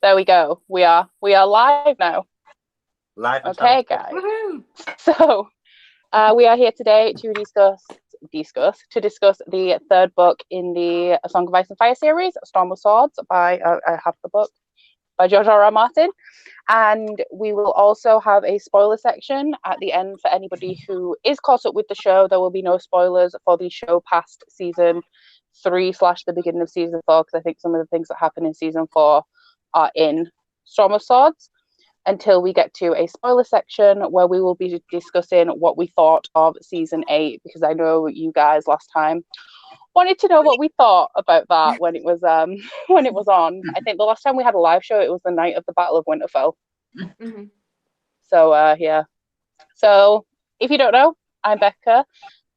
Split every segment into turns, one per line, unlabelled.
There we go. We are live now.
Live and
Okay,
talented.
guys.
Woohoo!
So we are here today to discuss the third book in the A Song of Ice and Fire series, Storm of Swords, by I have the book by George R.R. Martin. And we will also have a spoiler section at the end for anybody who is caught up with the show. There will be no spoilers for the show past season 3 / the beginning of season 4, because I think some of the things that happen in season 4 are in Storm of Swords, until we get to a spoiler section where we will be discussing what we thought of season 8, because I know you guys last time wanted to know what we thought about that when it was on. I think the last time we had a live show, it was the night of the Battle of Winterfell.
Mm-hmm.
So yeah. So if you don't know, I'm Becca,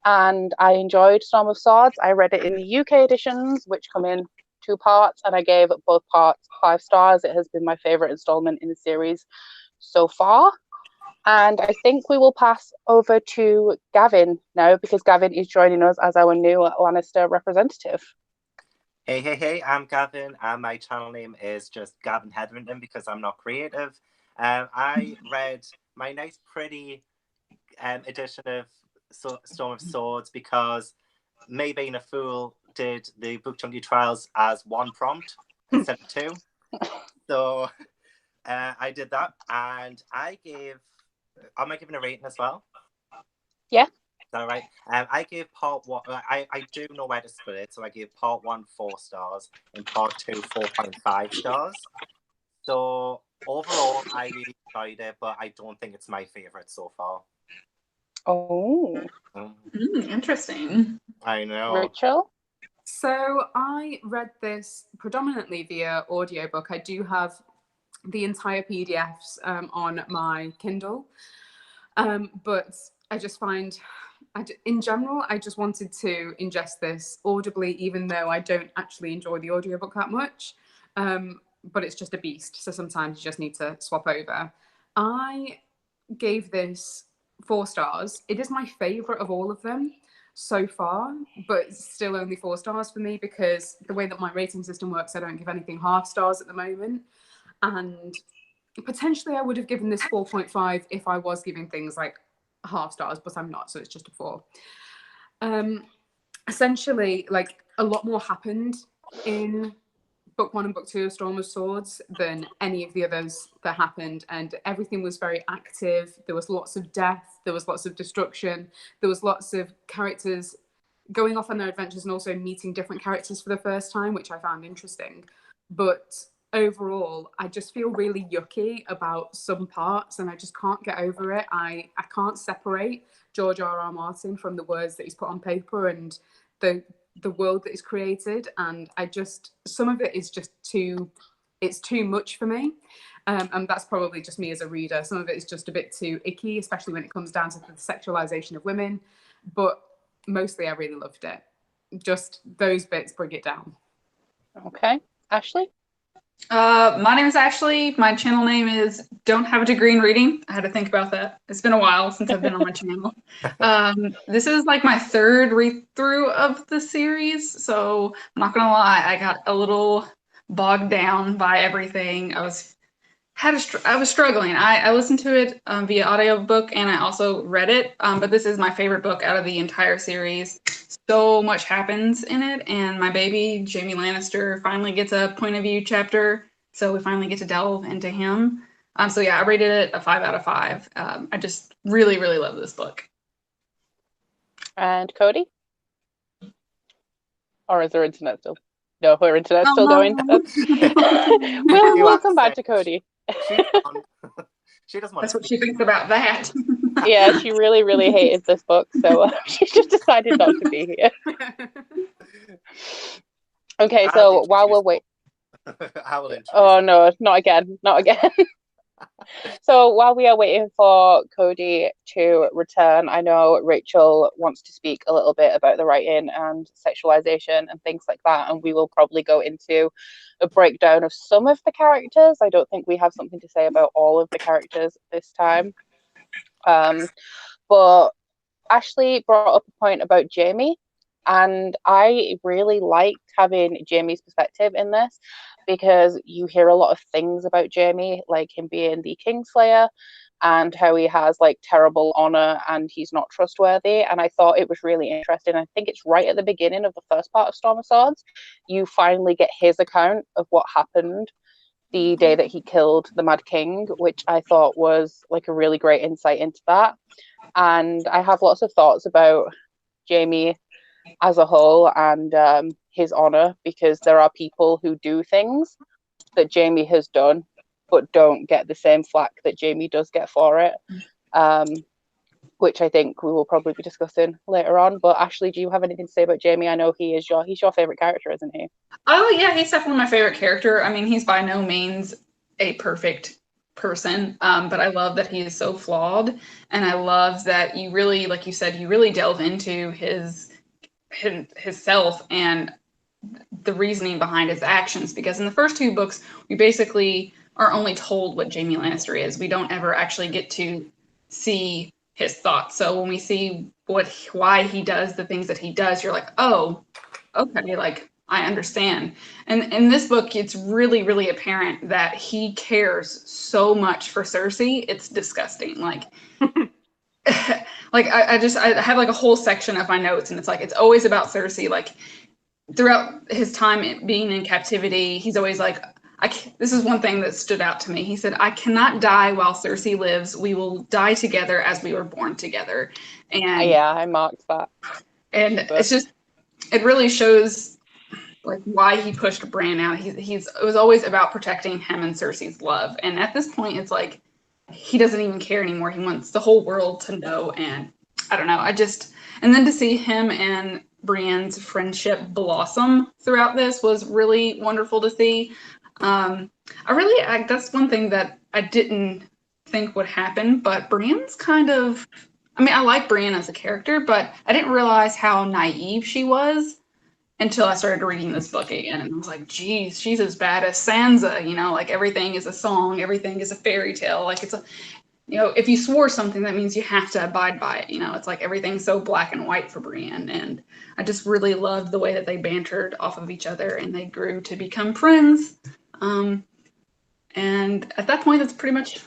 and I enjoyed Storm of Swords. I read it in the UK editions, which come in 2 parts, and I gave both parts 5 stars. It has been my favorite installment in the series so far. And I think we will pass over to Gavin now, because Gavin is joining us as our new Lannister representative.
Hey, I'm Gavin, and my channel name is just Gavin Hetherington because I'm not creative. I read my nice, pretty edition of Storm of Swords because me being a fool did the Book Junkie trials as 1 prompt instead of 2. So I did that, and am I giving a rating as well?
Yeah.
Is that right? I gave part 1. I do know where to split it, so I gave part 1 4 stars and part 2 4.5 stars. So overall, I really enjoyed it, but I don't think it's my favorite so far.
Oh.
Interesting.
I know.
Rachel?
So I read this predominantly via audiobook. I do have the entire PDFs on my Kindle, but I just find, in general, I just wanted to ingest this audibly, even though I don't actually enjoy the audiobook that much. But it's just a beast, so sometimes you just need to swap over. I gave this 4 stars. It is my favorite of all of them so far, but it's still only 4 stars for me because the way that my rating system works, I don't give anything half stars at the moment. And potentially I would have given this 4.5 if I was giving things like half stars, but I'm not, so it's just a 4. Essentially, like, a lot more happened in book 1 and book 2 of Storm of Swords than any of the others that happened, and everything was very active. There was lots of death, there was lots of destruction, there was lots of characters going off on their adventures and also meeting different characters for the first time, which I found interesting. But overall, I just feel really yucky about some parts, and I just can't get over it. I can't separate George R.R. Martin from the words that he's put on paper and the world that is created, and some of it is just too much for me, and that's probably just me as a reader. Some of it is just a bit too icky, especially when it comes down to the sexualization of women, but mostly I really loved it. Just those bits bring it down.
Okay. Ashley?
My name is Ashley. My channel name is Don't Have a Degree in Reading. I had to think about that. It's been a while since I've been on my channel. This is like my 3rd read-through of the series, so I'm not gonna lie, I got a little bogged down by everything. I was struggling. I listened to it via audiobook, and I also read it, but this is my favorite book out of the entire series. So much happens in it, and my baby, Jaime Lannister, finally gets a point of view chapter, so we finally get to delve into him. So yeah, I rated it a 5 out of 5. I just really, really love this book.
And Cody? Or is her internet still? No, her internet's still going. We'll come back to Cody.
She doesn't want
That's what she thinks about that.
Yeah, she really, really hated this book, so she just decided not to be here. Okay, so while we're waiting... Oh no, not again. So while we are waiting for Cody to return, I know Rachel wants to speak a little bit about the writing and sexualization and things like that, and we will probably go into a breakdown of some of the characters. I don't think we have something to say about all of the characters this time. But Ashley brought up a point about Jaime, And I really liked having Jaime's perspective in this, because you hear a lot of things about Jaime, like him being the Kingslayer and how he has like terrible honor and he's not trustworthy. And I thought it was really interesting. I think it's right at the beginning of the first part of Storm of Swords, you finally get his account of what happened the day that he killed the Mad King, which I thought was like a really great insight into that. And I have lots of thoughts about Jaime as a whole and his honor, because there are people who do things that Jaime has done but don't get the same flack that Jaime does get for it, which I think we will probably be discussing later on. But Ashley, do you have anything to say about Jaime? I know he's your favorite character, isn't he?
Oh yeah, he's definitely my favorite character. I mean, he's by no means a perfect person, but I love that he is so flawed, and I love that you really, like you said, you really delve into his self and the reasoning behind his actions. Because in the first two books, we basically are only told what Jaime Lannister is. We don't ever actually get to see his thoughts. So when we see why he does the things that he does, you're like, oh, okay, like I understand. And in this book, it's really, really apparent that he cares so much for Cersei. It's disgusting. Like, like I have like a whole section of my notes, and it's like it's always about Cersei. Like throughout his time being in captivity, he's always like, this is one thing that stood out to me. He said, "I cannot die while Cersei lives. We will die together as we were born together." And
yeah, I marked that.
And it's just, it really shows like why he pushed Bran out. It was always about protecting him and Cersei's love. And at this point, it's like he doesn't even care anymore. He wants the whole world to know. And I don't know. And then to see him and Brienne's friendship blossom throughout this was really wonderful to see. That's one thing that I didn't think would happen, but Brienne's kind of, I mean, I like Brienne as a character, but I didn't realize how naive she was until I started reading this book again. And I was like, geez, she's as bad as Sansa, like everything is a song, everything is a fairy tale. Like it's if you swore something, that means you have to abide by it. It's like everything's so black and white for Brienne. And I just really loved the way that they bantered off of each other and they grew to become friends. And at that point, that's pretty much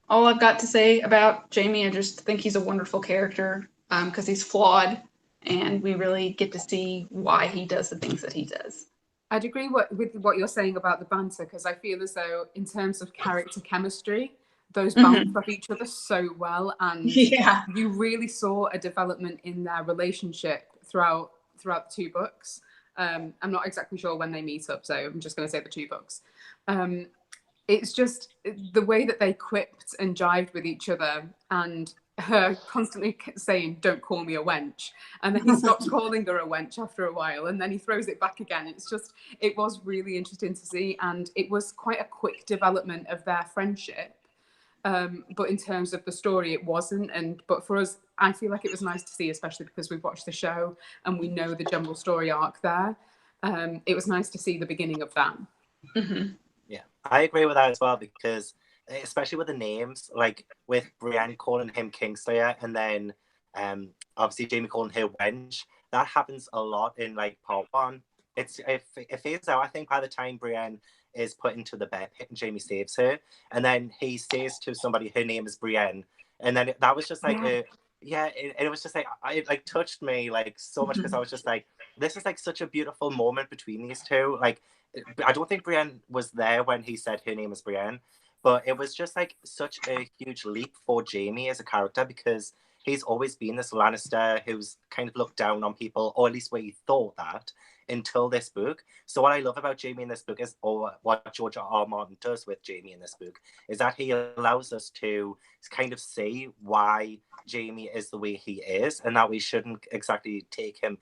all I've got to say about Jaime. I just think he's a wonderful character because he's flawed. And we really get to see why he does the things that he does.
I'd agree with what you're saying about the banter, because I feel as though in terms of character chemistry, those bounce off each other so well. And you really saw a development in their relationship throughout the two books. I'm not exactly sure when they meet up, so I'm just going to say the two books. It's just the way that they quipped and jived with each other, and her constantly saying, "Don't call me a wench," and then he stops calling her a wench after a while, and then he throws it back again. It was really interesting to see, and it was quite a quick development of their friendship. But in terms of the story, it wasn't. But for us, I feel like it was nice to see, especially because we've watched the show and we know the general story arc there. It was nice to see the beginning of that.
Mm-hmm.
Yeah, I agree with that as well, because especially with the names, like with Brienne calling him Kingslayer and then obviously Jaime calling her wench, that happens a lot in like part one. It fades out, I think, by the time Brienne is put into the bear pit and Jaime saves her, and then he says to somebody her name is Brienne, and then that was just like it was just like it like touched me like so much, because I was just like, this is like such a beautiful moment between these two. Like I don't think Brienne was there when he said her name is Brienne, but it was just like such a huge leap for Jaime as a character, because he's always been this Lannister who's kind of looked down on people, or at least where he thought that, until this book. So what I love about Jaime in this book is, or what George R.R. Martin does with Jaime in this book, is that he allows us to kind of see why Jaime is the way he is, and that we shouldn't exactly take him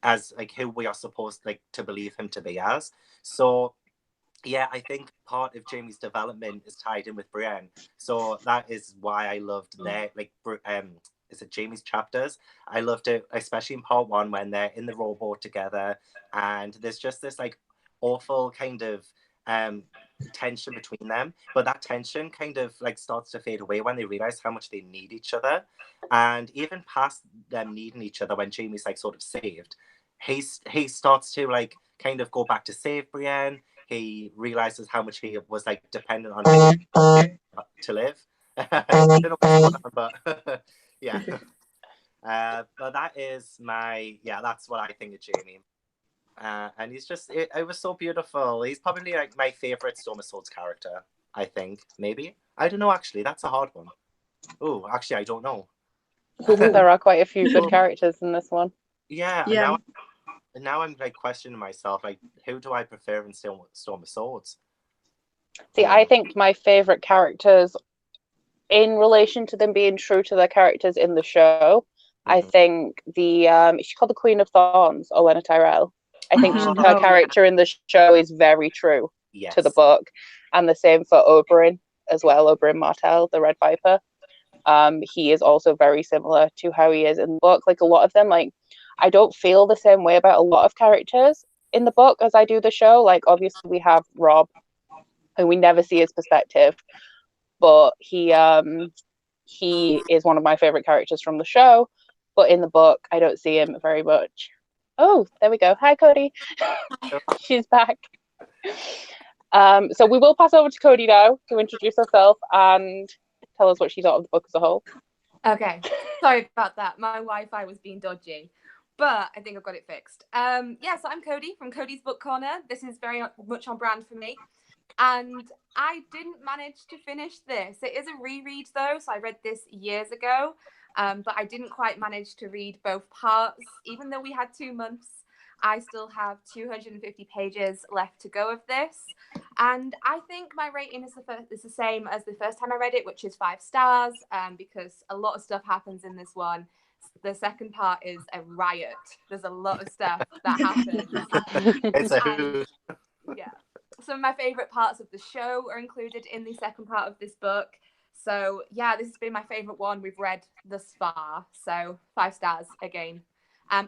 as like who we are supposed like to believe him to be as. So yeah, I think part of Jaime's development is tied in with Brienne. So that is why I loved their like is it Jaime's chapters? I loved it, especially in part one when they're in the rowboat together, and there's just this like awful kind of tension between them. But that tension kind of like starts to fade away when they realize how much they need each other. And even past them needing each other, when Jaime's like sort of saved, he starts to like kind of go back to save Brienne. He realizes how much he was like dependent on to live. I don't know what's going on, but yeah. But that is that's what I think of Jaime. And he's just, it was so beautiful. He's probably like my favorite Storm of Swords character, I think. Maybe. I don't know, actually. That's a hard one. Oh, actually, I don't know.
There are quite a few good characters in this one.
Yeah. Now I'm like questioning myself, like, who do I prefer in Storm of Swords?
See, I think my favorite characters, in relation to them being true to their characters in the show, I think she's called the Queen of Thorns, Olenna Tyrell. I think her character in the show is very true to the book, and the same for Oberyn as well. Oberyn Martell, the Red Viper. He is also very similar to how he is in the book. Like a lot of them, like I don't feel the same way about a lot of characters in the book as I do the show. Like obviously we have Rob, and we never see his perspective, but he is one of my favorite characters from the show. But in the book, I don't see him very much. Oh, there we go. Hi, Cody. She's back. So we will pass over to Cody now to introduce herself and tell us what she thought of the book as a whole.
Okay. Sorry about that. My Wi-Fi was being dodgy, but I think I've got it fixed. So I'm Cody from Cody's Book Corner. This is very much on brand for me. And I didn't manage to finish this. It is a reread though, so I read this years ago. But I didn't quite manage to read both parts. Even though we had 2 months, I still have 250 pages left to go of this. And I think my rating is the same as the first time I read it, which is 5 stars, because a lot of stuff happens in this one. The second part is a riot. There's a lot of stuff that happens.
It's a
yeah. Some of my favourite parts of the show are included in the second part of this book. So, yeah, this has been my favourite one we've read thus far. So, 5 stars again.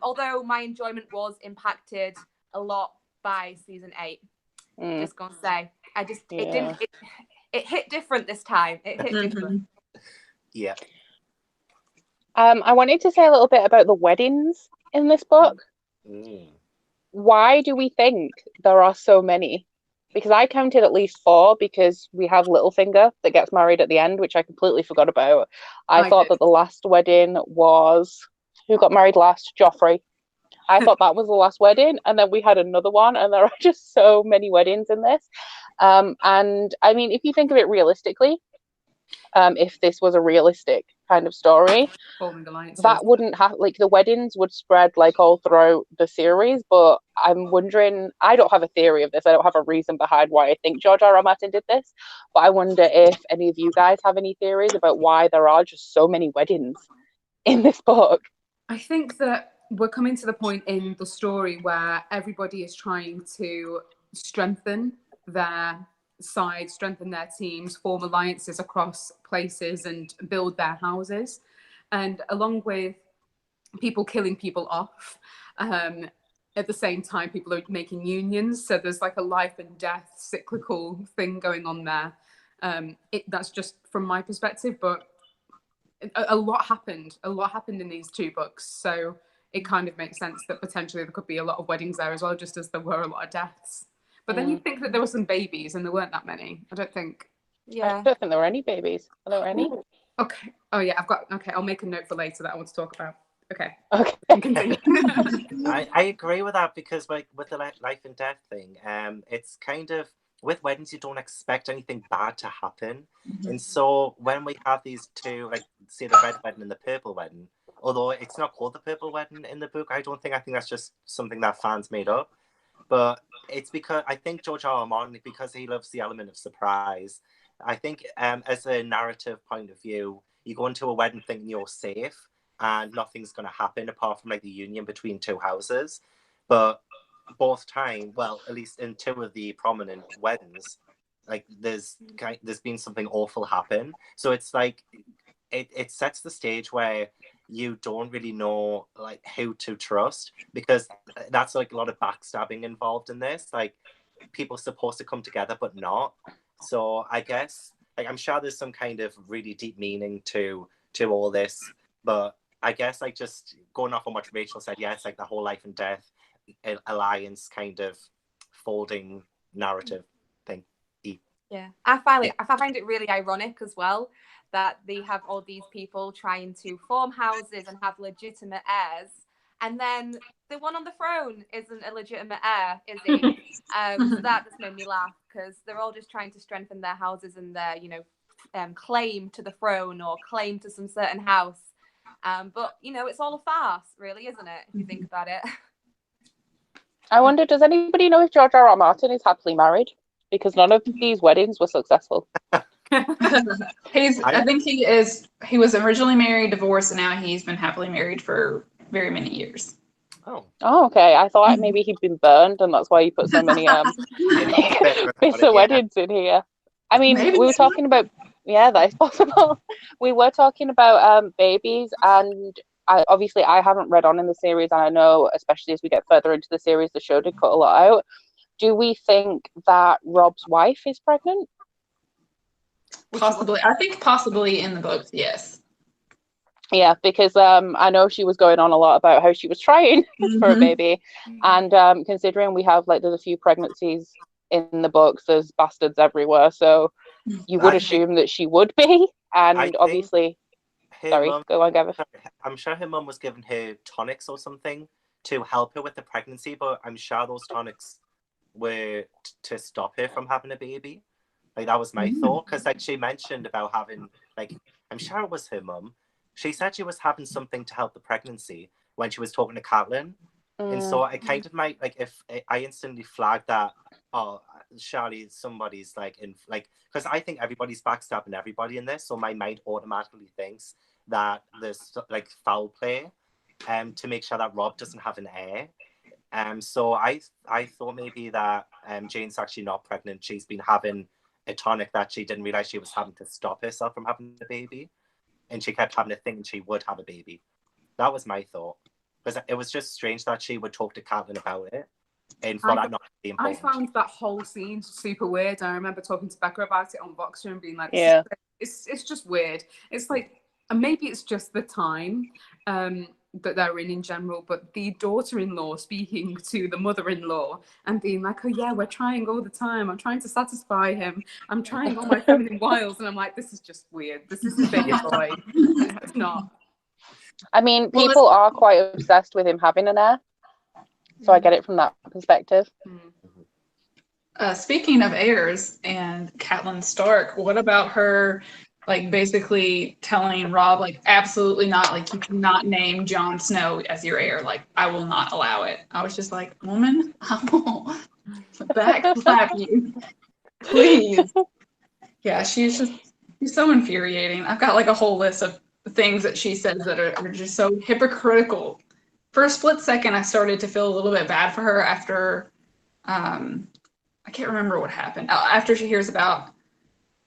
Although my enjoyment was impacted a lot by season 8. Just gonna say. It hit different this time. It hit different.
Yeah.
I wanted to say a little bit about the weddings in this book. Why do we think there are so many? Because I counted at least 4, because we have Littlefinger that gets married at the end, which I completely forgot about. I thought that the last wedding was... Who got married last? Joffrey. I thought that was the last wedding, and then we had another one, and there are just so many weddings in this. And I mean, if you think of it realistically, if this was a realistic kind of story, that wouldn't have, like, the weddings would spread like all throughout the series. But I'm wondering, I don't have a theory of this, I don't have a reason behind why I think George R.R. Martin did this, but I wonder if any of you guys have any theories about why there are just so many weddings in this book.
I think that we're coming to the point in the story where everybody is trying to strengthen their side, strengthen their teams, form alliances across places and build their houses. And along with people killing people off, at the same time, people are making unions. So there's like a life and death cyclical thing going on there. That's just from my perspective, but a lot happened in these 2 books, so it kind of makes sense that potentially there could be a lot of weddings there as well, just as there were a lot of deaths. But then you think that there were some babies, and there weren't that many. I don't think
there were any babies. Are there any?
Okay. Oh yeah, I'll make a note for later that I want to talk about. Okay.
I agree with that, because like with the life and death thing, it's kind of, with weddings, you don't expect anything bad to happen. And so when we have these 2, like, say the red wedding and the purple wedding, although it's not called the purple wedding in the book, I think that's just something that fans made up. But it's because I think George R.R. Martin, because he loves the element of surprise, I think as a narrative point of view, you go into a wedding thinking you're safe and nothing's going to happen apart from like the union between 2 houses. But both time, well, at least in 2 of the prominent weddings, like there's been something awful happen. So it's like it sets the stage where you don't really know like who to trust, because that's like a lot of backstabbing involved in this. Like people are supposed to come together but not. So I guess, like, I'm sure there's some kind of really deep meaning to all this, but I guess, like, just going off on what Rachel said, yeah, it's like the whole life and death alliance kind of folding narrative thing.
Yeah, I find it really ironic as well that they have all these people trying to form houses and have legitimate heirs, and then the one on the throne isn't a legitimate heir, is he? So that just made me laugh, because they're all just trying to strengthen their houses and their, claim to the throne or claim to some certain house. But it's all a farce, really, isn't it? If you think about it.
I wonder, does anybody know if George R.R. Martin is happily married? Because none of these weddings were successful.
I think he is. He was originally married, divorced, and now he's been happily married for very many years.
Oh, okay. I thought maybe he'd been burned, and that's why he put so many bits of weddings in here. I mean,
Maybe
we were talking about, yeah, that is possible. We were talking about babies, and obviously I haven't read on in the series, and I know, especially as we get further into the series, the show did cut a lot out. Do we think that Rob's wife is pregnant?
Possibly. I think possibly in the books, yes.
Yeah, because I know she was going on a lot about how she was trying for a baby. And considering we have, there's a few pregnancies in the books, there's bastards everywhere. So you would assume that she would be. And obviously, go on, Gavin.
I'm sure her mum was giving her tonics or something to help her with the pregnancy, but I'm sure those tonics were to stop her from having a baby. That was my thought, because she mentioned about having, I'm sure it was her mum, she said she was having something to help the pregnancy when she was talking to Catelyn. And so I kind of might, if I instantly flagged that, surely somebody's because I think everybody's backstabbing everybody in this, so my mind automatically thinks that there's foul play to make sure that Rob doesn't have an heir. So I thought maybe that Jane's actually not pregnant. She's been having a tonic that she didn't realize she was having to stop herself from having a baby, and she kept having a thing and she would have a baby. That was my thought, because it was just strange that she would talk to Catelyn about it, and for that not to be important.
I found that whole scene super weird. I remember talking to Becca about it on Voxer and being like,
yeah,
it's just weird. It's and maybe it's just the time that they're in general, but the daughter-in-law speaking to the mother-in-law and being like, oh yeah, we're trying all the time, I'm trying to satisfy him, I'm trying all my feminine wiles, and I'm like, this is just weird, this is a baby boy. It's not.
I mean, people are quite obsessed with him having an heir, so I get it from that perspective.
Speaking of heirs and Catelyn Stark, what about her basically telling Rob, absolutely not, you cannot name Jon Snow as your heir. I will not allow it. I was just like, woman, I will backslap you. Please. Yeah, she's so infuriating. I've got a whole list of things that she says that are just so hypocritical. For a split second, I started to feel a little bit bad for her after, I can't remember what happened. After she hears about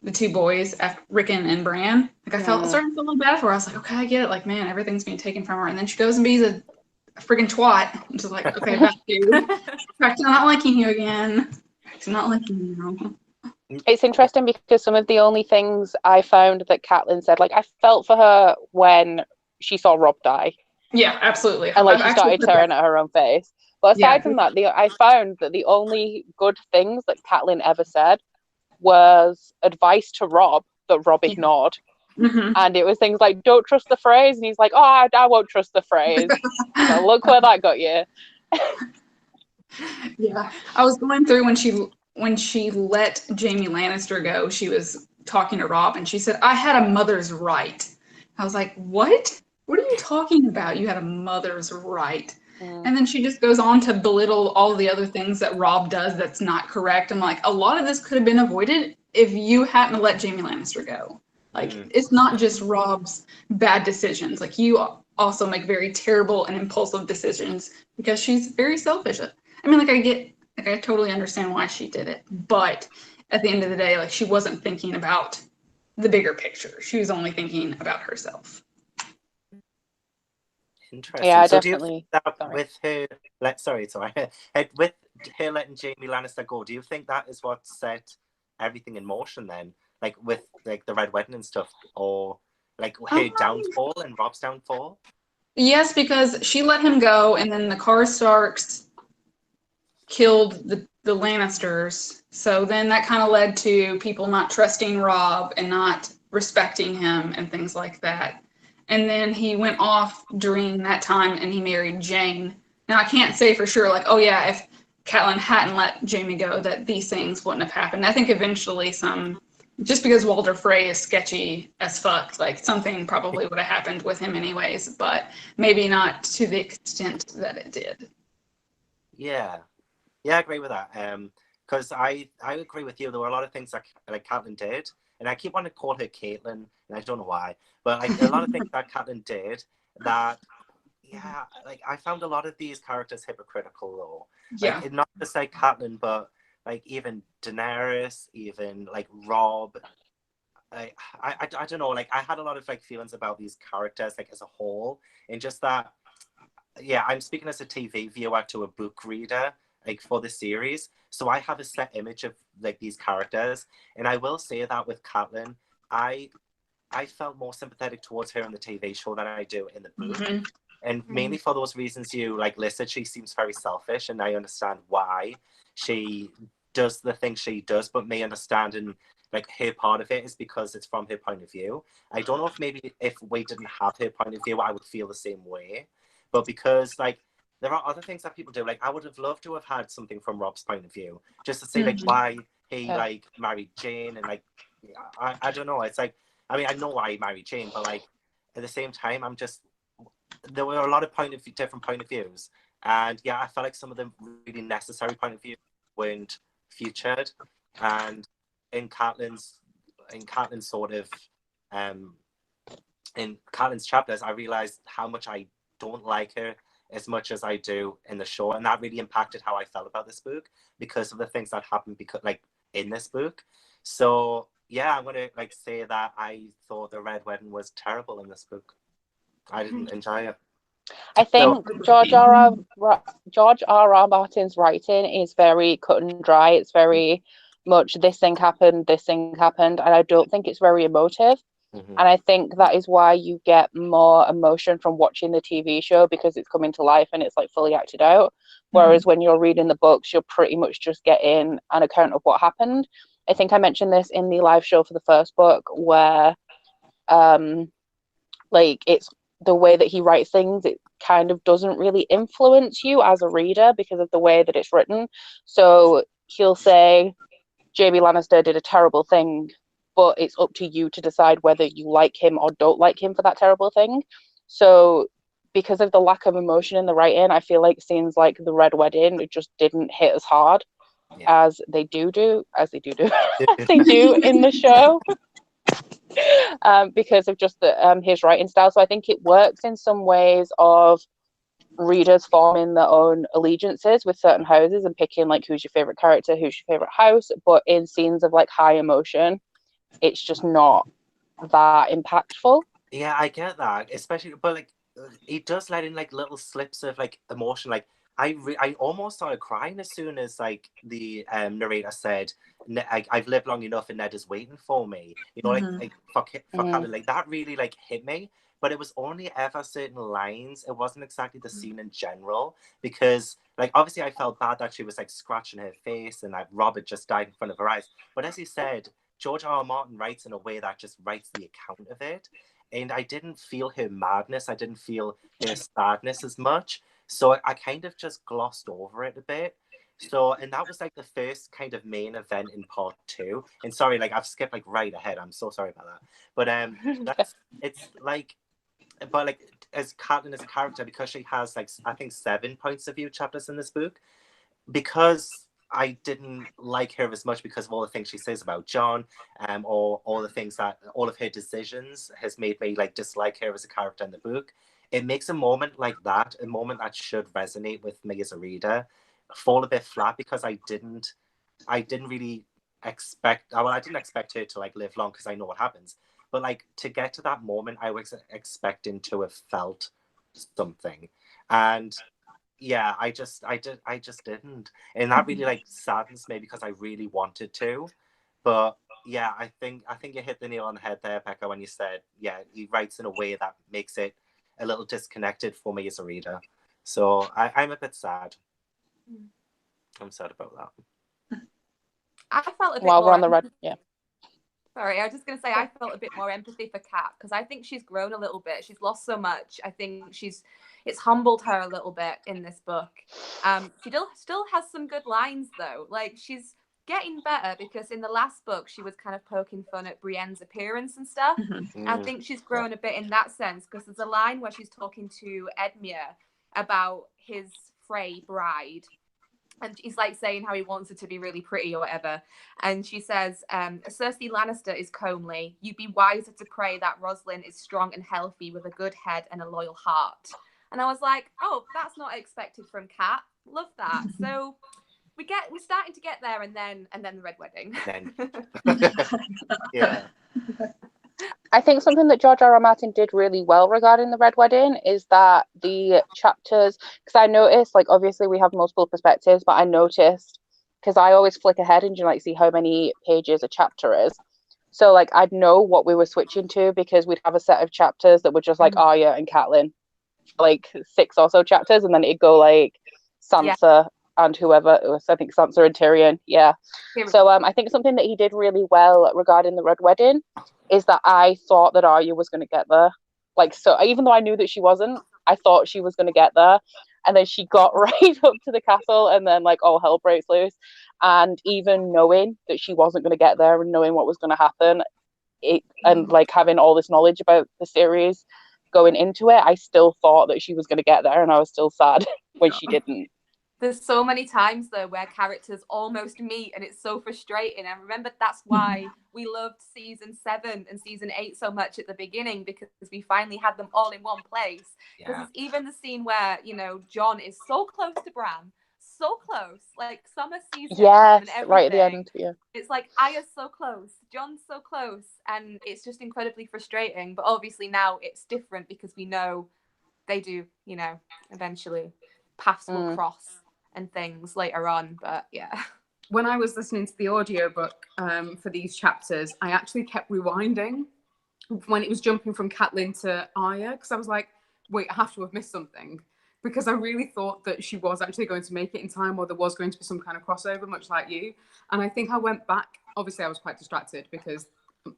the two boys, Rickon and Bran, I started to feel a little bad for her. I was like, okay, I get it. Man, everything's being taken from her. And then she goes and be a friggin' twat. And she's like, okay, back to not liking you again. Back to not liking you.
It's interesting because some of the only things I found that Catelyn said, I felt for her when she saw Rob die.
Yeah, absolutely.
And she started tearing at her own face. But aside from that, I found that the only good things that Catelyn ever said was advice to Rob that Rob ignored. And it was things like, don't trust the phrase. And he's like, oh, I won't trust the phrase. So look where that got you.
Yeah. I was going through when she let Jaime Lannister go, she was talking to Rob and she said, I had a mother's right. I was like, what? What are you talking about? You had a mother's right. And then she just goes on to belittle all the other things that Rob does that's not correct. I'm like, a lot of this could have been avoided if you hadn't let Jaime Lannister go. It's not just Rob's bad decisions. You also make very terrible and impulsive decisions because she's very selfish. I mean, I totally understand why she did it. But at the end of the day, she wasn't thinking about the bigger picture. She was only thinking about herself.
Interesting.
Yeah,
so
definitely.
Do you think that with her, with her letting Jaime Lannister go, do you think that is what set everything in motion then? With the Red Wedding and stuff, or her downfall and Rob's downfall?
Yes, because she let him go, and then the Starks killed the Lannisters. So then that kind of led to people not trusting Robb and not respecting him and things like that. And then he went off during that time and he married Jane. Now I can't say for sure, like, oh yeah, if Catelyn hadn't let Jaime go, that these things wouldn't have happened. I think eventually just because Walder Frey is sketchy as fuck, like something probably would have happened with him anyways, but maybe not to the extent that it did.
Yeah, I agree with that. Because I agree with you. There were a lot of things that like Catelyn did, and I keep wanting to call her Caitlin, and I don't know why, but like a lot of things that Catelyn did that, yeah, like I found a lot of these characters hypocritical though.
Yeah.
Like not just like Catelyn, but like even Daenerys, even like Robb. I don't know. Like I had a lot of like feelings about these characters like as a whole, and just that. Yeah, I'm speaking as a TV viewer to a book reader, like for the series. So I have a set image of like these characters, and I will say that with Catelyn, I felt more sympathetic towards her in the TV show than I do in the book, and mainly for those reasons you like listed. She seems very selfish, and I understand why she does the things she does, but me understanding like her part of it is because it's from her point of view. I don't know if maybe if we didn't have her point of view, I would feel the same way. But because like there are other things that people do, like I would have loved to have had something from Robb's point of view, just to see like why he like married Jane, and like I don't know. It's like, I mean, I know why he married Jane, but like at the same time, there were a lot of different point of views, and yeah, I felt like some of the really necessary point of views weren't featured, and in Catelyn's sort of in Catelyn's chapters, I realized how much I don't like her as much as I do in the show, and that really impacted how I felt about this book because of the things that happened like in this book. So yeah, I'm gonna like say that I thought the Red Wedding was terrible in this book. I didn't enjoy it.
I think George R.R. Martin's writing is very cut and dry. It's very much this thing happened, and I don't think it's very emotive. And I think that is why you get more emotion from watching the TV show, because it's coming to life and it's like fully acted out. Whereas when you're reading the books, you're pretty much just getting an account of what happened. I think I mentioned this in the live show for the first book, where like it's the way that he writes things, it kind of doesn't really influence you as a reader because of the way that it's written. So he'll say Jaime Lannister did a terrible thing, but it's up to you to decide whether you like him or don't like him for that terrible thing. So because of the lack of emotion in the writing, I feel like scenes like the Red Wedding just didn't hit as hard as they do they do in the show. Because of just his writing style. So I think it works in some ways of readers forming their own allegiances with certain houses and picking like who's your favorite character, who's your favorite house. But in scenes of like high emotion, it's just not that impactful.
Yeah, I get that, especially, but like he does let in like little slips of like emotion. Like I almost started crying as soon as like the narrator said, "I've lived long enough, and Ned is waiting for me." You know, like fuck Catelyn, like that really like hit me. But it was only ever certain lines. It wasn't exactly the scene in general, because like obviously I felt bad that she was like scratching her face and like Robert just died in front of her eyes. But as you said, George R.R. Martin writes in a way that just writes the account of it. And I didn't feel her madness. I didn't feel her sadness as much. So I kind of just glossed over it a bit. So, and that was like the first kind of main event in part 2. And sorry, like I've skipped like right ahead. I'm so sorry about that. But it's like, but like as Catelyn as a character, because she has like I think 7 points of view chapters in this book, because I didn't like her as much because of all the things she says about John, or all the things that all of her decisions has made me like dislike her as a character in the book. It makes a moment like that, a moment that should resonate with me as a reader, fall a bit flat because I didn't really expect. Well, I didn't expect her to like live long because I know what happens. But like to get to that moment, I was expecting to have felt something, and yeah, I just didn't, and that really like saddens me because I really wanted to. But yeah, I think you hit the nail on the head there, Becca, when you said he writes in a way that makes it a little disconnected for me as a reader. So I'm a bit sad. I'm sad about that.
I felt a bit
While
more
we're on the red, yeah.
Sorry, I was just going to say I felt a bit more empathy for Kat because I think she's grown a little bit. She's lost so much. I think it's humbled her a little bit in this book. She still has some good lines though. Like she's getting better because in the last book she was kind of poking fun at Brienne's appearance and stuff. I think she's grown a bit in that sense because there's a line where she's talking to Edmure about his Frey bride. And he's like saying how he wants her to be really pretty or whatever. And she says, Cersei Lannister is comely. You'd be wiser to pray that Rosalind is strong and healthy with a good head and a loyal heart. And I was like, oh, that's not expected from Kat. Love that. So we're starting to get there, and then the Red Wedding.
Yeah.
I think something that George R.R. Martin did really well regarding the Red Wedding is that the chapters, because I noticed, like, obviously we have multiple perspectives, but I noticed, because I always flick ahead and you like see how many pages a chapter is. So like I'd know what we were switching to because we'd have a set of chapters that were just like Arya and Catelyn, like 6 or so chapters, and then it'd go like Sansa and whoever it was, I think Sansa and Tyrion. Yeah. So I think something that he did really well regarding the Red Wedding is that I thought that Arya was going to get there. Like, so even though I knew that she wasn't, I thought she was going to get there. And then she got right up to the castle, and then like all hell breaks loose. And even knowing that she wasn't going to get there and knowing what was going to happen, and like having all this knowledge about the series going into it, I still thought that she was going to get there, and I was still sad when she didn't.
There's so many times though where characters almost meet, and it's so frustrating. And remember, that's why we loved season 7 and season 8 so much at the beginning, because we finally had them all in one place. Because even the scene where, you know, Jon is so close to Bran, so close, like Summer season,
yes, right at the end. Yeah,
it's like Arya's so close, Jon's so close, and it's just incredibly frustrating. But obviously now it's different because we know they do, you know, eventually paths will cross and things later on. But yeah,
when I was listening to the audiobook for these chapters, I actually kept rewinding when it was jumping from Catelyn to Arya, because I was like, wait, I have to have missed something, because I really thought that she was actually going to make it in time, or there was going to be some kind of crossover, much like you. And I think I went back, obviously I was quite distracted because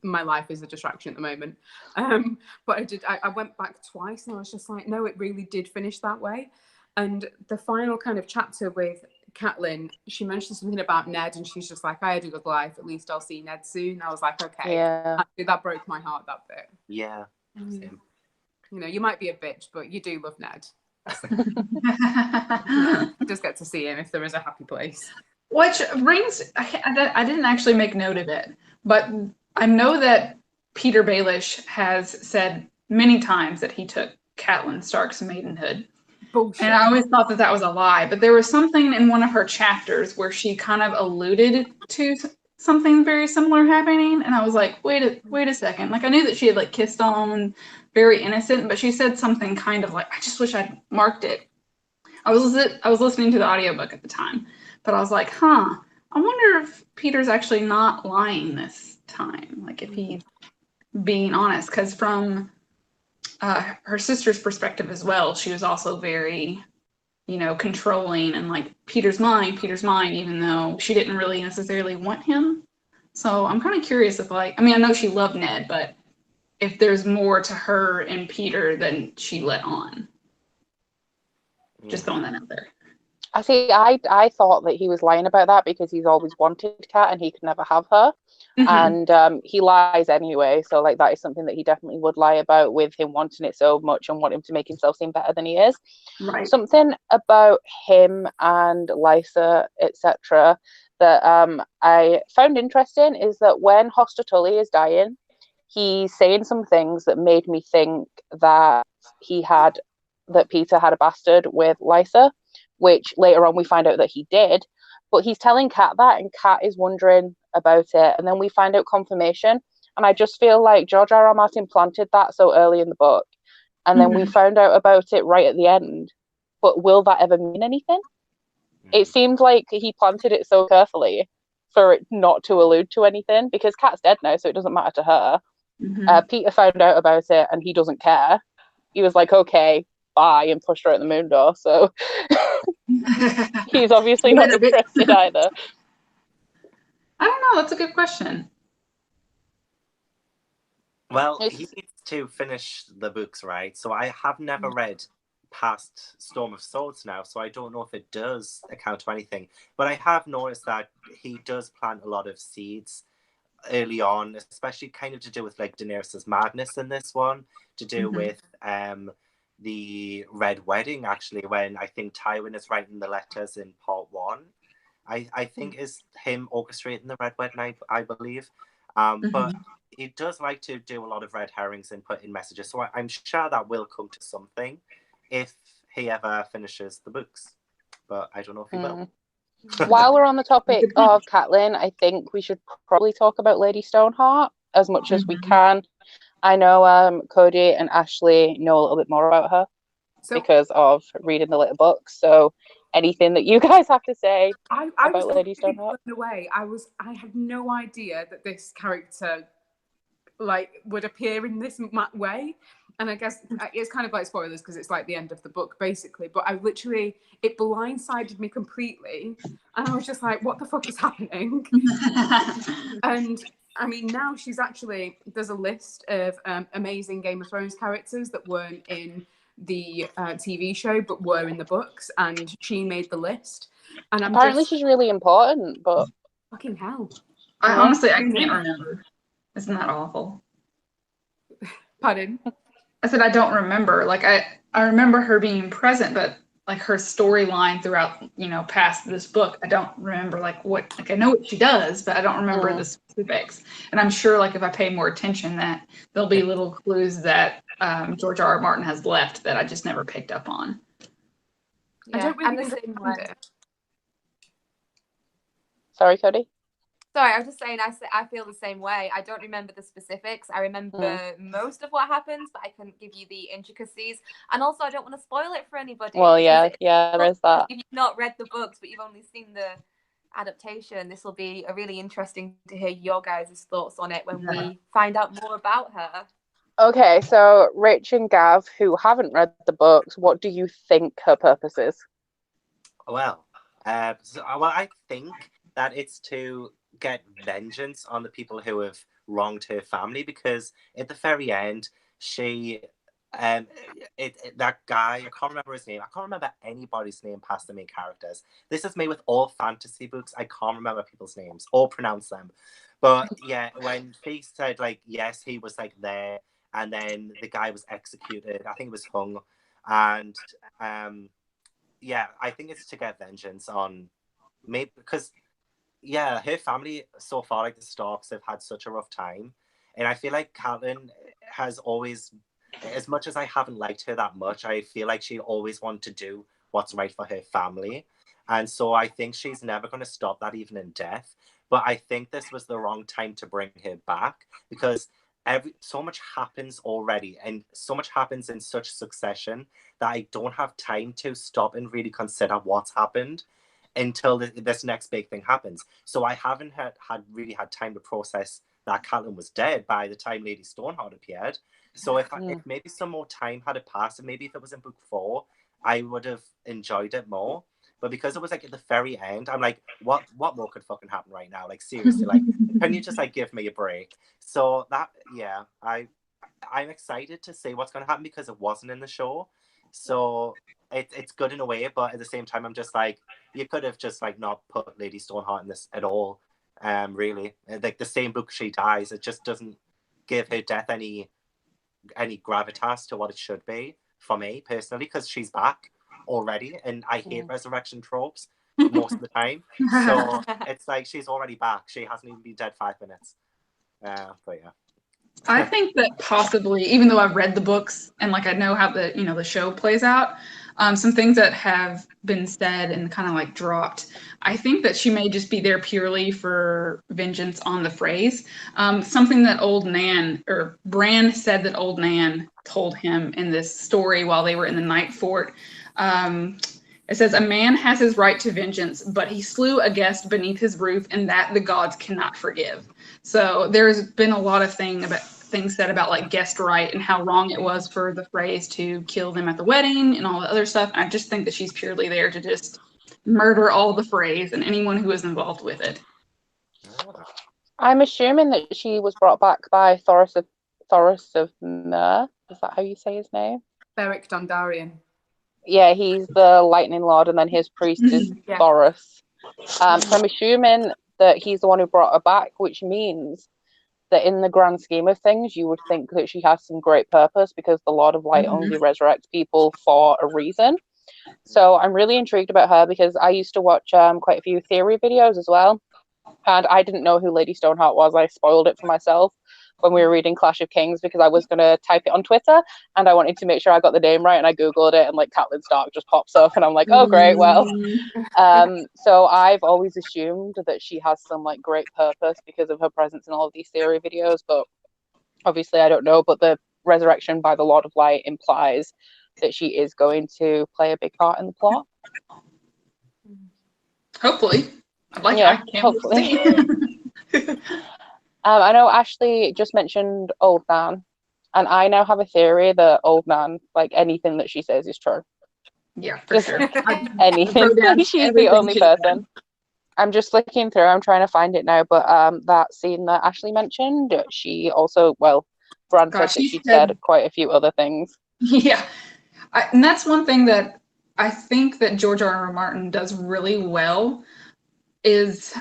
my life is a distraction at the moment, but I went back twice, and I was just like, no, it really did finish that way. And the final kind of chapter with Catelyn, she mentioned something about Ned, and she's just like, I had a good life, at least I'll see Ned soon. I was like, okay.
Yeah.
Actually, that broke my heart, that bit.
Yeah. Same.
You know, you might be a bitch, but you do love Ned. You just get to see him if there is a happy place.
Which brings, I didn't actually make note of it, but I know that Peter Baelish has said many times that he took Catelyn Stark's maidenhood. Bullshit. And I always thought that that was a lie, but there was something in one of her chapters where she kind of alluded to something very similar happening, and I was like, wait a second. Like, I knew that she had like kissed on, very innocent, but she said something kind of like, I just wish I'd marked it. I was listening to the audiobook at the time, but I was like, I wonder if Peter's actually not lying this time, like if he's being honest, because from her sister's perspective as well, she was also very, you know, controlling and like, Peter's mine, even though she didn't really necessarily want him. So I'm kind of curious if, like, I mean, I know she loved Ned, but if there's more to her and Peter than she let on. Just throwing that out there.
I see. I thought that he was lying about that because he's always wanted Kat and he could never have her. And he lies anyway, so like that is something that he definitely would lie about, with him wanting it so much and wanting to make himself seem better than he is.
Right.
Something about him and Lysa, etc., that I found interesting is that when Hoster Tully is dying, he's saying some things that made me think that Peter had a bastard with Lysa, which later on we find out that he did. But he's telling Kat that, and Kat is wondering about it, and then we find out confirmation. And I just feel like George R.R. Martin planted that so early in the book, and then we found out about it right at the end. But will that ever mean anything? It seemed like he planted it so carefully for it not to allude to anything, because Kat's dead now, so it doesn't matter to her. Peter found out about it, and he doesn't care. He was like, okay, bye, and pushed her out the moon door. So He's obviously not
a bit-
interested either.
I don't know. That's a good question.
Well,
It's-
he needs to finish the books, right? So I have never read past Storm of Swords now, so I don't know if it does account to anything. But I have noticed that he does plant a lot of seeds early on, especially kind of to do with like Daenerys' madness in this one, to do with the Red Wedding, actually, when I think Tywin is writing the letters in part 1. I think is him orchestrating the Red Wedding, I believe. But he does like to do a lot of red herrings and put in messages, so I'm sure that will come to something if he ever finishes the books. But I don't know if he will.
While we're on the topic of Catelyn, I think we should probably talk about Lady Stoneheart as much as we can. I know Cody and Ashley know a little bit more about her because of reading the little books. So anything that you guys have to say about Lady Stoneheart?
Blown away. I had no idea that this character like would appear in this way, and I guess it's kind of like spoilers because it's like the end of the book basically, but it blindsided me completely, and I was just like, what the fuck is happening? And I mean, now there's a list of amazing Game of Thrones characters that weren't in the TV show but were in the books, and she made the list. And
apparently she's really important, but
fucking hell.
Honestly, I can't remember. Isn't that awful?
Pardon?
I said I don't remember. Like I remember her being present, but like her storyline throughout, past this book, I don't remember like I know what she does, but I don't remember the specifics. And I'm sure like if I pay more attention that there'll be little clues that George R.R. Martin has left that I just never picked up on.
Yeah, I don't really
the same way.
Sorry, Cody?
Sorry, I was just saying, I feel the same way. I don't remember the specifics. I remember most of what happens, but I couldn't give you the intricacies. And also, I don't want to spoil it for anybody.
Well, yeah, there's that.
If you've not read the books, but you've only seen the adaptation, this will be really interesting to hear your guys' thoughts on it when we find out more about her.
Okay, so Rich and Gav, who haven't read the books, what do you think her purpose is?
Well, I think that it's to get vengeance on the people who have wronged her family, because at the very end, she that guy, I can't remember his name. I can't remember anybody's name past the main characters. This is me with all fantasy books. I can't remember people's names or pronounce them. But yeah, when she said like, yes, he was like there, and then the guy was executed. I think it was hung. And yeah, I think it's to get vengeance on maybe because yeah, her family so far, like the Starks, have had such a rough time. And I feel like Catelyn has always, as much as I haven't liked her that much, I feel like she always wanted to do what's right for her family. And so I think she's never going to stop that even in death. But I think this was the wrong time to bring her back, because so much happens already, and so much happens in such succession that I don't have time to stop and really consider what's happened until this next big thing happens. So I haven't really had time to process that Catelyn was dead by the time Lady Stoneheart appeared. So if maybe some more time had passed, and maybe if it was in book 4, I would have enjoyed it more. But because it was like at the very end, I'm like, what more could fucking happen right now? Like seriously, like can you just like give me a break? So that I'm excited to see what's gonna happen because it wasn't in the show. So it's good in a way, but at the same time, I'm just like, you could have just like not put Lady Stoneheart in this at all. Really, like the same book she dies, it just doesn't give her death any gravitas to what it should be for me personally, because she's back already, and I hate resurrection tropes most of the time. So it's like she's already back. She hasn't even been dead 5 minutes. But yeah.
I think that possibly, even though I've read the books and like I know how the show plays out, some things that have been said and kind of like dropped, I think that she may just be there purely for vengeance on the phrase. Something that old Nan, or Bran said that old Nan told him in this story while they were in the Night Fort. It says, a man has his right to vengeance, but he slew a guest beneath his roof, and that the gods cannot forgive. So there's been a lot of things said about like guest right and how wrong it was for the phrase to kill them at the wedding and all the other stuff. I just think that she's purely there to just murder all the Freys and anyone who is involved with it.
I'm assuming that she was brought back by Thoros of Myr. Is that how you say his name?
Beric Dondarrion.
Yeah, he's the Lightning Lord, and then his priest is
Yeah.
Thoros. So I'm assuming that he's the one who brought her back, which means that in the grand scheme of things, you would think that she has some great purpose, because the Lord of Light only resurrects people for a reason. So I'm really intrigued about her, because I used to watch quite a few theory videos as well, and I didn't know who Lady Stoneheart was. I spoiled it for myself when we were reading Clash of Kings, because I was going to type it on Twitter and I wanted to make sure I got the name right, and I googled it and like Catelyn Stark just pops up and I'm like, oh great, well. So I've always assumed that she has some like great purpose because of her presence in all of these theory videos, but obviously I don't know. But the resurrection by the Lord of Light implies that she is going to play a big part in the plot.
Hopefully. I can't
hopefully.
see.
I know Ashley just mentioned Old Nan, and I now have a theory that Old Nan, like anything that she says is true.
Yeah, for sure.
Anything. Like, she's the only person. I'm just flicking through, I'm trying to find it now, but that scene that Ashley mentioned, she also, Bran said that she said quite a few other things.
Yeah. And that's one thing that I think that George R.R. Martin does really well, is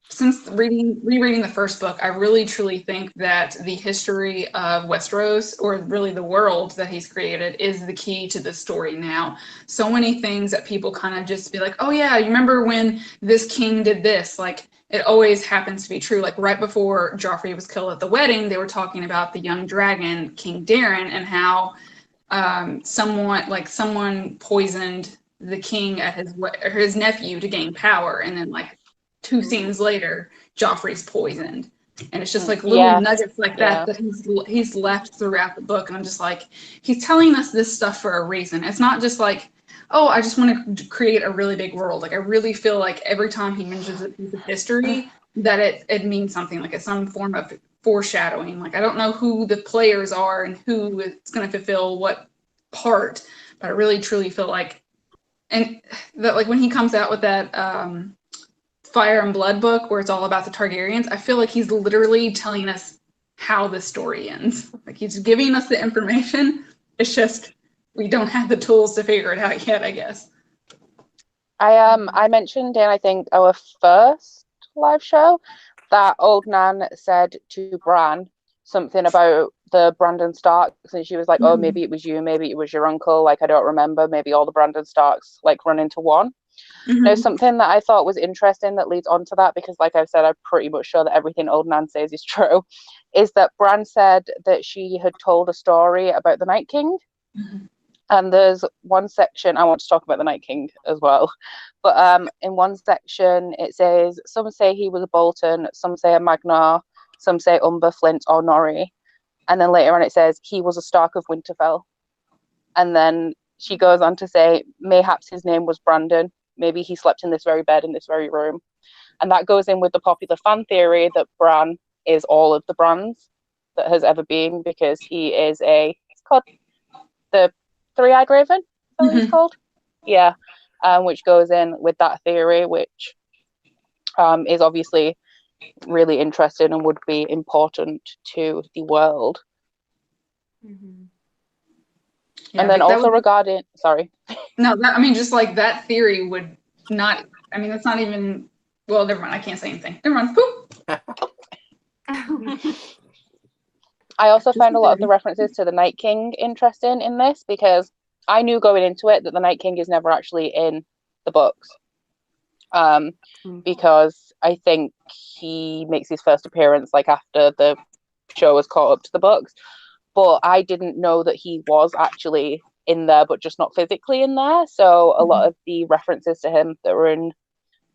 since rereading the first book, I really truly think that the history of Westeros, or really the world that he's created, is the key to the story now. So many things that people kind of just be like, oh yeah, you remember when this king did this? Like, it always happens to be true. Like right before Joffrey was killed at the wedding, they were talking about the young dragon, King Darren, and how someone poisoned the king at his nephew to gain power, and then like 2 scenes later, Joffrey's poisoned. And it's just like little nuggets like that he's left throughout the book. And I'm just like, he's telling us this stuff for a reason. It's not just like, oh, I just want to create a really big world. Like, I really feel like every time he mentions a piece of history, that it means something. Like, it's some form of foreshadowing. Like, I don't know who the players are and who is going to fulfill what part, but I really truly feel like, and that, like, when he comes out with that Fire and Blood book where it's all about the Targaryens, I feel like he's literally telling us how the story ends. Like, he's giving us the information. It's just we don't have the tools to figure it out yet, I guess.
I mentioned in, I think, our first live show that Old Nan said to Bran something about the Brandon Starks, and she was like, oh, maybe it was you, maybe it was your uncle, like I don't remember, maybe all the Brandon Starks like run into one. Now, something that I thought was interesting that leads on to that, because like I've said, I'm pretty much sure that everything Old Nan says is true, is that Bran said that she had told a story about the Night King. And there's one section, I want to talk about the Night King as well, but in one section it says, some say he was a Bolton, some say a Magnar, some say Umber, Flint or Norrie, and then later on it says he was a Stark of Winterfell. And then she goes on to say, mayhaps his name was Brandon. Maybe he slept in this very bed in this very room. And that goes in with the popular fan theory that Bran is all of the Brans that has ever been, because he is it's called the Three-Eyed Raven. Is that what he's called? Yeah. Which goes in with that theory, which is obviously really interesting and would be important to the world. Yeah, and then also regarding, sorry.
No, just like that theory would not, that's not even, well, never mind. I can't say anything. Never mind.
I also found a lot of the references to the Night King interesting in this, because I knew going into it that the Night King is never actually in the books. Because I think he makes his first appearance like after the show was caught up to the books. But I didn't know that he was actually in there, but just not physically in there. So a lot of the references to him that were in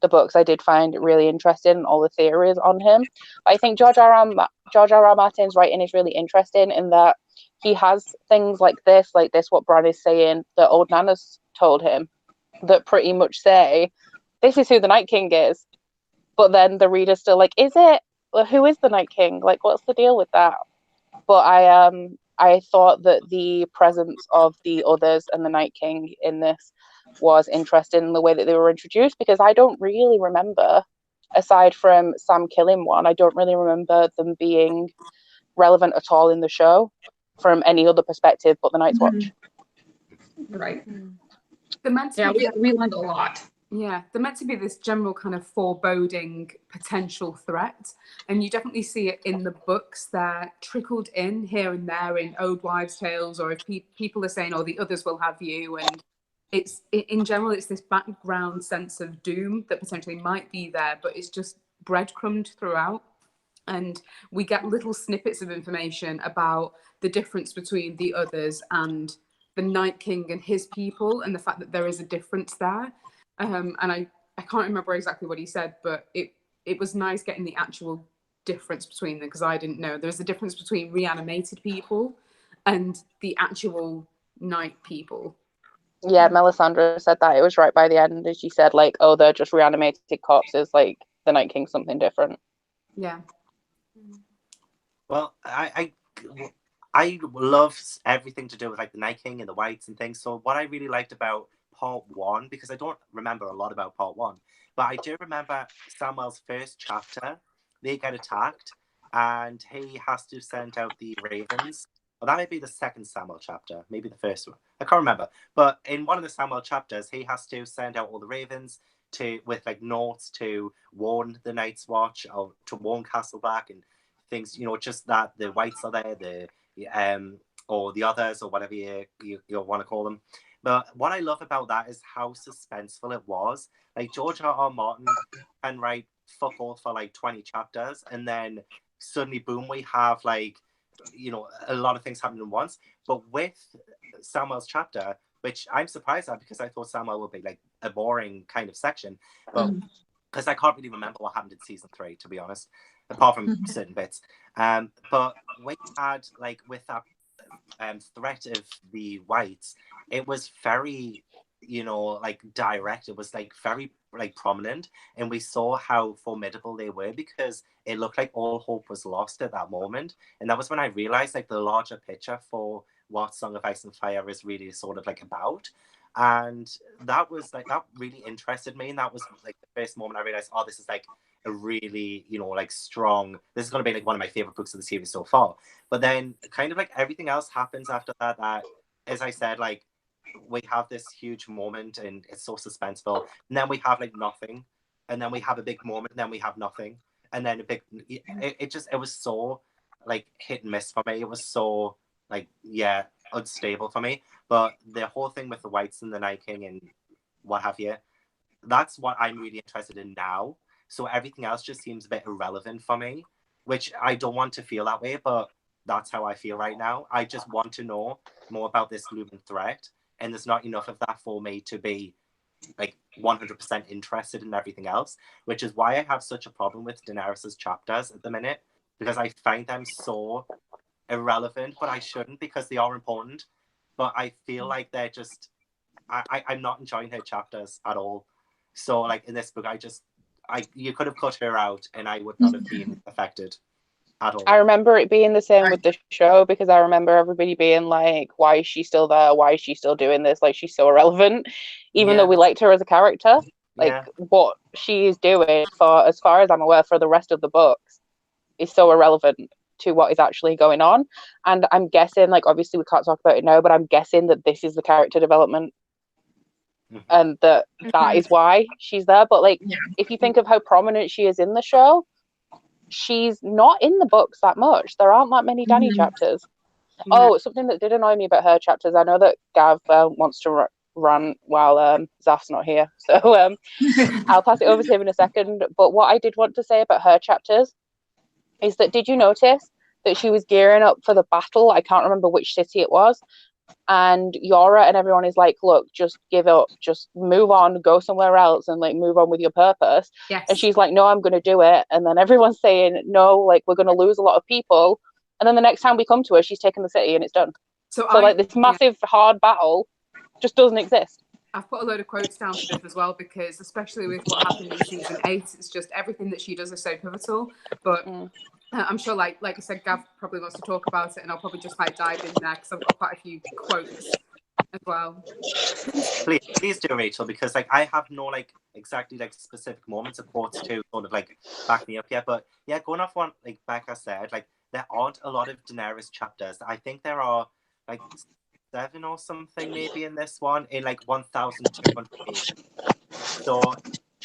the books, I did find really interesting, all the theories on him. But I think George R.R. Martin's writing is really interesting in that he has things like this, what Bran is saying, that Old Nana's told him, that pretty much say, this is who the Night King is. But then the reader's still like, is it? Well, who is the Night King? Like, what's the deal with that? But I thought that the presence of the others and the Night King in this was interesting in the way that they were introduced, because I don't really remember, aside from Sam killing one, I don't really remember them being relevant at all in the show from any other perspective but the Night's Watch.
Right.
They're meant to
Yeah,
be
we learned a lot.
Yeah, they're meant to be this general kind of foreboding potential threat. And you definitely see it in the books. They're trickled in here and there in old wives' tales, or if people are saying, oh, the others will have you. And in general, it's this background sense of doom that potentially might be there, but it's just breadcrumbed throughout. And we get little snippets of information about the difference between the others and the Night King and his people, and the fact that there is a difference there. And I can't remember exactly what he said, but it was nice getting the actual difference between them, because I didn't know. There's a difference between reanimated people and the actual night people.
Yeah, Melisandre said that. It was right by the end, and she said, like, oh, they're just reanimated corpses, like the Night King's something different.
Yeah.
Well, I love everything to do with like the Night King and the Whites and things. So what I really liked about part 1, because I don't remember a lot about part 1, but I do remember Samwell's first chapter. They get attacked and he has to send out the ravens. Well, that may be the second Samwell chapter, maybe the first one. I can't remember. But in one of the Samwell chapters, he has to send out all the ravens with like notes to warn the Night's Watch, or to warn Castle Black and things, just that the Whites are there, or the others, or whatever you want to call them. But what I love about that is how suspenseful it was. Like, George R.R. Martin can write fuck all for like 20 chapters, and then suddenly, boom, we have like, a lot of things happening at once. But with Samwell's chapter, which I'm surprised at, because I thought Samwell would be like a boring kind of section, but because I can't really remember what happened in season 3, to be honest, apart from certain bits. But we had, like, with that threat of the Whites, it was very, like, direct. It was like very like prominent, and we saw how formidable they were, because it looked like all hope was lost at that moment. And that was when I realized, like, the larger picture for what Song of Ice and Fire is really sort of like about. And that was like, that really interested me, and that was like the first moment I realized, oh, this is like a really, like, strong, this is going to be like one of my favorite books of the series so far. But then kind of like everything else happens after that, as I said, like, we have this huge moment and it's so suspenseful, and then we have like nothing, and then we have a big moment, and then we have nothing, and then a big, it was so like hit and miss for me. It was so like, yeah, unstable for me. But the whole thing with the Whites and the Night King and what have you, that's what I'm really interested in now. So everything else just seems a bit irrelevant for me, which I don't want to feel that way, but that's how I feel right now. I just want to know more about this looming threat, and there's not enough of that for me to be like 100% interested in everything else, which is why I have such a problem with Daenerys's chapters at the minute, because I find them so irrelevant, but I shouldn't, because they are important. But I feel like they're just, I'm not enjoying her chapters at all. So like in this book, you could have cut her out and I would not have been affected at all.
I remember it being the same with the show, because I remember everybody being like, why is she still there? Why is she still doing this? Like, she's so irrelevant, even though we liked her as a character. Like, what she is doing, for as far as I'm aware, for the rest of the books, is so irrelevant to what is actually going on. And I'm guessing, like, obviously we can't talk about it now, but I'm guessing that this is the character development, and that is why she's there. But like, if you think of how prominent she is in the show, she's not in the books that much. There aren't that many Dany chapters. Oh, something that did annoy me about her chapters, I know that Gav wants to run while Zaf's not here, so I'll pass it over to him in a second. But what I did want to say about her chapters is that, did you notice that she was gearing up for the battle? I can't remember which city it was, and Yora and everyone is like, look, just give up, just move on, go somewhere else, and like move on with your purpose. And she's like, no, I'm going to do it. And then everyone's saying, no, like, we're going to lose a lot of people. And then the next time we come to her, she's taken the city and it's done. So like, this massive hard battle just doesn't exist.
I've put a load of quotes down for this as well, because especially with what happened in season 8, it's just everything that she does is so pivotal. But I'm sure, like I said, Gav probably wants to talk about it, and I'll probably just like dive in there because I've got quite a few quotes as well.
Please do, Rachel, because like I have no like exactly like specific moments of quotes to sort of like back me up yet. But yeah, going off what like Becca said, like there aren't a lot of Daenerys chapters. I think there are like 7 or something maybe in this one in like 1,200 pages. So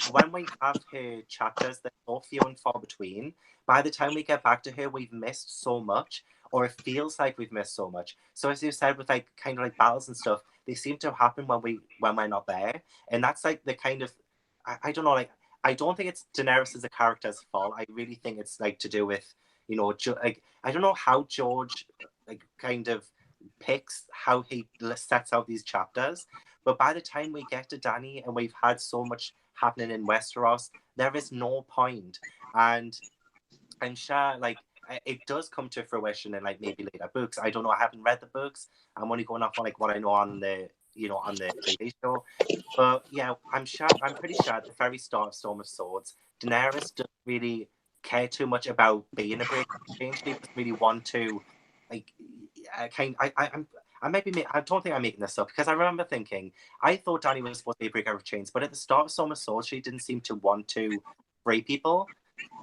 when we have her chapters, they're so few and far between. By the time we get back to her, we've missed so much, or it feels like we've missed so much. So as you said, with like kind of like battles and stuff, they seem to happen when we're not there, and that's like the kind of I don't know, like I don't think it's Daenerys as a character's fault. I really think it's like to do with like I don't know how George like kind of picks how he sets out these chapters, but by the time we get to Dany and we've had so much happening in Westeros, there is no point. And I'm sure like it does come to fruition in like maybe later books. I don't know. I haven't read the books. I'm only going off on like what I know on the on the TV show. But yeah, I'm pretty sure at the very start of Storm of Swords, Daenerys doesn't really care too much about being a breaker of chains. She doesn't really want to like I might be. I don't think I'm making this up because I remember thinking I thought Dany was supposed to be a breaker of chains, but at the start of Storm of Swords, she didn't seem to want to free people,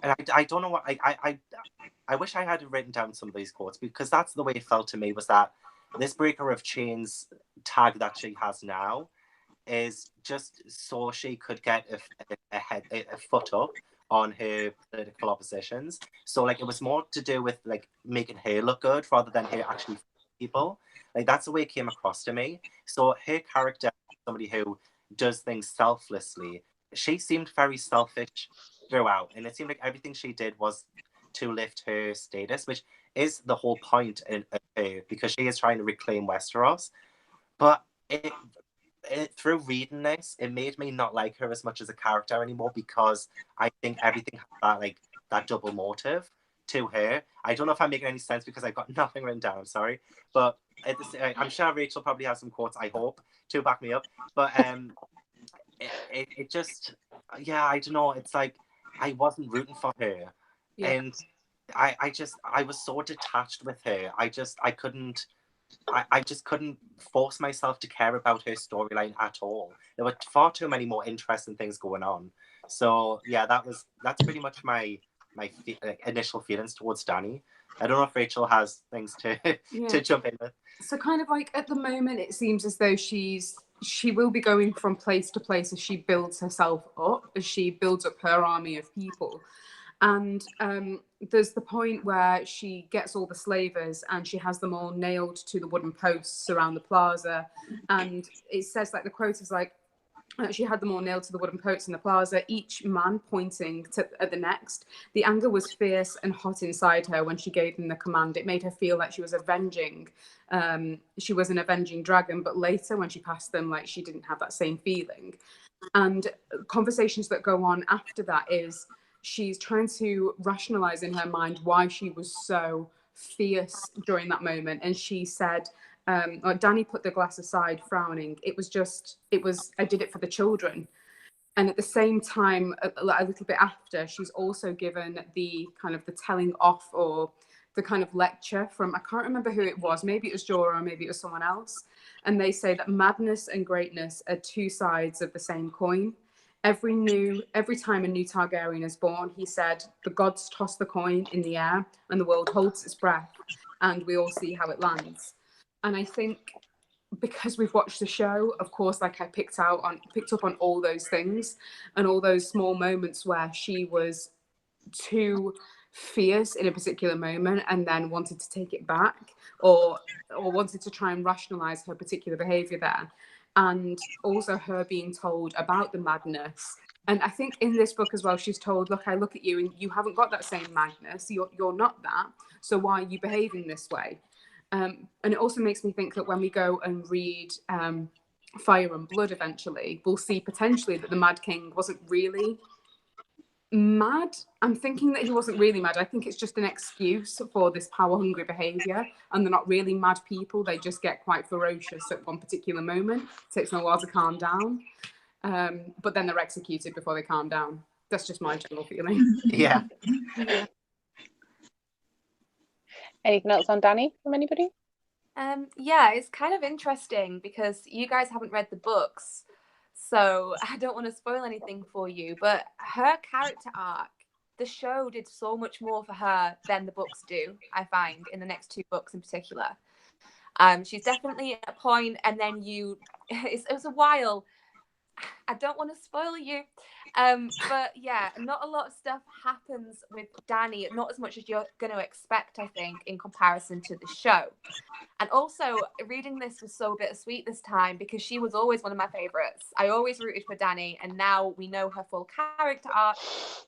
and I don't know what I wish I had written down some of these quotes because that's the way it felt to me. Was that this breaker of chains tag that she has now is just so she could get a foot up on her political oppositions. So like it was more to do with like making her look good rather than her actually people. Like that's the way it came across to me. So her character, somebody who does things selflessly, she seemed very selfish throughout, and it seemed like everything she did was to lift her status, which is the whole point in her, because she is trying to reclaim Westeros. But through reading this, it made me not like her as much as a character anymore because I think everything has that double motive to her. I don't know if I'm making any sense because I've got nothing written down. I'm sorry, but I'm sure Rachel probably has some quotes. I hope to back me up. But it just I don't know. It's like I wasn't rooting for her, and I was so detached with her. I just couldn't force myself to care about her storyline at all. There were far too many more interesting things going on. So yeah, that's pretty much my initial feelings towards Dany. I don't know if Rachel has things to jump in with.
So kind of like at the moment, it seems as though she will be going from place to place as she builds herself up, as she builds up her army of people. And there's the point where she gets all the slavers and she has them all nailed to the wooden posts around the plaza. And it says, like, the quote is like, she had them all nailed to the wooden posts in the plaza, each man pointing at the next. The anger was fierce and hot inside her when she gave them the command. It made her feel like she was avenging. She was an avenging dragon, but later when she passed them, like, she didn't have that same feeling. And conversations that go on after that is she's trying to rationalize in her mind why she was so fierce during that moment. And she said, Dany put the glass aside, frowning. It was, I did it for the children. And at the same time, a little bit after, she's also given the kind of the telling off or the kind of lecture from, I can't remember who it was. Maybe it was Jorah or maybe it was someone else. And they say that madness and greatness are two sides of the same coin. Every time a new Targaryen is born, he said, the gods toss the coin in the air and the world holds its breath and we all see how it lands. And I think because we've watched the show, of course, like I picked up on all those things and all those small moments where she was too fierce in a particular moment and then wanted to take it back or wanted to try and rationalize her particular behavior there. And also her being told about the madness. And I think in this book as well, she's told, look, I look at you and you haven't got that same madness. You're not that. So why are you behaving this way? And it also makes me think that when we go and read Fire and Blood eventually, we'll see potentially that the Mad King wasn't really mad. I'm thinking that he wasn't really mad. I think it's just an excuse for this power-hungry behaviour, and they're not really mad people. They just get quite ferocious at one particular moment. It takes them a while to calm down, but then they're executed before they calm down. That's just my general feeling.
Yeah.
Anything else on Dany from anybody?
Yeah, it's kind of interesting because you guys haven't read the books, so I don't want to spoil anything for you, but her character arc, the show did so much more for her than the books do, I find, in the next 2 books in particular. She's definitely at a point, and then it was a while. I don't want to spoil you. But yeah, not a lot of stuff happens with Dany, not as much as you're going to expect, I think, in comparison to the show. And also, reading this was so bittersweet this time because she was always one of my favorites. I always rooted for Dany, and now we know her full character arc.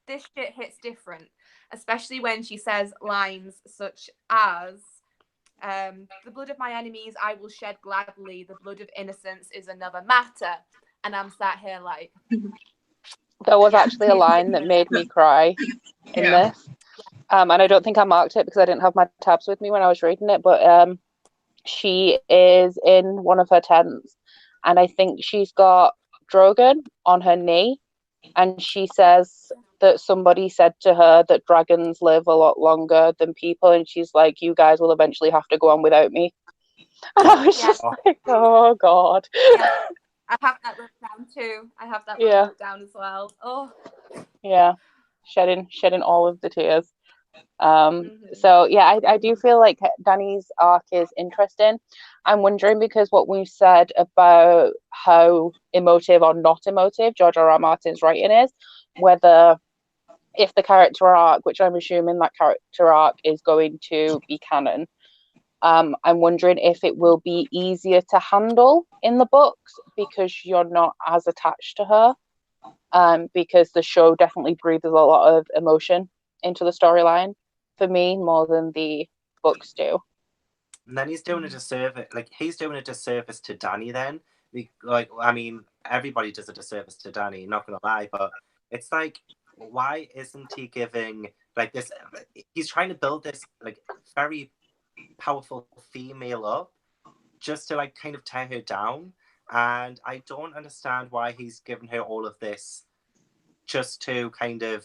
This shit hits different, especially when she says lines such as, the blood of my enemies I will shed gladly, the blood of innocence is another matter. And I'm sat here like...
There was actually a line that made me cry in this. And I don't think I marked it because I didn't have my tabs with me when I was reading it, but she is in one of her tents, and I think she's got Drogon on her knee, and she says that somebody said to her that dragons live a lot longer than people, and she's like, you guys will eventually have to go on without me. And I was just like, oh God.
Yeah. I have that wrote down too. I have that wrote down as well. Oh.
Yeah. Shedding all of the tears. So yeah, I do feel like Dany's arc is interesting. I'm wondering, because what we've said about how emotive or not emotive George R.R. Martin's writing is, whether if the character arc, which I'm assuming that character arc is going to be canon, I'm wondering if it will be easier to handle in the books because you're not as attached to her, because the show definitely breathes a lot of emotion into the storyline for me more than the books do.
And then he's doing a disservice. He's doing a disservice to Dany. Then, I mean, everybody does a disservice to Dany. Not gonna lie, but it's like, why isn't he giving this? He's trying to build this very powerful female up, just to kind of tear her down. And I don't understand why he's given her all of this, just to kind of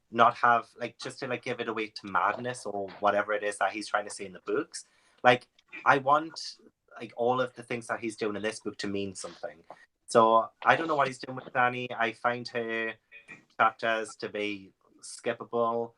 not have just to give it away to madness or whatever it is that he's trying to say in the books. I want all of the things that he's doing in this book to mean something. So I don't know what he's doing with Dany. I find her chapters to be skippable,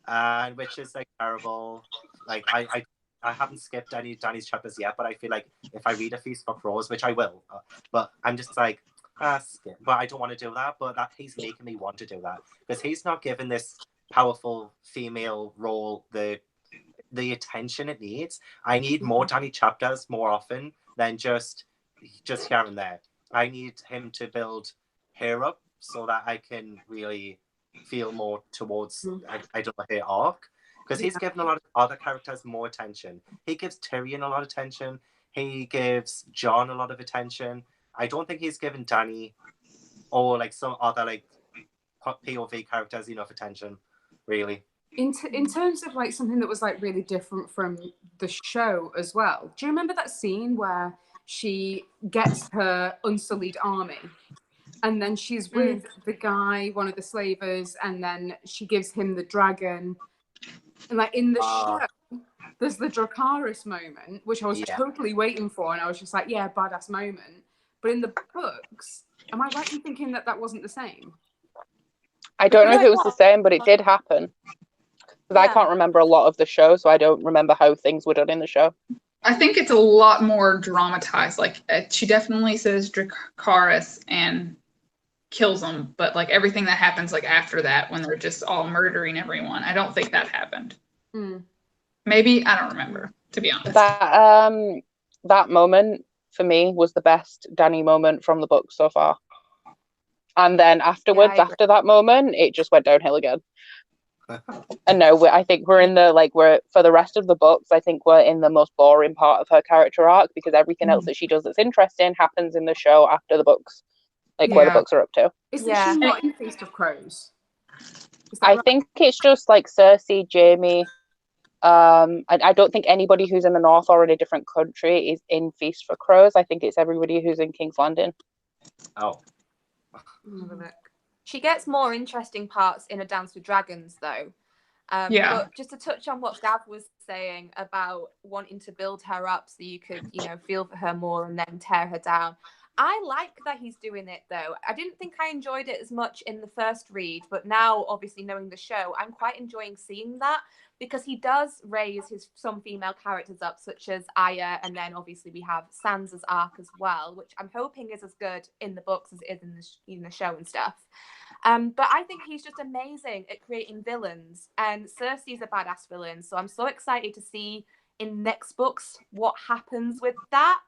and which is terrible. I haven't skipped any Dany's chapters yet, but I feel like if I read A Feast for Crows, which I will, but I'm just skip. But I don't want to do that. But that he's making me want to do that because he's not giving this powerful female role the attention it needs. I need more Dany chapters more often than just here and there. I need him to build her up so that I can really feel more towards I don't know, her arc. Because he's given a lot of other characters more attention. He gives Tyrion a lot of attention. He gives Jon a lot of attention. I don't think he's given Dany or some other POV characters enough attention, really.
In terms of something that was really different from the show as well, do you remember that scene where she gets her unsullied army and then she's with the guy, one of the slavers, and then she gives him the dragon, and in the show there's the Dracarys moment, which I was totally waiting for, and I was just yeah, badass moment. But in the books, am I right in thinking that wasn't the same?
I don't know if it was the same, but it did happen. Because I can't remember a lot of the show, so I don't remember how things were done in the show.
I think it's a lot more dramatized. She definitely says Dracarys and kills him, but everything that happens after that, when they're just all murdering everyone, I don't think that happened. Maybe, I don't remember, to be honest.
That moment for me was the best Dany moment from the book so far. And then afterwards, after that moment, it just went downhill again. And no, I think we're in the we're for the rest of the books. I think we're in the most boring part of her character arc because everything else that she does that's interesting happens in the show after the books, where the books are up to.
Is she not in Feast of Crows?
I think it's just Cersei, Jaime. I don't think anybody who's in the north or in a different country is in Feast for Crows. I think it's everybody who's in King's Landing.
Oh.
She gets more interesting parts in A Dance with Dragons, though.
Yeah.
But just to touch on what Gav was saying about wanting to build her up so you could, you know, feel for her more and then tear her down. I like that he's doing it, though. I didn't think I enjoyed it as much in the first read, but now, obviously, knowing the show, I'm quite enjoying seeing that, because he does raise some female characters up, such as Arya, and then obviously we have Sansa's arc as well, which I'm hoping is as good in the books as it is in the show and stuff. But I think he's just amazing at creating villains, and Cersei's a badass villain, so I'm so excited to see in next books what happens with that.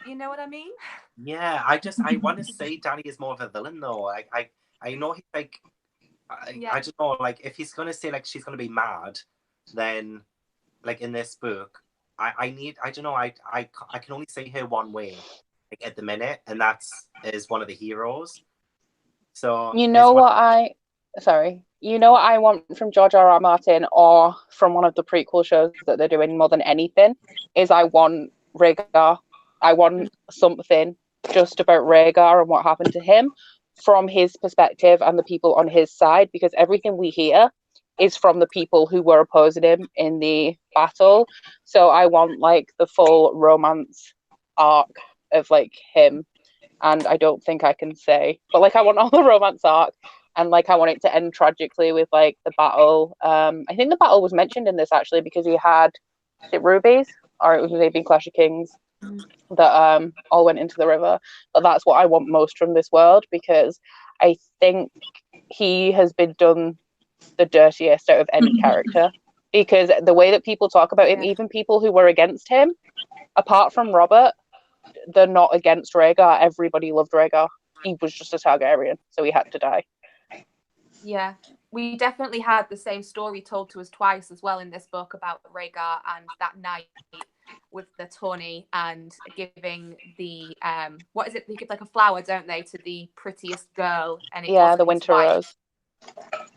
You know what I mean?
Yeah, I want to say Danny is more of a villain though. I know he's like, I don't know, like if he's gonna say like she's gonna be mad, then like in this book, I don't know, I can only say her one way, like at the minute, and that's is one of the heroes. So
you know what I want from George R.R. Martin, or from one of the prequel shows that they're doing more than anything, is I want Rhaegar. I want something just about Rhaegar and what happened to him from his perspective and the people on his side, because everything we hear is from the people who were opposing him in the battle. So I want like the full romance arc of like him, and I don't think I can say, but like I want all the romance arc, and like I want it to end tragically with like the battle. I think the battle was mentioned in this actually, because he had, is it rubies, or it was maybe Clash of Kings, that all went into the river. But that's what I want most from this world, because I think he has been done the dirtiest out of any character, because the way that people talk about him, even people who were against him, apart from Robert, they're not against Rhaegar. Everybody loved Rhaegar. He was just a Targaryen, so he had to die.
Yeah, we definitely had the same story told to us twice as well in this book about Rhaegar and that night with the tourney and giving the what is it? They give like a flower, don't they, to the prettiest girl, and it
the Winter Rose.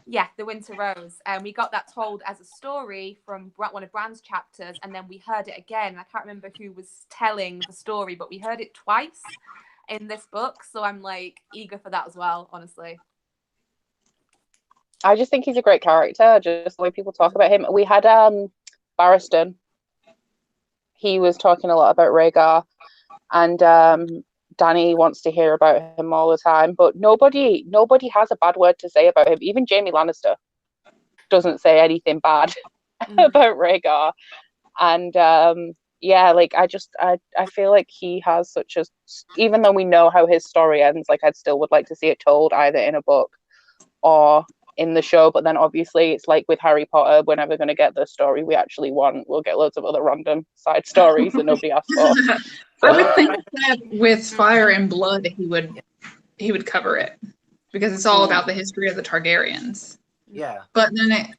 Yeah, the Winter Rose. And we got that told as a story from one of Bran's chapters, and then we heard it again. I can't remember who was telling the story, but we heard it twice in this book. So I'm like eager for that as well, honestly.
I just think he's a great character, just the way people talk about him. We had Barristan. He was talking a lot about Rhaegar, and Danny wants to hear about him all the time, but nobody has a bad word to say about him. Even Jaime Lannister doesn't say anything bad about Rhaegar. And like I feel like he has such a, even though we know how his story ends, like I still would like to see it told either in a book or in the show. But then obviously it's like with Harry Potter, we're never going to get the story we actually want. We'll get loads of other random side stories that nobody asked for.
I would think that with Fire and Blood he would cover it, because it's all about the history of the Targaryens.
Yeah.
But then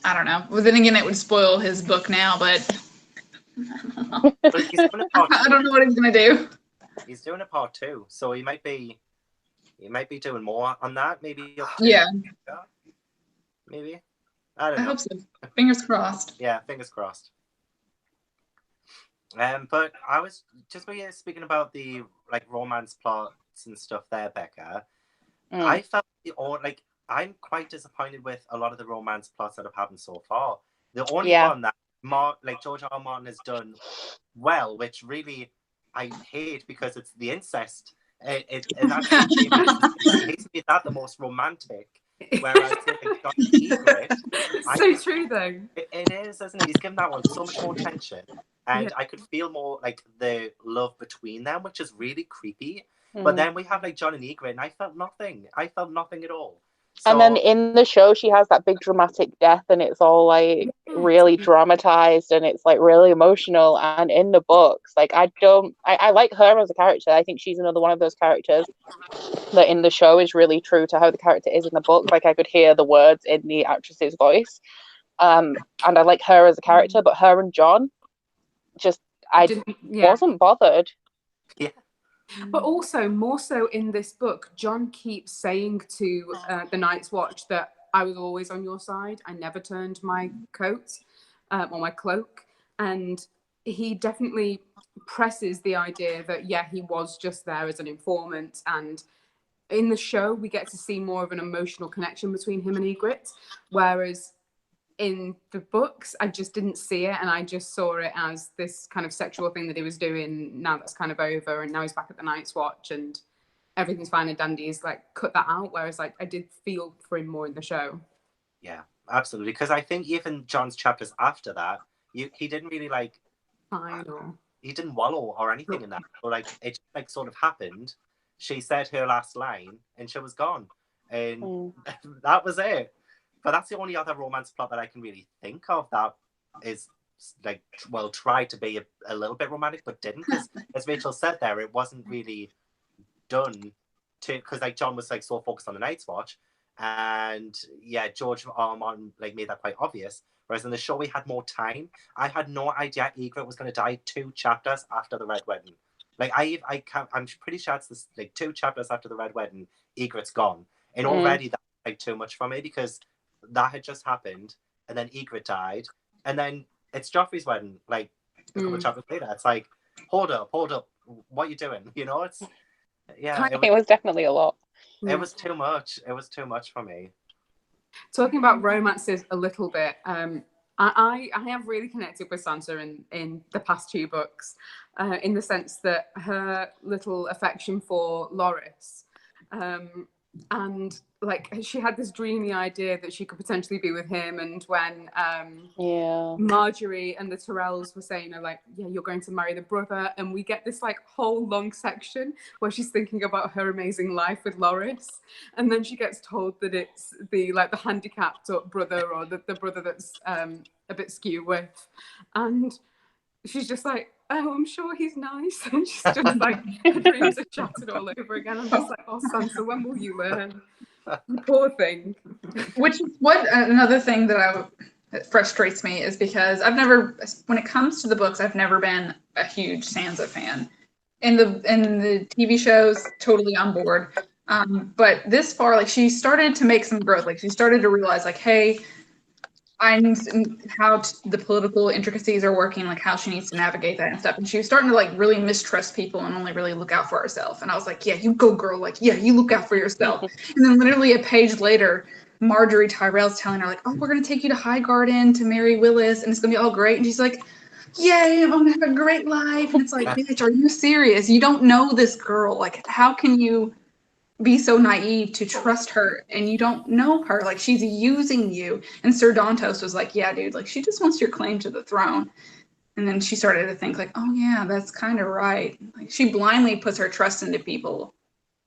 I don't know. Well, then again, it would spoil his book now, but I don't know what he's gonna do.
He's doing a part 2, so he might be doing more on that. Maybe maybe. I don't know.
I hope so. Fingers crossed.
Yeah, fingers crossed. But I was just speaking about the like romance plots and stuff there, Becca. I felt I'm quite disappointed with a lot of the romance plots that have happened so far. The only one that George R.R. Martin has done well, which really I hate because it's the incest. It makes me that the most romantic. Whereas
so true though.
It is, isn't it? He's given that one so much more attention, and I could feel more like the love between them, which is really creepy. But then we have like Jon and Ygritte, and I felt nothing at all. So,
and then in the show she has that big dramatic death, and it's all like really dramatized, and it's like really emotional. And in the books, like I like her as a character. I think she's another one of those characters that in the show is really true to how the character is in the book. Like I could hear the words in the actress's voice, and I like her as a character. But her and Jon, just wasn't bothered.
Yeah.
But also, more so in this book, Jon keeps saying to the Night's Watch that I was always on your side. I never turned my coat or my cloak. And he definitely presses the idea that, he was just there as an informant. And in the show, we get to see more of an emotional connection between him and Ygritte. Whereas in the books, I just didn't see it, and I just saw it as this kind of sexual thing that he was doing. Now that's kind of over, and now he's back at the Night's Watch, and everything's fine and dandy. He's like cut that out. Whereas like I did feel for him more in the show.
Yeah, absolutely. Because I think even John's chapters after that, he didn't really like.
Fine or
he didn't wallow or anything in that. So like it just, like sort of happened. She said her last line, and she was gone, and that was it. But that's the only other romance plot that I can really think of that is like, well, tried to be a little bit romantic, but didn't. Because as Rachel said there, it wasn't really done to, because like John was like so focused on the Night's Watch, and yeah, George R.R. Martin like made that quite obvious. Whereas in the show we had more time. I had no idea Ygritte was going to die 2 chapters after the Red Wedding. Like I'm pretty sure it's this, like 2 chapters after the Red Wedding, Ygritte's gone, and already that's like too much for me, because that had just happened, and then Ygritte died, and then it's Joffrey's wedding, like a couple of chapters later. It's like, hold up, what are you doing? You know, it's
it was definitely a lot.
It was too much. It was too much for me.
Talking about romances a little bit, I have really connected with Sansa in the past 2 books, in the sense that her little affection for Loras, and like she had this dreamy idea that she could potentially be with him, and when Marjorie and the Tyrells were saying, like, yeah, you're going to marry the brother, and we get this like whole long section where she's thinking about her amazing life with Loras, and then she gets told that it's the handicapped brother, or the brother that's a bit skew with, and she's just like, oh, I'm sure he's nice, and she's just like, her dreams are shattered all over again. I'm just like, oh, Sansa, when will you learn? Poor thing.
Which is what another thing that frustrates me is because when it comes to the books, I've never been a huge Sansa fan. In the TV shows, totally on board. But this far, like, she started to make some growth. Like, she started to realize, like, hey, I need how the political intricacies are working, like how she needs to navigate that and stuff. And she was starting to like really mistrust people and only really look out for herself. And I was like, yeah, you go, girl. Like, yeah, you look out for yourself. And then literally a page later, Marjorie Tyrell's telling her like, oh, we're going to take you to Highgarden to marry Willis, and it's going to be all great. And she's like, yay, I'm going to have a great life. And it's like, bitch, are you serious? You don't know this girl. Like, how can you be so naive to trust her, and you don't know her? Like, she's using you. And Sir Dantos was like, yeah, dude, like, she just wants your claim to the throne. And then she started to think like, oh yeah, that's kind of right. Like, she blindly puts her trust into people,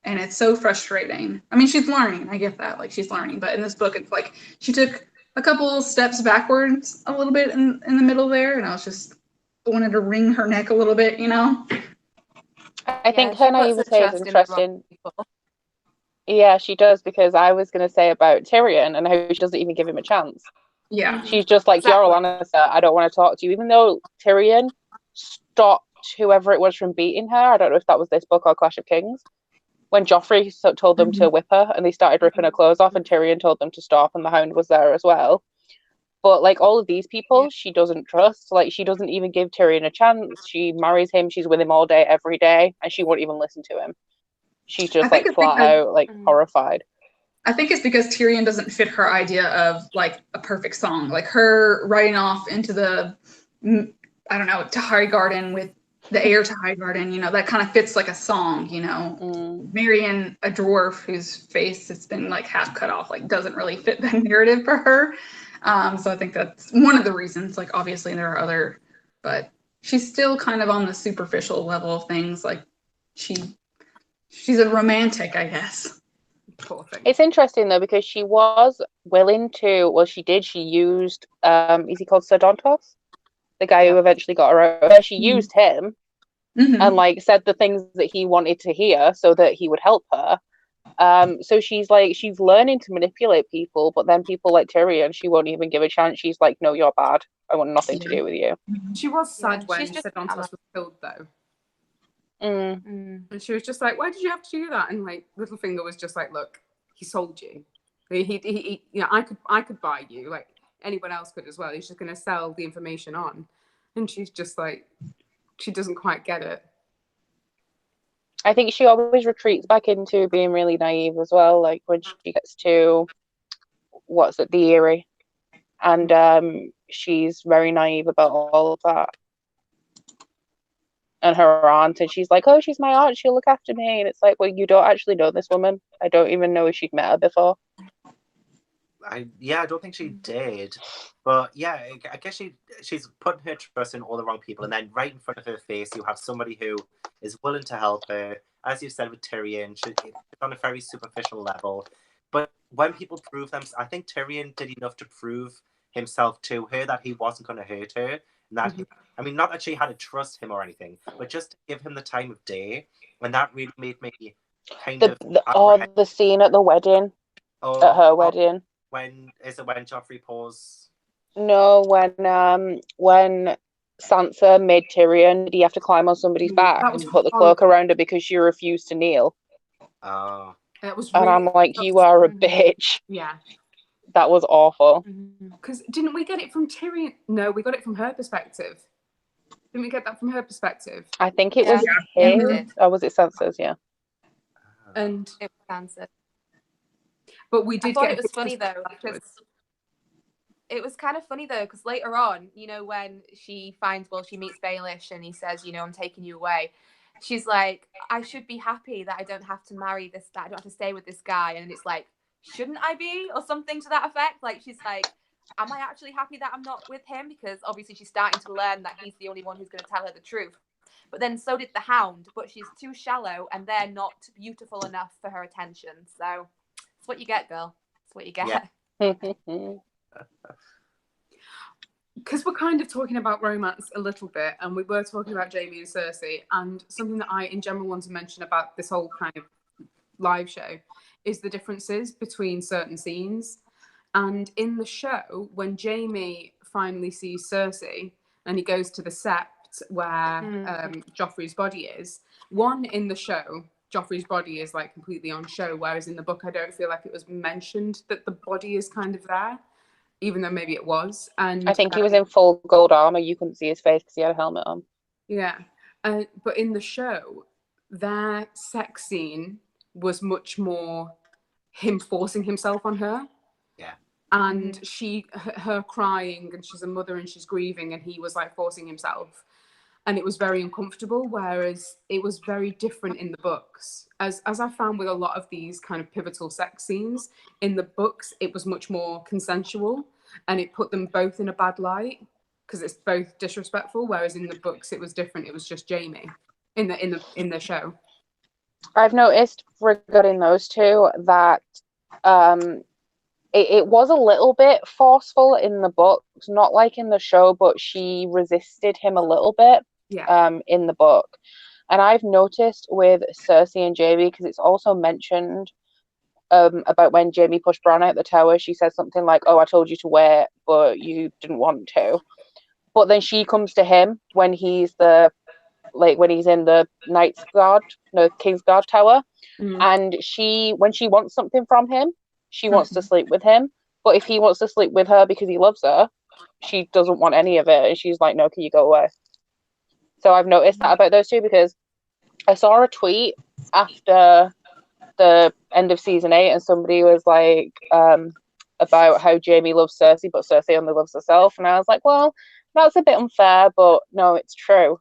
and it's so frustrating. I mean, she's learning, I get that, like, she's learning, but in this book it's like she took a couple steps backwards a little bit in the middle there, and I was just wanted to wring her neck a little bit, you know.
I think her naivete is interesting. Yeah, she does, because I was going to say about Tyrion and how she doesn't even give him a chance.
Yeah.
She's just like, exactly. You're Lannister, I don't want to talk to you. Even though Tyrion stopped whoever it was from beating her. I don't know if that was this book or Clash of Kings. When Joffrey told them to whip her, and they started ripping her clothes off, and Tyrion told them to stop, and the Hound was there as well. But like all of these people, she doesn't trust. Like, she doesn't even give Tyrion a chance. She marries him, she's with him all day, every day, and she won't even listen to him. She's just like flat out like horrified.
I think it's because Tyrion doesn't fit her idea of like a perfect song. Like her riding off into the, I don't know, to Highgarden with the heir to Highgarden, you know, that kind of fits like a song, you know. Marrying a dwarf whose face has been like half cut off, like, doesn't really fit the narrative for her. So I think that's one of the reasons. Like, obviously there are other, but she's still kind of on the superficial level of things. Like, she's a romantic, I guess.
It's interesting though, because she was willing to, she used, is he called Sir Dantos? The guy who eventually got her out. She used him and like said the things that he wanted to hear so that he would help her. So she's learning to manipulate people, but then people like Tyrion, she won't even give a chance. She's like, no, you're bad. I want nothing to do with you.
She was sad when Sir Dantos was killed though. And she was just like, why did you have to do that? And like Littlefinger was just like, look, he sold you. He you know, I could buy you, like anyone else could as well. He's just going to sell the information on. And she's just like, she doesn't quite get it.
I think she always retreats back into being really naive as well. Like when she gets to, the Eyrie. and she's very naive about all of that. And her aunt, and she's like, oh, she's my aunt, she'll look after me. And it's like, well, you don't actually know this woman. I don't even know if she'd met her before.
I don't think she did. But yeah, I guess she's putting her trust in all the wrong people, and then right in front of her face you have somebody who is willing to help her. As you said with Tyrion, she's on a very superficial level. But when people prove them, I think Tyrion did enough to prove himself to her that he wasn't going to hurt her. And that, I mean, not that she had to trust him or anything, but just to give him the time of day. And that really made me kind of...
the scene at the wedding. At her wedding.
When Joffrey paused?
No, when Sansa made Tyrion, did he have to climb on somebody's back and put the cloak around her because she refused to kneel?
Oh.
It was
and I'm like, you are a bitch.
Yeah.
That was awful.
Because didn't we get it from Tyrion? No, we got it from her perspective. Didn't we get that from her perspective?
I think it was him. Or was it Sansa's? Yeah.
And
it was Sansa.
But we did get
it was funny though, because it was kind of funny though, because later on, you know, when she meets Baelish and he says, you know, I'm taking you away. She's like, I should be happy that I don't have to marry this guy. I don't have to stay with this guy. And it's like, shouldn't I be? Or something to that effect. Like, she's like, am I actually happy that I'm not with him? Because obviously she's starting to learn that he's the only one who's going to tell her the truth. But then so did the Hound, but she's too shallow and they're not beautiful enough for her attention. So it's what you get, girl. It's what you get.
Yeah.
Because we're kind of talking about romance a little bit, and we were talking about Jaime and Cersei, and something that I in general want to mention about this whole kind of live show is the differences between certain scenes. And in the show, when Jaime finally sees Cersei and he goes to the sept where Joffrey's body is, one, in the show, Joffrey's body is like completely on show, whereas in the book I don't feel like it was mentioned that the body is kind of there, even though maybe it was. And
I think he was in full gold armor. You couldn't see his face because he had a helmet on.
Yeah. But in the show, their sex scene was much more him forcing himself on her.
Yeah.
And her crying, and she's a mother and she's grieving, and he was like forcing himself. And it was very uncomfortable, whereas it was very different in the books. As I found with a lot of these kind of pivotal sex scenes, in the books, it was much more consensual, and it put them both in a bad light because it's both disrespectful, whereas in the books, it was different. It was just Jaime in the show.
I've noticed regarding those two that it was a little bit forceful in the books, not like in the show, but she resisted him a little bit.
Yeah.
In the book. And I've noticed with Cersei and Jaime, because it's also mentioned about when Jaime pushed Bran out the tower, she says something like, oh, I told you to wait, but you didn't want to. But then she comes to him when he's in the King's Guard tower. And when she wants something from him, she wants to sleep with him. But if he wants to sleep with her because he loves her, she doesn't want any of it. And she's like, no, can you go away? So I've noticed that about those two, because I saw a tweet after the end of season 8 and somebody was like about how Jaime loves Cersei, but Cersei only loves herself. And I was like, well, that's a bit unfair, but no, it's true.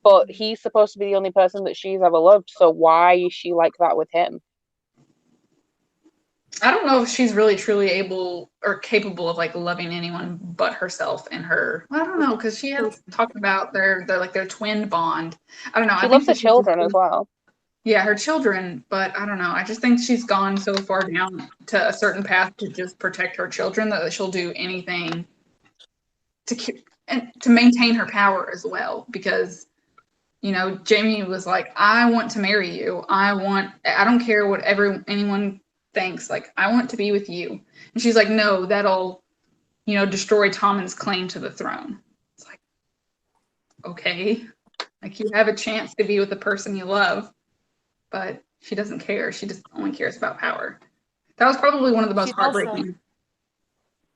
But he's supposed to be the only person that she's ever loved, so why is she like that with him?
I don't know if she's really truly able or capable of like loving anyone but herself and her. I don't know, because she had talked about their twin bond. I don't know.
She loves the children as well.
Yeah, her children, but I don't know. I just think she's gone so far down to a certain path to just protect her children that she'll do anything to maintain her power as well. Because, you know, Jaime was like, I want to marry you. I don't care what anyone thanks, like, I want to be with you. And she's like, no, that'll, you know, destroy Tommen's claim to the throne. It's like, okay, like, you have a chance to be with the person you love, but she doesn't care. She just only cares about power. That was probably one of the most heartbreaking.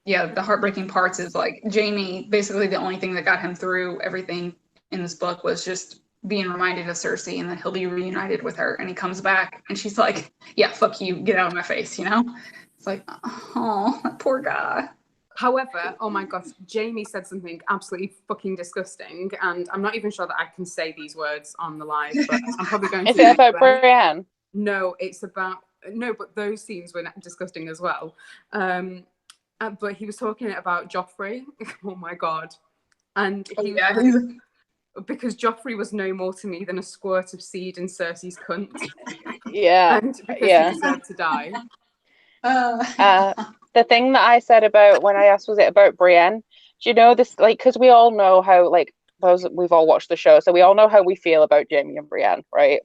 Yeah, the heartbreaking parts is like Jaime, basically the only thing that got him through everything in this book was just being reminded of Cersei, and that he'll be reunited with her, and he comes back and she's like, yeah, fuck you, get out of my face, you know? It's like, oh, that poor guy.
However, oh my gosh, Jamie said something absolutely fucking disgusting, and I'm not even sure that I can say these words on the live, but I'm probably going to.
Is it about Brienne?
No, it's about but those scenes were disgusting as well. But he was talking about Joffrey. Oh my god, and he was like, because Joffrey was no more to me than a squirt of seed in Cersei's cunt.
Yeah,
and because he deserved to die.
The thing that I said about when I asked, was it about Brienne? Do you know this? Like, because we all know how, like, we've all watched the show, so we all know how we feel about Jaime and Brienne, right?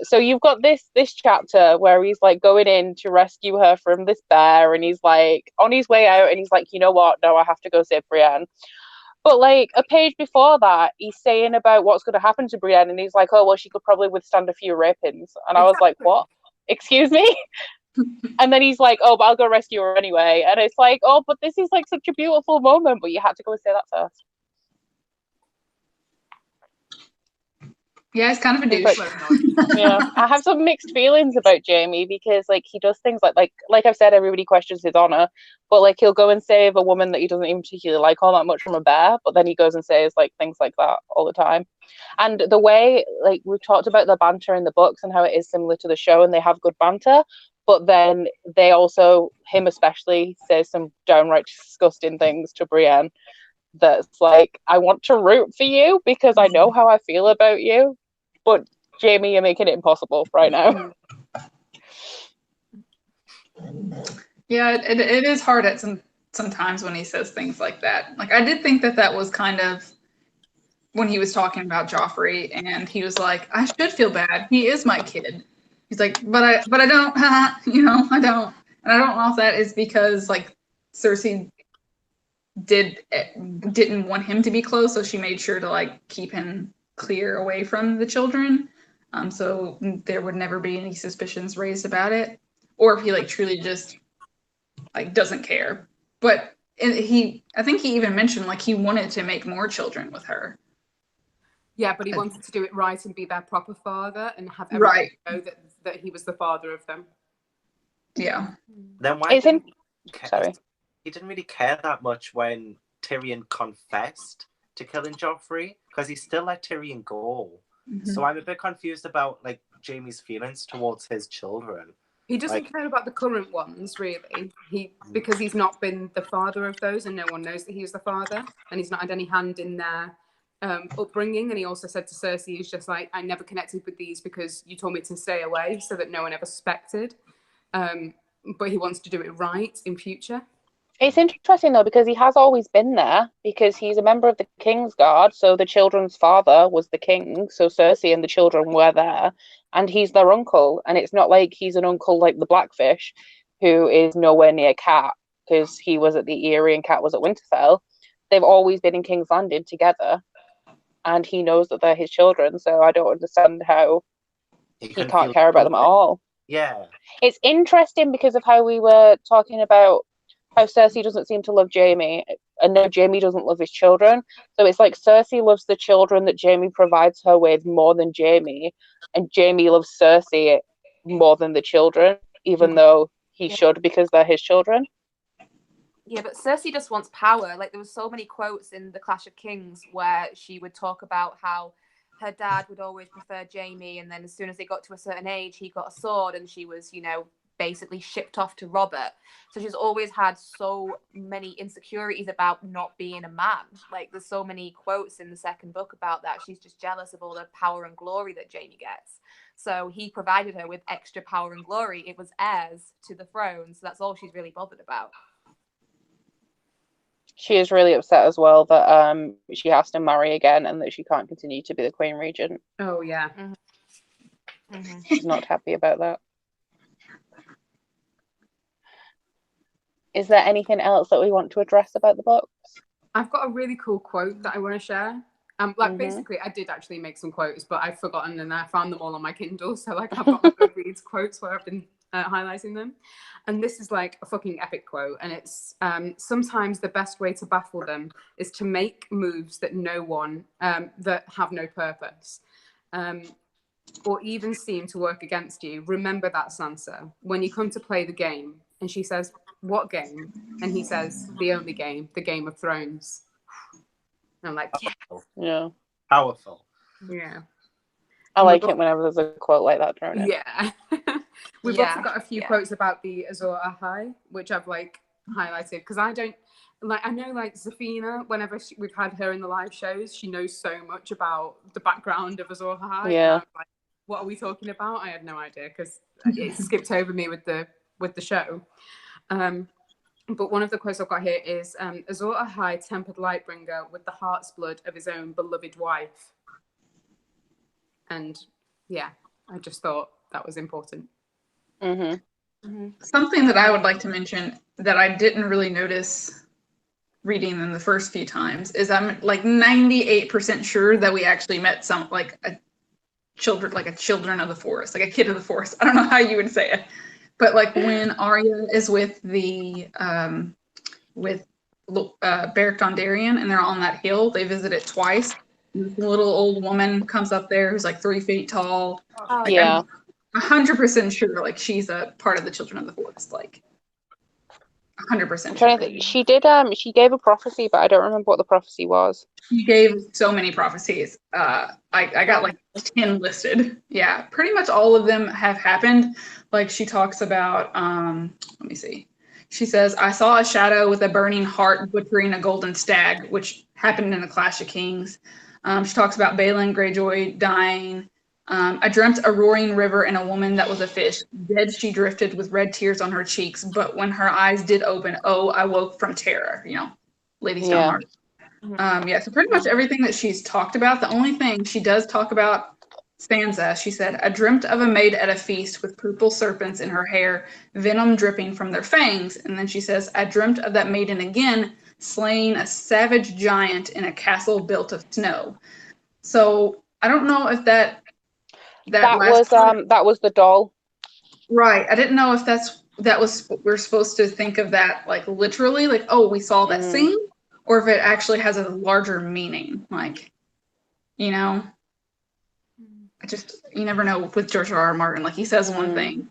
So you've got this chapter where he's like going in to rescue her from this bear, and he's like on his way out, and he's like, you know what? No, I have to go save Brienne. But like a page before that, he's saying about what's going to happen to Brienne, and he's like, oh well, she could probably withstand a few rapings, and I was like, what? Excuse me? And then he's like, oh, but I'll go rescue her anyway. And it's like, oh, but this is like such a beautiful moment, but you had to go and say that first.
Yeah, it's kind of a douche.
Yeah, I have some mixed feelings about Jaime because like he does things like I've said, everybody questions his honor, but like he'll go and save a woman that he doesn't even particularly like all that much from a bear, but then he goes and says like things like that all the time. And the way, like, we've talked about the banter in the books and how it is similar to the show, and they have good banter, but then they also, him especially, says some downright disgusting things to Brienne that's like, I want to root for you because I know how I feel about you, but Jaime, you're making it impossible right now.
Yeah, it is hard at sometimes when he says things like that. Like, I did think that was kind of when he was talking about Joffrey, and he was like, I should feel bad. He is my kid. He's like, but I don't, I don't. And I don't know if that is because like Cersei didn't want him to be close, so she made sure to like keep him clear away from the children, so there would never be any suspicions raised about it, or if he like truly just like doesn't care. But I think he even mentioned like he wanted to make more children with her.
Yeah, but he wanted to do it right and be their proper father and have everyone know that he was the father of them.
Yeah.
Then why didn't he didn't really care that much when Tyrion confessed to killing Joffrey, because he still let Tyrion go. Mm-hmm. So I'm a bit confused about like Jaime's feelings towards his children.
He doesn't care about the current ones, really. Because he's not been the father of those, and no one knows that he's the father, and he's not had any hand in their upbringing. And he also said to Cersei, he's just like, I never connected with these because you told me to stay away so that no one ever suspected. But he wants to do it right in future.
It's interesting though, because he has always been there, because he's a member of the King's Guard, so the children's father was the king, so Cersei and the children were there, and he's their uncle. And it's not like he's an uncle like the Blackfish, who is nowhere near Cat, because he was at the Eyrie and Cat was at Winterfell. They've always been in King's Landing together, and he knows that they're his children, so I don't understand how he can't care about them at all.
Yeah.
It's interesting because of how we were talking about how Cersei doesn't seem to love Jaime, and no, Jaime doesn't love his children. So it's like Cersei loves the children that Jaime provides her with more than Jaime, and Jaime loves Cersei more than the children, even though he should, because they're his children.
Yeah, but Cersei just wants power. Like, there were so many quotes in The Clash of Kings where she would talk about how her dad would always prefer Jaime, and then as soon as they got to a certain age, he got a sword, and she was, basically shipped off to Robert. So she's always had so many insecurities about not being a man. Like, there's so many quotes in the second book about that. She's just jealous of all the power and glory that Jaime gets. So he provided her with extra power and glory. It was heirs to the throne. So that's all she's really bothered about.
She is really upset as well that she has to marry again and that she can't continue to be the Queen Regent.
Oh, yeah.
Mm-hmm. Mm-hmm.
She's not happy about that. Is there anything else that we want to address about the books?
I've got a really cool quote that I want to share. Basically, I did actually make some quotes, but I've forgotten, and I found them all on my Kindle. So, like, I've got my Goodreads quotes where I've been highlighting them. And this is like a fucking epic quote. And it's, sometimes the best way to baffle them is to make moves that that have no purpose, or even seem to work against you. Remember that, Sansa, when you come to play the game. And she says, what game? And he says, the only game, the Game of Thrones. And I'm like,
Yeah.
Powerful.
yeah.
I like it whenever there's a quote like that thrown in.
Yeah. We've also got a few quotes about the Azor Ahai, which I've like highlighted because I don't like. I know like Zafina. Whenever we've had her in the live shows, she knows so much about the background of Azor Ahai.
Yeah.
And I was like, what are we talking about? I had no idea because it skipped over me with the show. But one of the quotes I've got here is Azor Ahai tempered Lightbringer with the heart's blood of his own beloved wife. And yeah, I just thought that was important.
Something that I would like to mention that I didn't really notice reading them the first few times is I'm like 98% sure that we actually met some like a children of the forest, like a kid of the forest. I don't know how you would say it, but like when Arya is with the Beric Dondarrion and they're on that hill, they visit it twice. This little old woman comes up there who's like 3 feet tall. Like,
Yeah.
I'm 100% sure like she's a part of the Children of the Forest. Like 100% sure.
She did. She gave a prophecy, but I don't remember what the prophecy was.
She gave so many prophecies. I got like 10 listed. Yeah, pretty much all of them have happened. Like she talks about. Let me see. She says, "I saw a shadow with a burning heart butchering a golden stag," which happened in the Clash of Kings. She talks about Balin Greyjoy dying. "I dreamt a roaring river and a woman that was a fish. Dead she drifted with red tears on her cheeks. But when her eyes did open, oh, I woke from terror." You know, Lady Stoneheart. Yeah, so pretty much everything that she's talked about. The only thing she does talk about Sansa, she said, "I dreamt of a maid at a feast with purple serpents in her hair, venom dripping from their fangs." And then she says, "I dreamt of that maiden again, slaying a savage giant in a castle built of snow." So I don't know if that
was the doll.
Right. I didn't know if that was we're supposed to think of that like literally, like, oh, we saw that scene, or if it actually has a larger meaning. Like, you know, you never know with George R.R. Martin. Like he says one thing.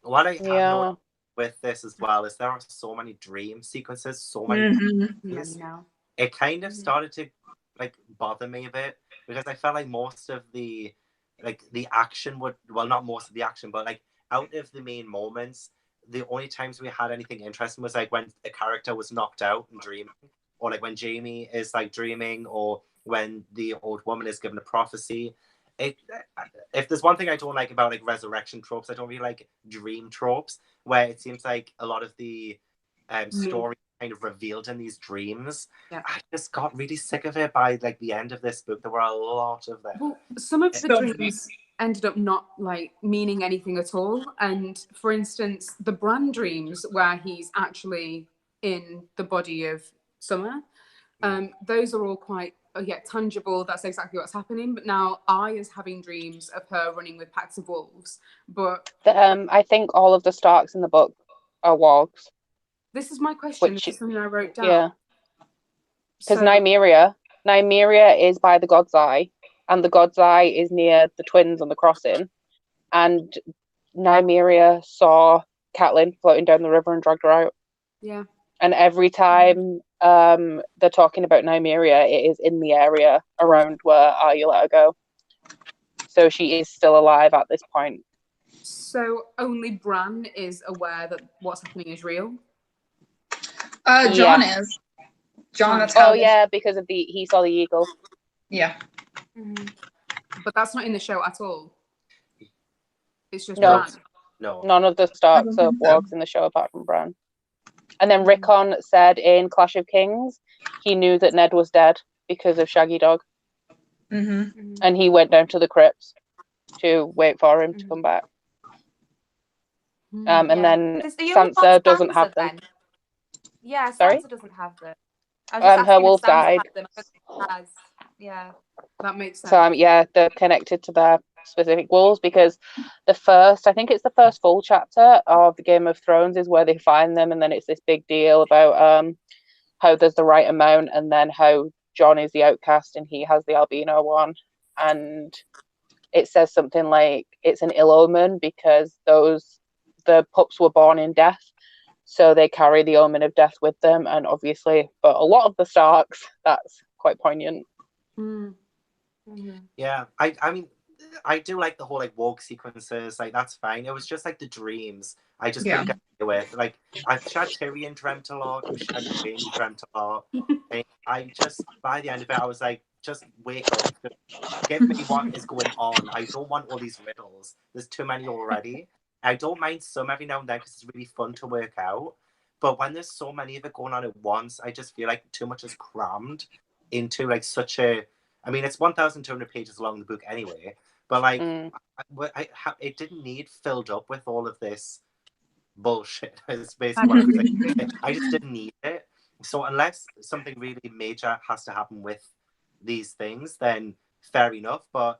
What I have noticed with this as well is there are so many dream sequences, so many things. It kind of started to like bother me a bit because I felt like most of the action not most of the action, but like out of the main moments, the only times we had anything interesting was like when a character was knocked out and dreaming, or like when Jaime is like dreaming, or when the old woman is given a prophecy. If there's one thing I don't like about like resurrection tropes, I don't really like dream tropes where it seems like a lot of the story kind of revealed in these dreams. I just got really sick of it by like the end of this book. There were a lot of them.
Well, some of the dreams ended up not like meaning anything at all. And for instance, the Bran dreams where he's actually in the body of Summer, those are all quite tangible. That's exactly what's happening. But now Arya's having dreams of her running with packs of wolves. But
I think all of the Starks in the book are wargs.
This is my question. This is something I wrote down.
Yeah. Because Nymeria is by the God's Eye, and the God's Eye is near the twins on the crossing. And Nymeria saw Catelyn floating down the river and dragged her out.
Yeah.
And every time they're talking about Nymeria, it is in the area around where Arya let her go. So she is still alive at this point.
So only Bran is aware that what's happening is real?
Jon is. Jon, that's how
because of he saw the eagle.
Yeah.
But that's not in the show at all. It's just
No.
Bran.
No.
None of the Starks are wargs in the show apart from Bran. And then Rickon said in Clash of Kings, he knew that Ned was dead because of Shaggy Dog. And he went down to the crypts to wait for him to come back. And then Sansa doesn't have them.
Then? Yeah, Sansa
Sorry?
doesn't have them.
Her wolf died.
Yeah.
That makes sense.
So they're connected to their specific wolves, because I think it's the first full chapter of the Game of Thrones is where they find them, and then it's this big deal about how there's the right amount, and then how Jon is the outcast and he has the albino one, and it says something like it's an ill omen because the pups were born in death, so they carry the omen of death with them. And obviously, for a lot of the Starks, that's quite poignant.
Yeah, I mean, I do like the whole like walk sequences. Like that's fine. It was just like the dreams. I just couldn't get with. Like I'm sure Tyrion dreamt a lot. I'm sure Jaime dreamt a lot. And I just by the end of it, I was like, just wake up. Just give me what is going on. I don't want all these riddles. There's too many already. I don't mind some every now and then because it's really fun to work out. But when there's so many of it going on at once, I just feel like too much is crammed into like such a. I mean, it's 1,200 pages long, the book anyway. But like, it didn't need filled up with all of this bullshit. Is basically what I was saying. I just didn't need it. So unless something really major has to happen with these things, then fair enough. But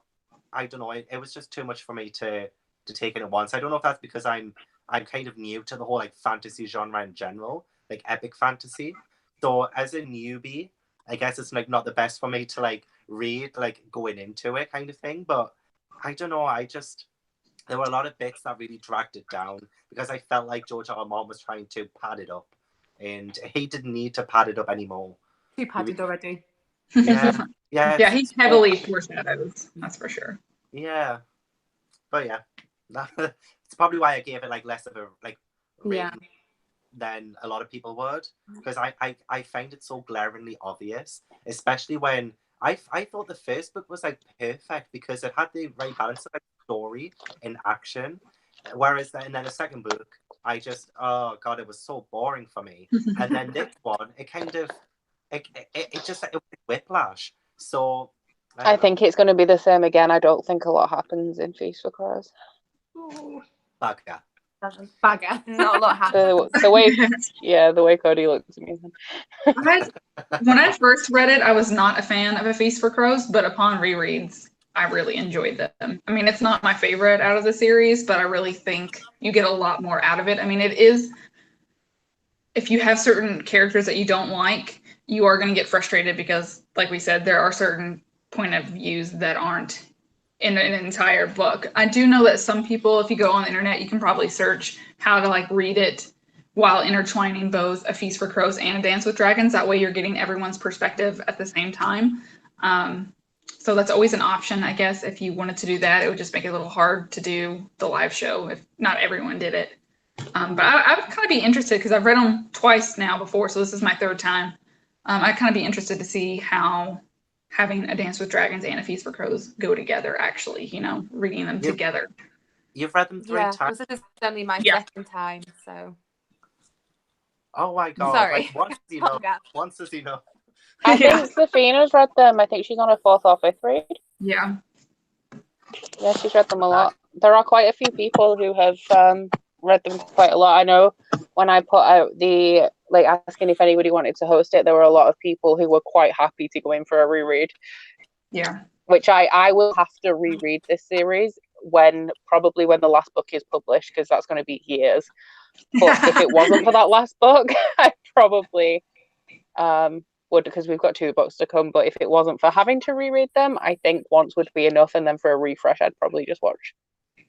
I don't know. It was just too much for me to take in at once. I don't know if that's because I'm kind of new to the whole like fantasy genre in general, like epic fantasy. So as a newbie, I guess it's like not the best for me to like read like going into it kind of thing. But I don't know. There were a lot of bits that really dragged it down because I felt like George R.R. was trying to pad it up, and he didn't need to pad it up anymore.
Too padded already.
Yeah,
yeah. He's heavily foreshadowed. That's for sure.
Yeah, but yeah, it's probably why I gave it like less of a like rating than a lot of people would, because I find it so glaringly obvious, especially when I thought the first book was like perfect because it had the right balance of like story and action, whereas then the second book I just oh god, it was so boring for me. And then this one, it kind of it just it was whiplash. So
I think it's going to be the same again. I don't think a lot happens in Feast for Crows.
Becca.
Bagger. Not a lot happens.
The way Cody looks at me.
When I first read it, I was not a fan of A Feast for Crows, but upon rereads, I really enjoyed them. I mean, it's not my favorite out of the series, but I really think you get a lot more out of it. I mean, it is, if you have certain characters that you don't like, you are going to get frustrated because, like we said, there are certain point of views that aren't in an entire book. I do know that some people, if you go on the internet, you can probably search how to like read it while intertwining both A Feast for Crows and A Dance with Dragons. That way you're getting everyone's perspective at the same time. So that's always an option, I guess. If you wanted to do that, it would just make it a little hard to do the live show if not everyone did it. But I would kind of be interested because I've read them twice now before, so this is my third time. I'd kind of be interested to see how having A Dance with Dragons and A Feast for Crows go together, actually, you know, reading them together.
You've read them 3 times?
This is only my second time, so.
Oh my god.
Sorry.
Like, once is enough. Once is enough.
I think Safina's read them. I think she's on her 4th or 5th read.
Yeah.
Yeah, she's read them a lot. There are quite a few people who have read them quite a lot. I know when I put out the like asking if anybody wanted to host it, there were a lot of people who were quite happy to go in for a reread.
Yeah.
Which I will have to reread this series probably when the last book is published, because that's going to be years. But if it wasn't for that last book, I probably would, because we've got 2 books to come. But if it wasn't for having to reread them, I think once would be enough, and then for a refresh, I'd probably just watch.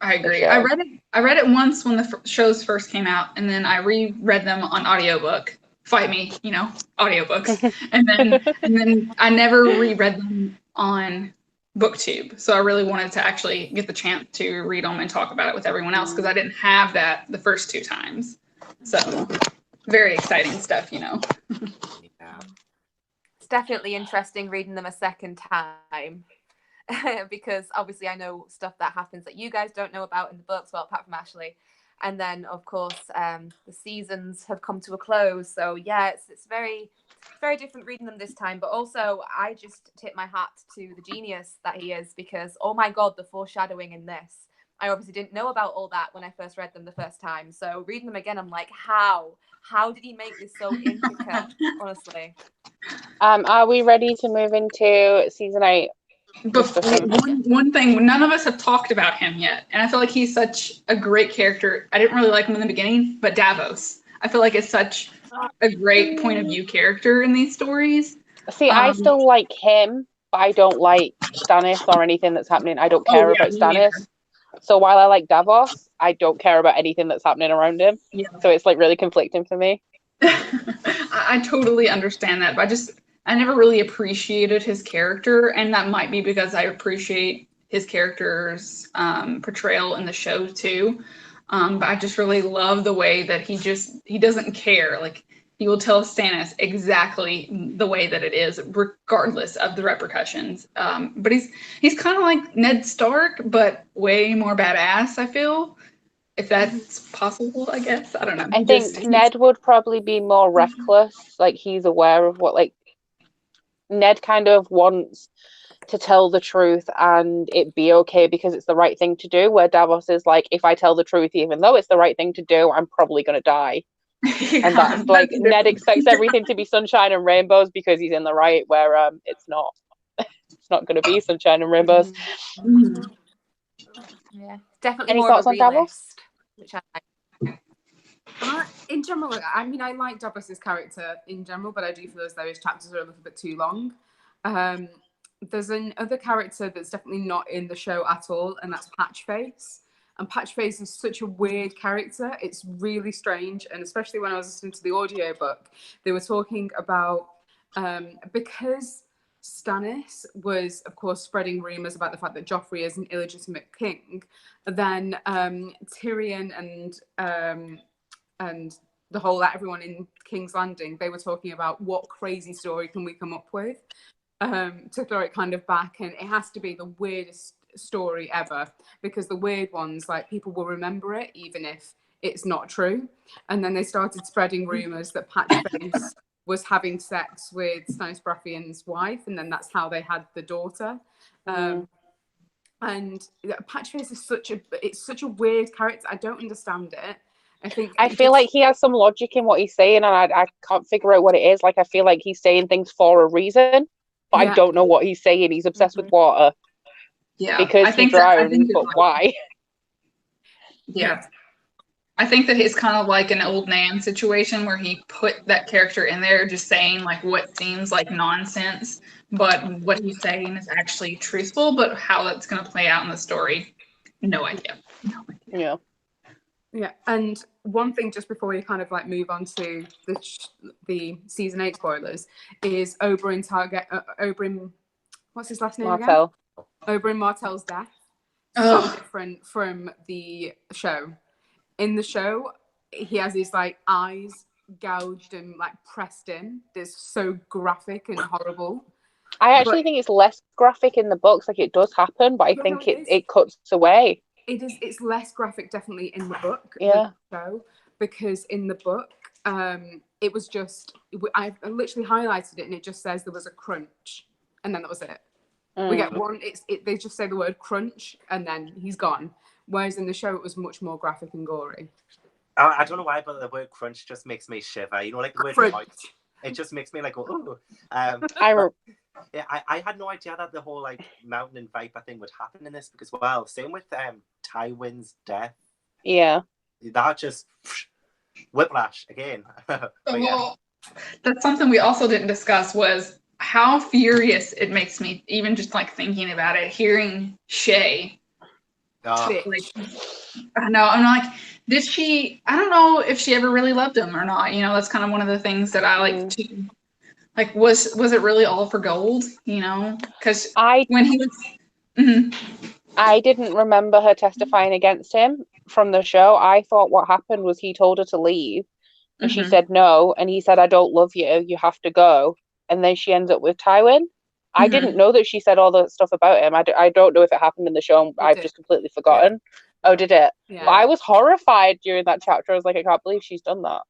I agree. I read it once when the shows first came out, and then I reread them on audiobook. Fight me, you know, audiobooks. and then I never reread them on BookTube. So I really wanted to actually get the chance to read them and talk about it with everyone else, because I didn't have that the first 2 times. So very exciting stuff, you know.
It's definitely interesting reading them a second time. Because obviously I know stuff that happens that you guys don't know about in the books, well, apart from Ashley. And then, of course, the seasons have come to a close. So, yeah, it's very different reading them this time. But also, I just tip my hat to the genius that he is, because, oh, my God, the foreshadowing in this. I obviously didn't know about all that when I first read them the first time. So reading them again, I'm like, how? How did he make this so intricate, honestly?
Are we ready to move into season 8?
But one thing, none of us have talked about him yet, and I feel like he's such a great character. I didn't really like him in the beginning, but Davos, I feel like it's such a great point of view character in these stories.
See, I still like him, but I don't like Stannis or anything that's happening. I don't care about Stannis. So while I like Davos, I don't care about anything that's happening around him.
Yeah.
So it's like really conflicting for me.
I totally understand that, but I never really appreciated his character, and that might be because I appreciate his character's portrayal in the show too. But I just really love the way that he doesn't care. Like, he will tell Stannis exactly the way that it is, regardless of the repercussions. But he's kind of like Ned Stark, but way more badass, I feel. If that's possible, I guess. I don't know.
I think Ned would probably be more reckless. Like, he's aware of what, like, Ned kind of wants to tell the truth and it be okay because it's the right thing to do, where Davos is like, if I tell the truth, even though it's the right thing to do, I'm probably going to die. Yeah, and that's like, Ned expects everything to be sunshine and rainbows because he's in the right, where it's not. It's not going to be sunshine and rainbows.
Mm-hmm. Yeah, definitely.
Any
more
thoughts
of a
on Davos?
realist, which I like.
In general, I mean, I like Davos's character in general, but I do feel as though his chapters are a little bit too long. There's another character that's definitely not in the show at all, and that's Patchface. And Patchface is such a weird character. It's really strange, and especially when I was listening to the audiobook, they were talking about because Stannis was, of course, spreading rumours about the fact that Joffrey is an illegitimate king, then Tyrion and the whole everyone in King's Landing, they were talking about what crazy story can we come up with to throw it kind of back, and it has to be the weirdest story ever, because the weird ones, like, people will remember it even if it's not true. And then they started spreading rumours that Patchface was having sex with Stannis Baratheon's wife, and then that's how they had the daughter. And Patchface is such a weird character. I don't understand it. I
feel like he has some logic in what he's saying, and I can't figure out what it is. Like, I feel like he's saying things for a reason, but I don't know what he's saying. He's obsessed with water.
Yeah,
because he drowned, but why?
Yeah. I think that it's kind of like an old Nan situation where he put that character in there just saying like what seems like nonsense, but what he's saying is actually truthful, but how that's going to play out in the story, no idea.
Yeah, and one thing just before we kind of like move on to the season 8 spoilers is Oberyn, what's his last name
Martell.
again? Oberyn Martell's death. So different from the show. In the show, he has his like eyes gouged and like pressed in. It's so graphic and horrible.
I actually think it's less graphic in the books. Like, it does happen, but I think it cuts away.
It's less graphic definitely in the book than the show, because in the book it was just, I literally highlighted it and it just says there was a crunch and then that was it. We get one, they just say the word crunch and then he's gone, whereas in the show it was much more graphic and gory.
I don't know why, but the word crunch just makes me shiver. You know, like the word crunch. It just makes me like go, ooh. Yeah, I had no idea that the whole like mountain and viper thing would happen in this, because well, same with Tywin's death.
Yeah,
that just whiplash again.
That's something we also didn't discuss, was how furious it makes me even just like thinking about it, hearing Shay. Like, I know, I'm like, did she? I don't know if she ever really loved him or not. You know, that's kind of one of the things that I like to. Like, was it really all for gold? You know, because when he was,
I didn't remember her testifying against him from the show. I thought what happened was he told her to leave, and she said no, and he said, "I don't love you. You have to go." And then she ends up with Tywin. I didn't know that she said all the stuff about him. I don't know if it happened in the show. I've just completely forgotten. Yeah. Oh, did it? Yeah. But I was horrified during that chapter. I was like, I can't believe she's done that.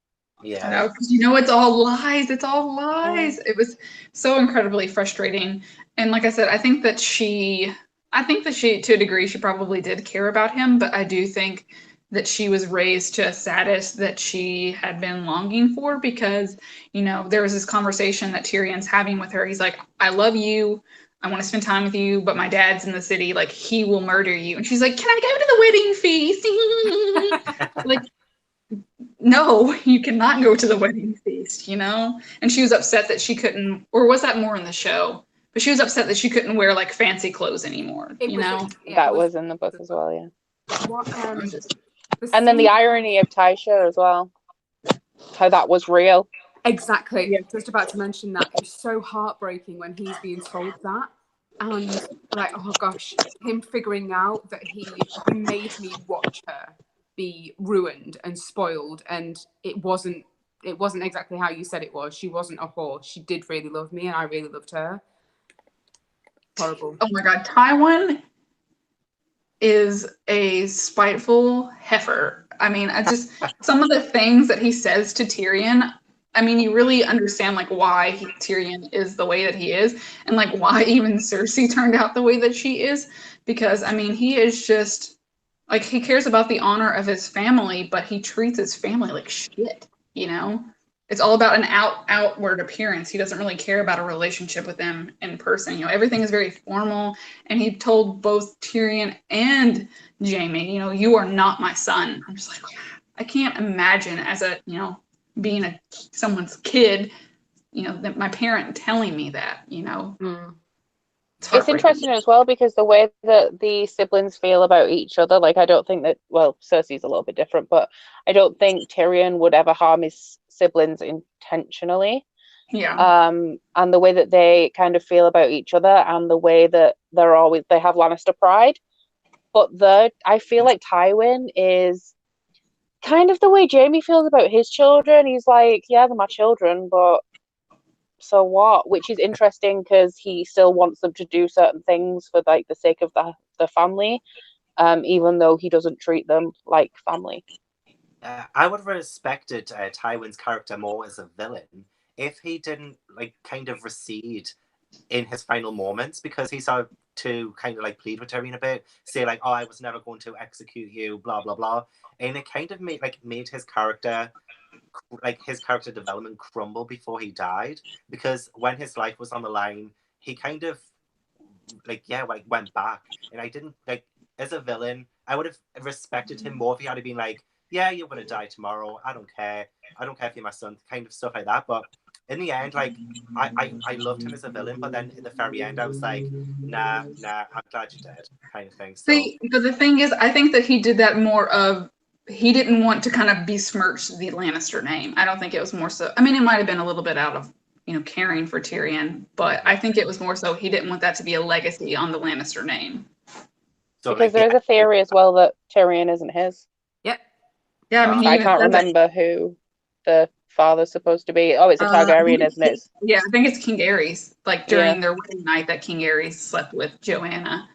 Yeah. No, because you know it's all lies. It's all lies. It was so incredibly frustrating. And like I said, I think that she, to a degree, she probably did care about him. But I do think that she was raised to a status that she had been longing for, because, you know, there was this conversation that Tyrion's having with her. He's like, I love you. I want to spend time with you, but my dad's in the city. Like, he will murder you. And she's like, can I go to the wedding feast? Like, no, you cannot go to the wedding feast, you know? And she was upset that she couldn't, or was that more in the show? But she was upset that she couldn't wear, like, fancy clothes anymore, you know?
That was in the book as well, yeah. And then the
scene-
irony of Tysha as well, how that was real.
Exactly.
Yeah.
Just about to mention that. It's so heartbreaking when he's being told that. And like, oh gosh, him figuring out that he made me watch her be ruined and spoiled, and it wasn't exactly how you said it was. She wasn't a whore. She did really love me, and I really loved her. Horrible.
Oh my God, Tywin is a spiteful heifer. I mean, I just some of the things that he says to Tyrion. I mean, you really understand like why Tyrion is the way that he is, and like why even Cersei turned out the way that she is. Because I mean, he is just like he cares about the honor of his family, but he treats his family like shit. You know, it's all about an outward appearance. He doesn't really care about a relationship with them in person. You know, everything is very formal. And he told both Tyrion and Jaime, you know, you are not my son. I'm just like, I can't imagine as a, you know, being someone's kid, you know, that my parent telling me that, you know.
Mm.
It's interesting as well because the way that the siblings feel about each other, like I don't think that, well, Cersei's a little bit different, but I don't think Tyrion would ever harm his siblings intentionally.
Yeah.
And the way that they kind of feel about each other and the way that they have Lannister pride. But I feel like Tywin is kind of the way Jaime feels about his children. He's like, yeah, they're my children, but so what? Which is interesting because he still wants them to do certain things for like the sake of the family, even though he doesn't treat them like family.
I would have respected Tywin's character more as a villain if he didn't like kind of recede in his final moments, because he started to kind of like plead with Tyrion a bit, say like, "Oh, I was never going to execute you," blah blah blah, and it kind of made his character, like his character development, crumble before he died, because when his life was on the line, he kind of went back, and I didn't like, as a villain, I would have respected him more if he had been like, yeah, you're gonna die tomorrow, I don't care if you're my son, kind of stuff like that. But in the end, like I loved him as a villain, but then at the very end I was like, nah, I'm glad you're dead, kind of thing. So
See, but the thing is, I think that he did that more of he didn't want to kind of besmirch the Lannister name. I don't think it was more so. I mean, it might have been a little bit out of, you know, caring for Tyrion, but I think it was more so he didn't want that to be a legacy on the Lannister name.
so
Because there is a theory as well that Tyrion isn't his.
Yep.
Yeah, I mean,
I can't remember who the father's supposed to be. Oh, it's a Targaryen, isn't it?
Yeah, I think it's King Aerys. Like during their wedding night, that King Aerys slept with Joanna.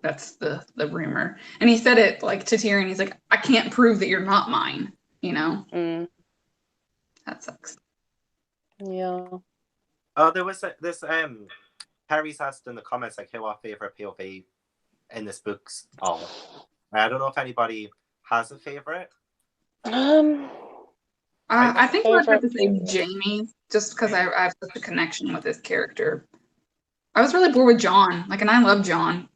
That's the rumor. And he said it like to Tyrion. He's like, I can't prove that you're not mine. You know. That sucks.
Yeah.
Oh, there was this Harry's asked in the comments like who our favorite POV in this book's are. I don't know if anybody has a favorite.
I think I would have to say Jaime, just because I have such a connection with his character. I was really bored with Jon, like, and I love Jon.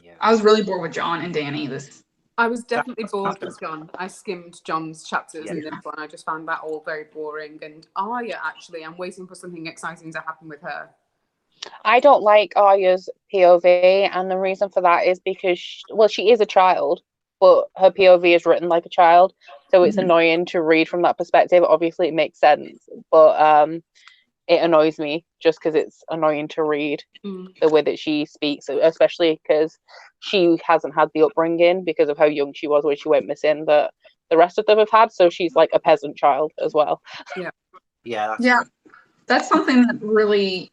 Yeah. I was really bored with Jon and Dany.
I was definitely bored with Jon. I skimmed Jon's chapters in this one. I just found that all very boring. And Arya, actually, I'm waiting for something exciting to happen with her.
I don't like Arya's POV, and the reason for that is because, she is a child, but her POV is written like a child, so it's annoying to read from that perspective. Obviously, it makes sense, but it annoys me just because it's annoying to read the way that she speaks, especially because she hasn't had the upbringing because of how young she was when she went missing that the rest of them have had, so she's like a peasant child as well.
That's something that really,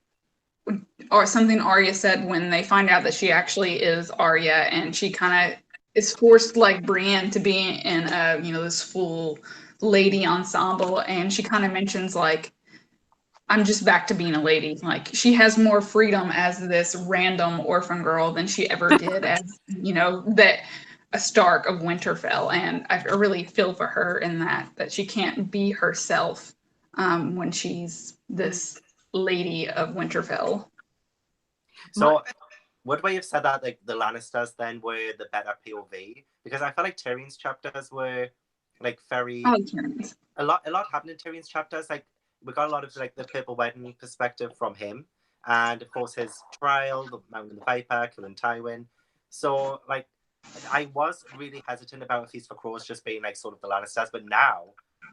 or something Arya said when they find out that she actually is Arya, and she kind of is forced like Brienne to be in a, you know, this full lady ensemble, and she kind of mentions like, I'm just back to being a lady. Like, she has more freedom as this random orphan girl than she ever did as, you know, that a Stark of Winterfell. And I really feel for her in that she can't be herself when she's this lady of Winterfell.
So would we have said that like the Lannisters then were the better POV? Because I felt like Tyrion's chapters were like very a lot happened in Tyrion's chapters. Like, we got a lot of like the Purple Wedding perspective from him, and of course his trial, the Mountain of the Viper, killing Tywin. So like, I was really hesitant about A Feast for Crows just being like sort of the Lannisters, but now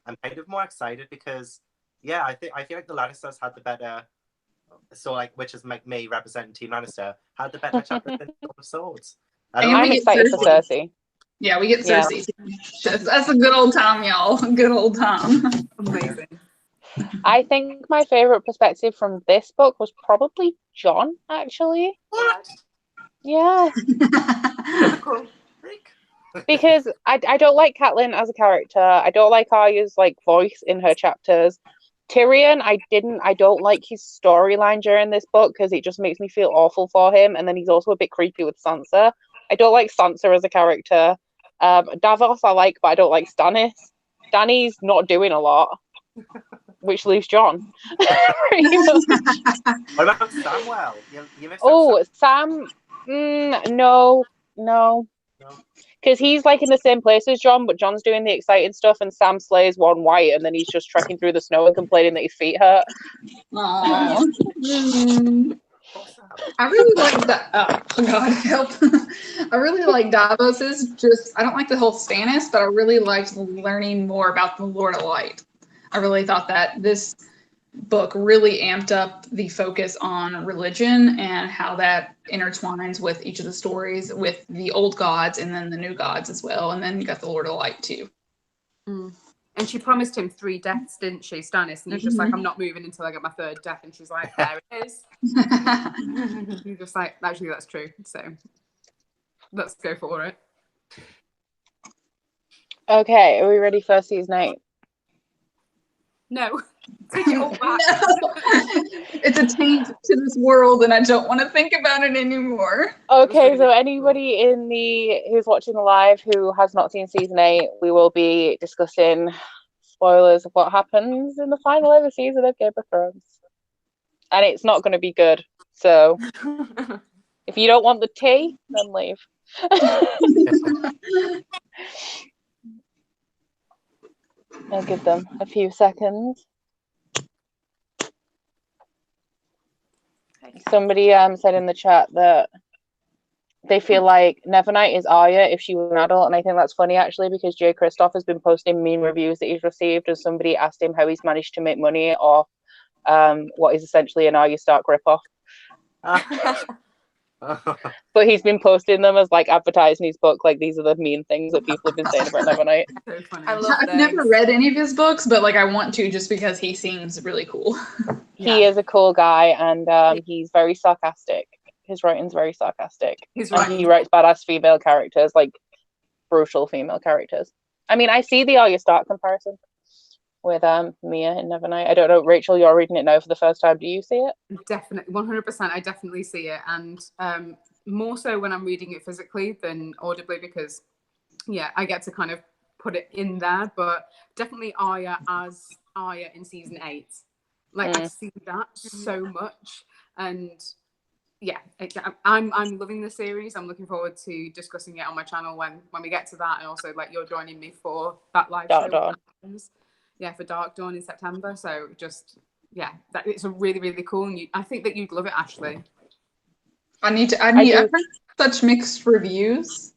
I'm kind of more excited because I feel like the Lannisters had the better, so like which is like me representing Team Lannister, had the better chapter than Sword of Swords.
I'm excited for Cersei.
Yeah, we get Cersei. Yeah. That's a good old Tom, y'all. Good old Tom.
Amazing.
I think my favorite perspective from this book was probably Jon, actually.
What?
Yeah. Because I don't like Catelyn as a character. I don't like Arya's like voice in her chapters. Tyrion, I don't like his storyline during this book because it just makes me feel awful for him. And then he's also a bit creepy with Sansa. I don't like Sansa as a character. Davos I like, but I don't like Stannis. Dany's not doing a lot, which leaves Jon.
What about Samwell? You missed out
Sam. No. Because he's like in the same place as Jon, but Jon's doing the exciting stuff, and Sam slays one white, and then he's just trekking through the snow and complaining that his feet hurt.
Aww. I really like that. Oh God, help! I really like Davos's. I don't like the whole Stannis, but I really liked learning more about the Lord of Light. I really thought that this book really amped up the focus on religion and how that intertwines with each of the stories with the old gods and then the new gods as well. And then you got the Lord of Light too.
Mm. And she promised him 3 deaths, didn't she, Stannis? And he's just like, I'm not moving until I get my 3rd death. And she's like, there it is. You're just like, actually, that's true. So let's go for it.
Okay, are we ready for season 8?
No. Take it all back.
No. It's a taint to this world and I don't want to think about it anymore.
Okay, so anybody who's watching the live who has not seen season 8, we will be discussing spoilers of what happens in the final ever season of Game of Thrones. And it's not going to be good. So if you don't want the tea, then leave. I'll give them a few seconds. Somebody said in the chat that they feel like Nevernight is Arya if she was an adult, and I think that's funny actually because Jay Kristoff has been posting mean reviews that he's received, and somebody asked him how he's managed to make money off what is essentially an Arya Stark ripoff. But he's been posting them as like advertising his book, like these are the mean things that people have been saying about Nevernight.
I've never read any of his books, but like I want to just because he seems really cool.
He is a cool guy, and he's very sarcastic. His writing's very sarcastic. He writes badass female characters, like brutal female characters. I mean, I see the Arya Stark comparison with Mia in Nevernight. I don't know, Rachel, you're reading it now for the first time. Do you see it?
Definitely, 100%. I definitely see it, and more so when I'm reading it physically than audibly because, I get to kind of put it in there. But definitely Arya as Arya in season 8. Like I see that so much, and I'm loving the series. I'm looking forward to discussing it on my channel when we get to that, and also like you're joining me for that live show.
Dawn.
For Dark Dawn in September. So just that it's a really, really cool. And I think that you'd love it, Ashley.
I've heard such mixed reviews.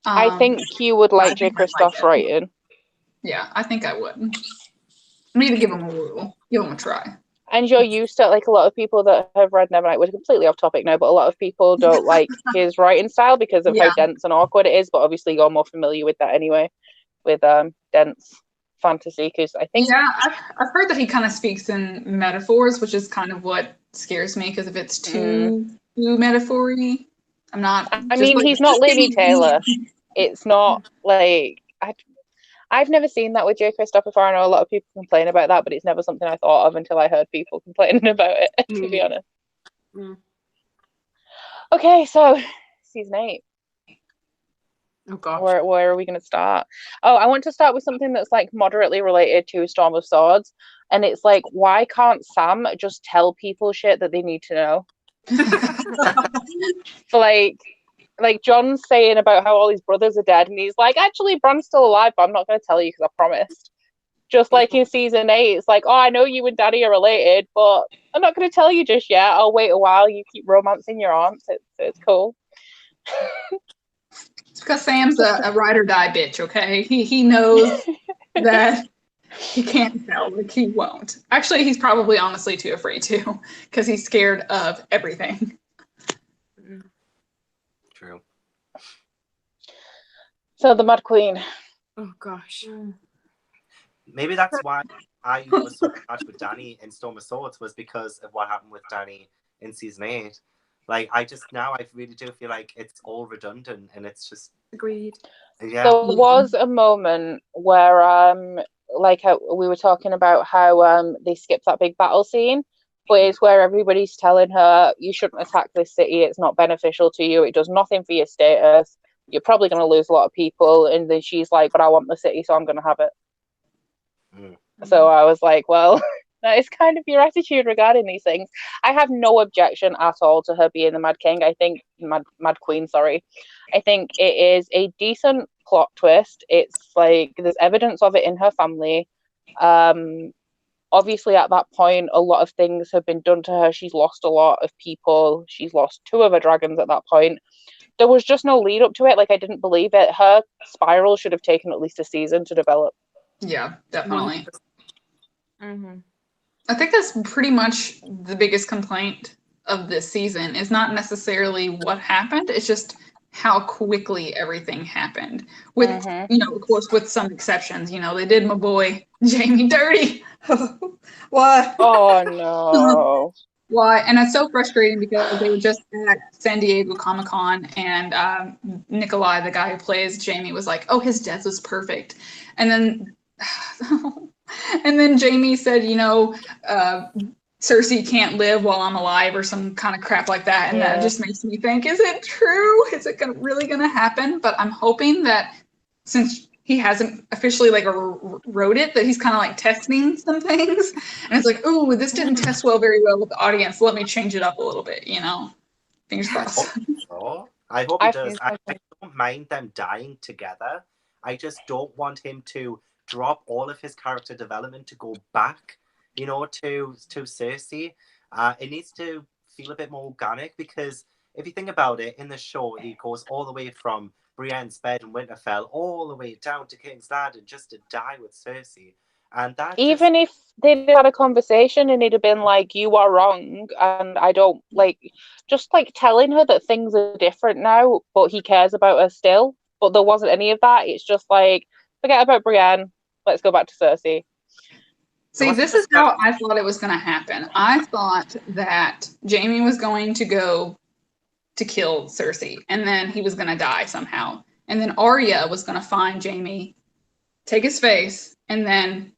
I think you would like Jay Kristoff's writing.
Yeah, I think I would. I need to give him a whirl. Give him a try.
And you're used to, like, a lot of people that have read Nevernight, we're completely off topic now, but a lot of people don't like his writing style because of how dense and awkward it is, but obviously you're more familiar with that anyway, with dense fantasy, because I think...
Yeah, I've heard that he kind of speaks in metaphors, which is kind of what scares me, because if it's too metaphor-y, I'm not...
I mean, he's not Lady Taylor. It's not, like... I've never seen that with Jay Kristoff before. I know a lot of people complain about that, but it's never something I thought of until I heard people complaining about it, to be honest. Okay, so season 8.
Oh gosh.
Where are we going to start? Oh, I want to start with something that's like moderately related to Storm of Swords, and it's like, why can't Sam just tell people shit that they need to know? Like John's saying about how all his brothers are dead, and he's like, actually, Bran's still alive, but I'm not going to tell you because I promised. Just like in season 8, it's like, oh, I know you and Daddy are related, but I'm not going to tell you just yet. I'll wait a while. You keep romancing your aunts. It's cool.
because Sam's a ride or die bitch, okay? He knows that he can't tell, like he won't. Actually, he's probably honestly too afraid to, because he's scared of everything.
True.
So the Mad Queen.
Oh gosh.
Maybe that's why I was so attached with Dany in Storm of Swords, was because of what happened with Dany in season 8. Like, I really do feel like it's all redundant, and it's just...
Agreed.
Yeah.
There was a moment where, like how we were talking about how they skipped that big battle scene, but it's where everybody's telling her, you shouldn't attack this city, it's not beneficial to you, it does nothing for your status, you're probably going to lose a lot of people, and then she's like, but I want the city, so I'm going to have it. So I was like, well, that is kind of your attitude regarding these things. I have no objection at all to her being the Mad King. I think Mad Queen, sorry. I think it is a decent plot twist. It's like there's evidence of it in her family. Obviously, at that point, a lot of things have been done to her. She's lost a lot of people. She's lost 2 of her dragons at that point. There was just no lead up to it. Like, I didn't believe it. Her spiral should have taken at least a season to develop.
Yeah, definitely.
Mm-hmm.
I think that's pretty much the biggest complaint of this season. Is not necessarily what happened. It's just how quickly everything happened. With, of course, with some exceptions. They did my boy Jaime dirty. Why?
Oh, no.
Why? And it's so frustrating because they were just at San Diego Comic-Con, and Nikolai, the guy who plays Jaime, was like, oh, his death was perfect. And then... And then Jaime said, Cersei can't live while I'm alive, or some kind of crap like that. And that just makes me think, is it true? Is it really going to happen? But I'm hoping that since he hasn't officially wrote it, that he's kind of like testing some things. And it's like, oh, this didn't test very well with the audience. Let me change it up a little bit, Fingers crossed.
I hope he does. I don't mind them dying together. I just don't want him to drop all of his character development to go back, to Cersei. It needs to feel a bit more organic, because if you think about it, in the show, he goes all the way from Brienne's bed in Winterfell all the way down to King's Landing just to die with Cersei. And that
even if they'd had a conversation and he'd have been like, you are wrong, and I don't just telling her that things are different now, but he cares about her still. But there wasn't any of that. It's just like, forget about Brienne, let's go back to Cersei.
See, this is how I thought it was going to happen. I thought that Jaime was going to go to kill Cersei, and then he was going to die somehow. And then Arya was going to find Jaime, take his face, and then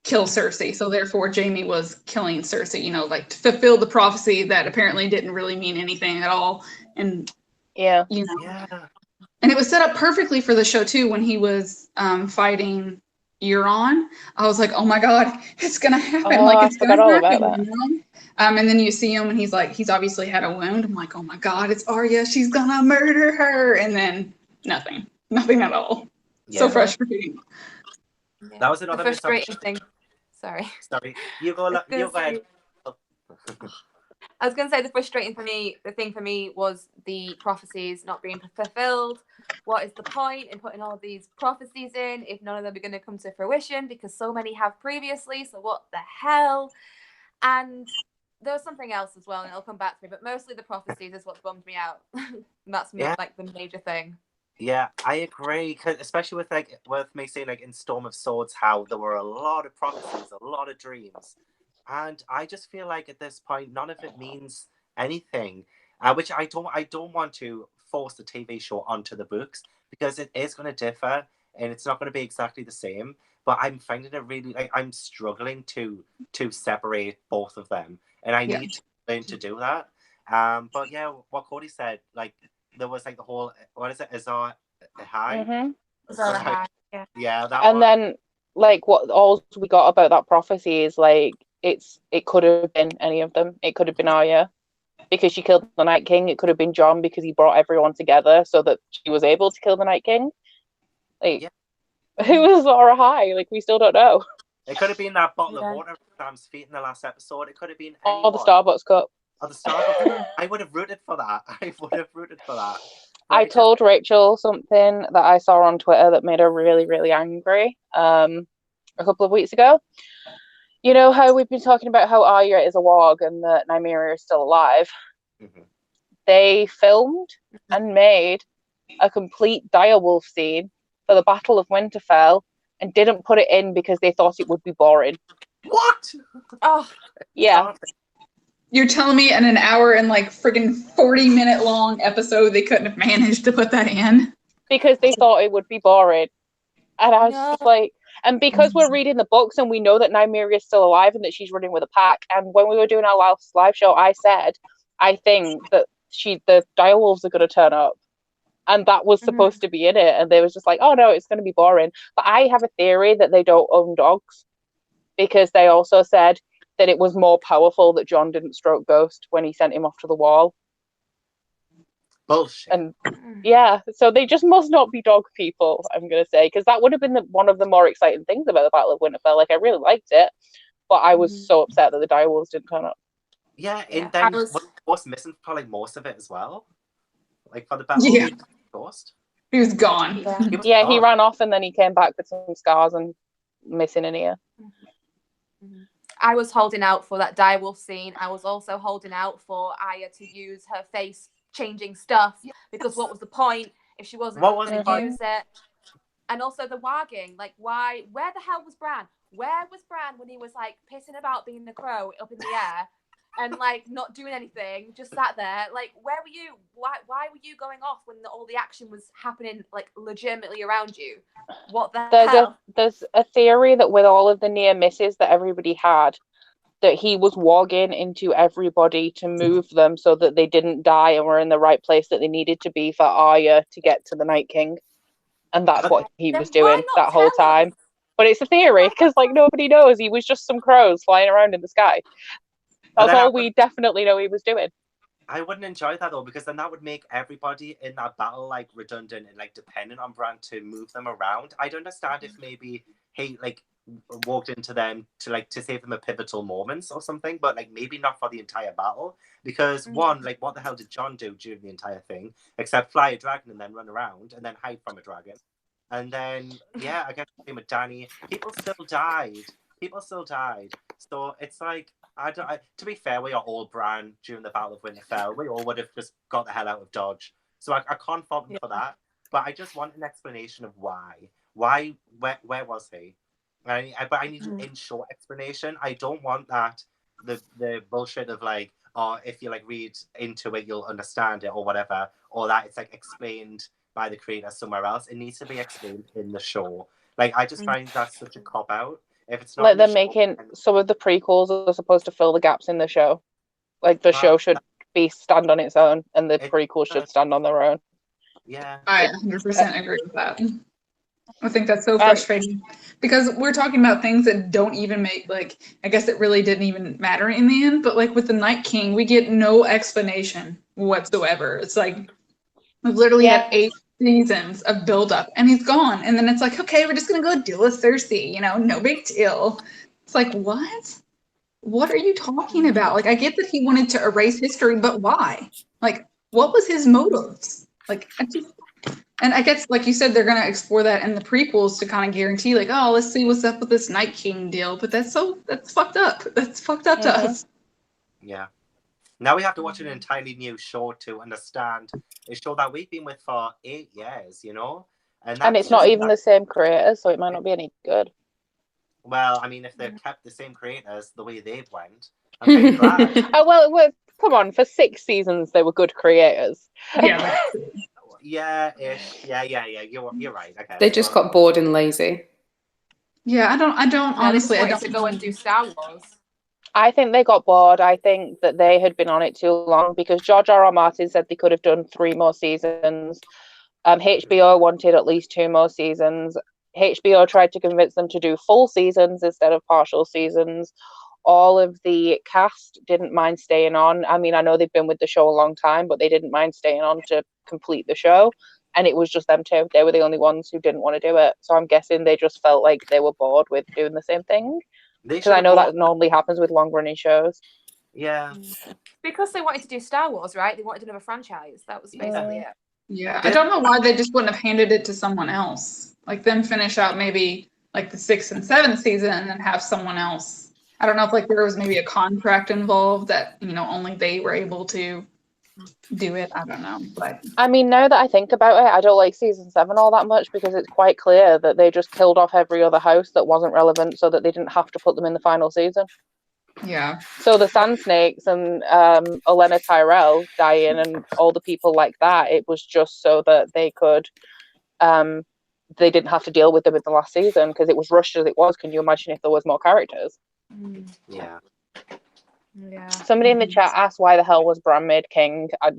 kill Cersei. So therefore, Jaime was killing Cersei, to fulfill the prophecy that apparently didn't really mean anything at all. And,
Yeah.
And it was set up perfectly for the show, too, when he was fighting Euron. I was like, oh, my God, it's going to happen. It's going to happen. And then you see him, and he's obviously had a wound. I'm like, oh, my God, it's Arya. She's going to murder her. And then nothing. Nothing at all. Yeah. So frustrating.
Yeah. That was another
frustrating thing. Sorry.
You go ahead.
I was going to say the thing for me was the prophecies not being fulfilled. What is the point in putting all these prophecies in if none of them are going to come to fruition, because so many have previously, so what the hell? And there was something else as well, and it'll come back to me, but mostly the prophecies is what bummed me out. That's the major thing.
Yeah, I agree, especially with me saying in Storm of Swords how there were a lot of prophecies, a lot of dreams. And I just feel like at this point, none of it means anything, which I don't want to force the TV show onto the books, because it is going to differ and it's not going to be exactly the same. But I'm finding it really, I'm struggling to separate both of them. And I need to learn to do that. But yeah, what Cody said, there was the whole, what is it, Azor Ahai?
Mm-hmm. Azor Ahai, yeah.
Yeah, that and one. Then, what all we got about that prophecy is, it could have been any of them. It could have been Arya, because she killed the Night King. It could have been Jon, because he brought everyone together so that she was able to kill the Night King. Who was Azor Ahai? We still don't know.
It could have been that bottle of water at Sam's feet in the last episode. It could have been anyone.
Or the Starbucks cup.
Or the Starbucks. I would have rooted for that.
I told Rachel something that I saw on Twitter that made her really, really angry a couple of weeks ago. You know how we've been talking about how Arya is a warg and that Nymeria is still alive?
Mm-hmm.
They filmed and made a complete direwolf scene for the Battle of Winterfell and didn't put it in because they thought it would be boring.
What?
Oh,
yeah.
You're telling me in an hour and like friggin' 40-minute long episode they couldn't have managed to put that in?
Because they thought it would be boring. And I was just like, and because we're reading the books and we know that Nymeria is still alive and that she's running with a pack, and when we were doing our last live show, I said, I think that the direwolves are going to turn up. And that was supposed to be in it. And they was just like, oh no, it's going to be boring. But I have a theory that they don't own dogs because they also said that it was more powerful that Jon didn't stroke Ghost when he sent him off to the wall.
Bullshit.
And yeah, so they just must not be dog people, I'm going to say, because that would have been one of the more exciting things about the Battle of Winterfell. Like, I really liked it, but I was so upset that the direwolves didn't turn up.
Yeah, and then was missing for like most of it as well. Like for the battle, Ghost.
He was gone.
Yeah, he ran off and then he came back with some scars and missing an ear.
I was holding out for that direwolf scene. I was also holding out for Arya to use her face changing stuff because what was the point if she wasn't going to use it? And also the warging, like why? Where the hell was Bran? Where was Bran when he was like pissing about being the crow up in the air and like not doing anything, just sat there? Like where were you? Why were you going off when all the action was happening like legitimately around you? What the hell?
There's a theory that with all of the near misses that everybody had, that he was warging into everybody to move them so that they didn't die and were in the right place that they needed to be for Arya to get to the Night King. And that's what he was doing that whole time. But it's a theory, because like nobody knows. He was just some crows flying around in the sky. That's all we definitely know he was doing.
I wouldn't enjoy that though, because then that would make everybody in that battle like redundant and like dependent on Bran to move them around. I'd understand if maybe he like walked into them to save them at pivotal moments or something, but like maybe not for the entire battle, because one, like what the hell did Jon do during the entire thing except fly a dragon and then run around and then hide from a dragon? And then yeah, I guess the same with Dany. People still died, so it's like to be fair, we are all Bran during the Battle of Winterfell. We all would have just got the hell out of Dodge, so I can't fault him for that, but I just want an explanation of why where was he? But I need an in-short explanation. I don't want that the bullshit of like, oh, if you like read into it, you'll understand it or whatever, or that it's like explained by the creator somewhere else. It needs to be explained in the show. Like I just find that such a cop out. If it's not
like they're making some of the prequels are supposed to fill the gaps in the show. Like the show should stand on its own, and the prequels should stand on their own.
Yeah,
I 100% agree with that. I think that's so frustrating because we're talking about things that don't even make, like, I guess it really didn't even matter in the end, but like with the Night King, we get no explanation whatsoever. It's like we've literally had 8 seasons of buildup and he's gone. And then it's like, okay, we're just going to go deal with Cersei, no big deal. It's like, what? What are you talking about? Like, I get that he wanted to erase history, but why? Like, what was his motives? Like, and I guess, like you said, they're going to explore that in the prequels to kind of guarantee, like, oh, let's see what's up with this Night King deal. But that's fucked up. That's fucked up to us.
Yeah. Now we have to watch an entirely new show to understand a show that we've been with for 8 years, And
it's not even the same creators, so it might not be any good.
Well, I mean, if they've kept the same creators the way they've went, I'm kind of glad.
Well, come on, for 6 seasons they were good creators.
Yeah.
Yeah-ish. Yeah. You're right. Okay.
They just got bored and lazy.
Yeah, I don't honestly. I don't
to go and do Star Wars.
I think they got bored. I think that they had been on it too long because George R.R. Martin said they could have done 3 more seasons. HBO wanted at least 2 more seasons. HBO tried to convince them to do full seasons instead of partial seasons. All of the cast didn't mind staying on. I mean, I know they've been with the show a long time, but they didn't mind staying on to complete the show. And it was just them 2. They were the only ones who didn't want to do it. So I'm guessing they just felt like they were bored with doing the same thing. Because I know that normally happens with long-running shows.
Yeah.
Because they wanted to do Star Wars, right? They wanted another franchise. That was basically it.
Yeah, I don't know why they just wouldn't have handed it to someone else. Like them finish out maybe like the 6th and 7th season and then have someone else. I don't know if like there was maybe a contract involved that, only they were able to do it. I don't know. But
I mean, now that I think about it, I don't like season 7 all that much because it's quite clear that they just killed off every other house that wasn't relevant so that they didn't have to put them in the final season.
yeah.
So the Sand Snakes and Olenna Tyrell dying and all the people like that, it was just so that they could, they didn't have to deal with them in the last season because it was rushed as it was. Can you imagine if there was more characters?
Yeah.
Yeah.
Somebody in the chat asked why the hell was Bran made king. I do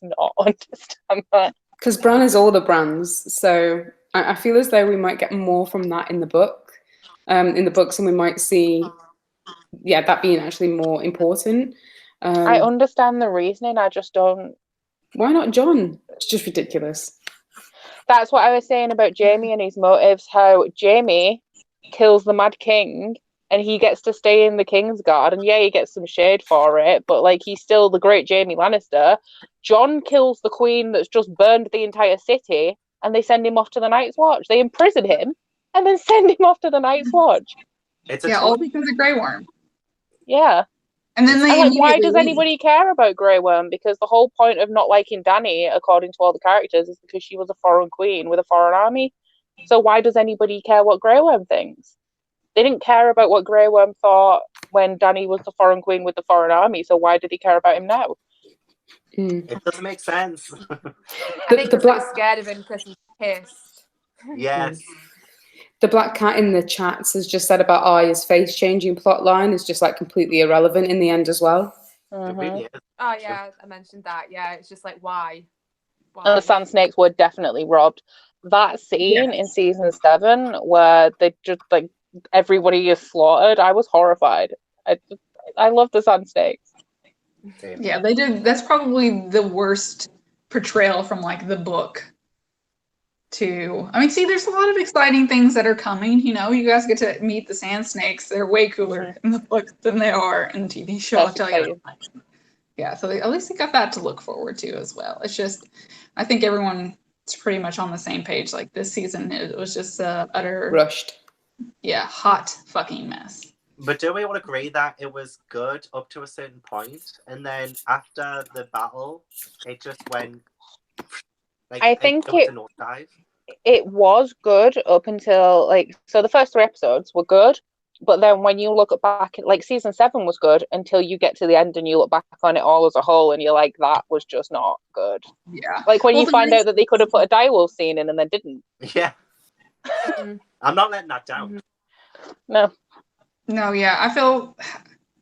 not understand that.
Because Bran is all the Brans, so I feel as though we might get more from that in the book, in the books, and we might see, that being actually more important.
I understand the reasoning. I just don't.
Why not Jon? It's just ridiculous.
That's what I was saying about Jaime and his motives. How Jaime kills the Mad King and he gets to stay in the Kingsguard, and he gets some shade for it, but like he's still the great Jaime Lannister. Jon kills the Queen that's just burned the entire city, and they send him off to the Night's Watch. They imprison him and then send him off to the Night's Watch.
All because of Grey Worm.
Yeah.
And then
why does anybody care about Grey Worm? Because the whole point of not liking Dany, according to all the characters, is because she was a foreign queen with a foreign army. So why does anybody care what Grey Worm thinks? They didn't care about what Grey Worm thought when Dany was the foreign queen with the foreign army. So why do they care about him now?
It doesn't make sense.
I think they're scared of him because he's pissed.
Yes.
The Black Cat in the chats has just said about Arya's face changing plot line is just like completely irrelevant in the end as well.
It really is.
Oh yeah, I mentioned that. Yeah, it's just like why?
And the Sand Snakes were definitely robbed. That scene in season 7 where they just like everybody is slaughtered, I was horrified. I love the Sand Snakes.
Yeah, they did. That's probably the worst portrayal from like the book. See, there's a lot of exciting things that are coming. You guys get to meet the Sand Snakes. They're way cooler in the book than they are in the TV show. I'll tell you. Yeah, so at least they got that to look forward to as well. It's just, I think everyone's pretty much on the same page. Like this season, it was just utter
rushed.
Yeah, hot fucking mess.
But do we all agree that it was good up to a certain point, and then after the battle, it just went?
I think it was good up until so the first 3 episodes were good, but then when you look back, season 7 was good until you get to the end and you look back on it all as a whole and you're like, that was just not good.
Yeah.
When you find out that they could have put a direwolf scene in and then didn't.
Yeah. I'm not letting that down.
No,
yeah, I feel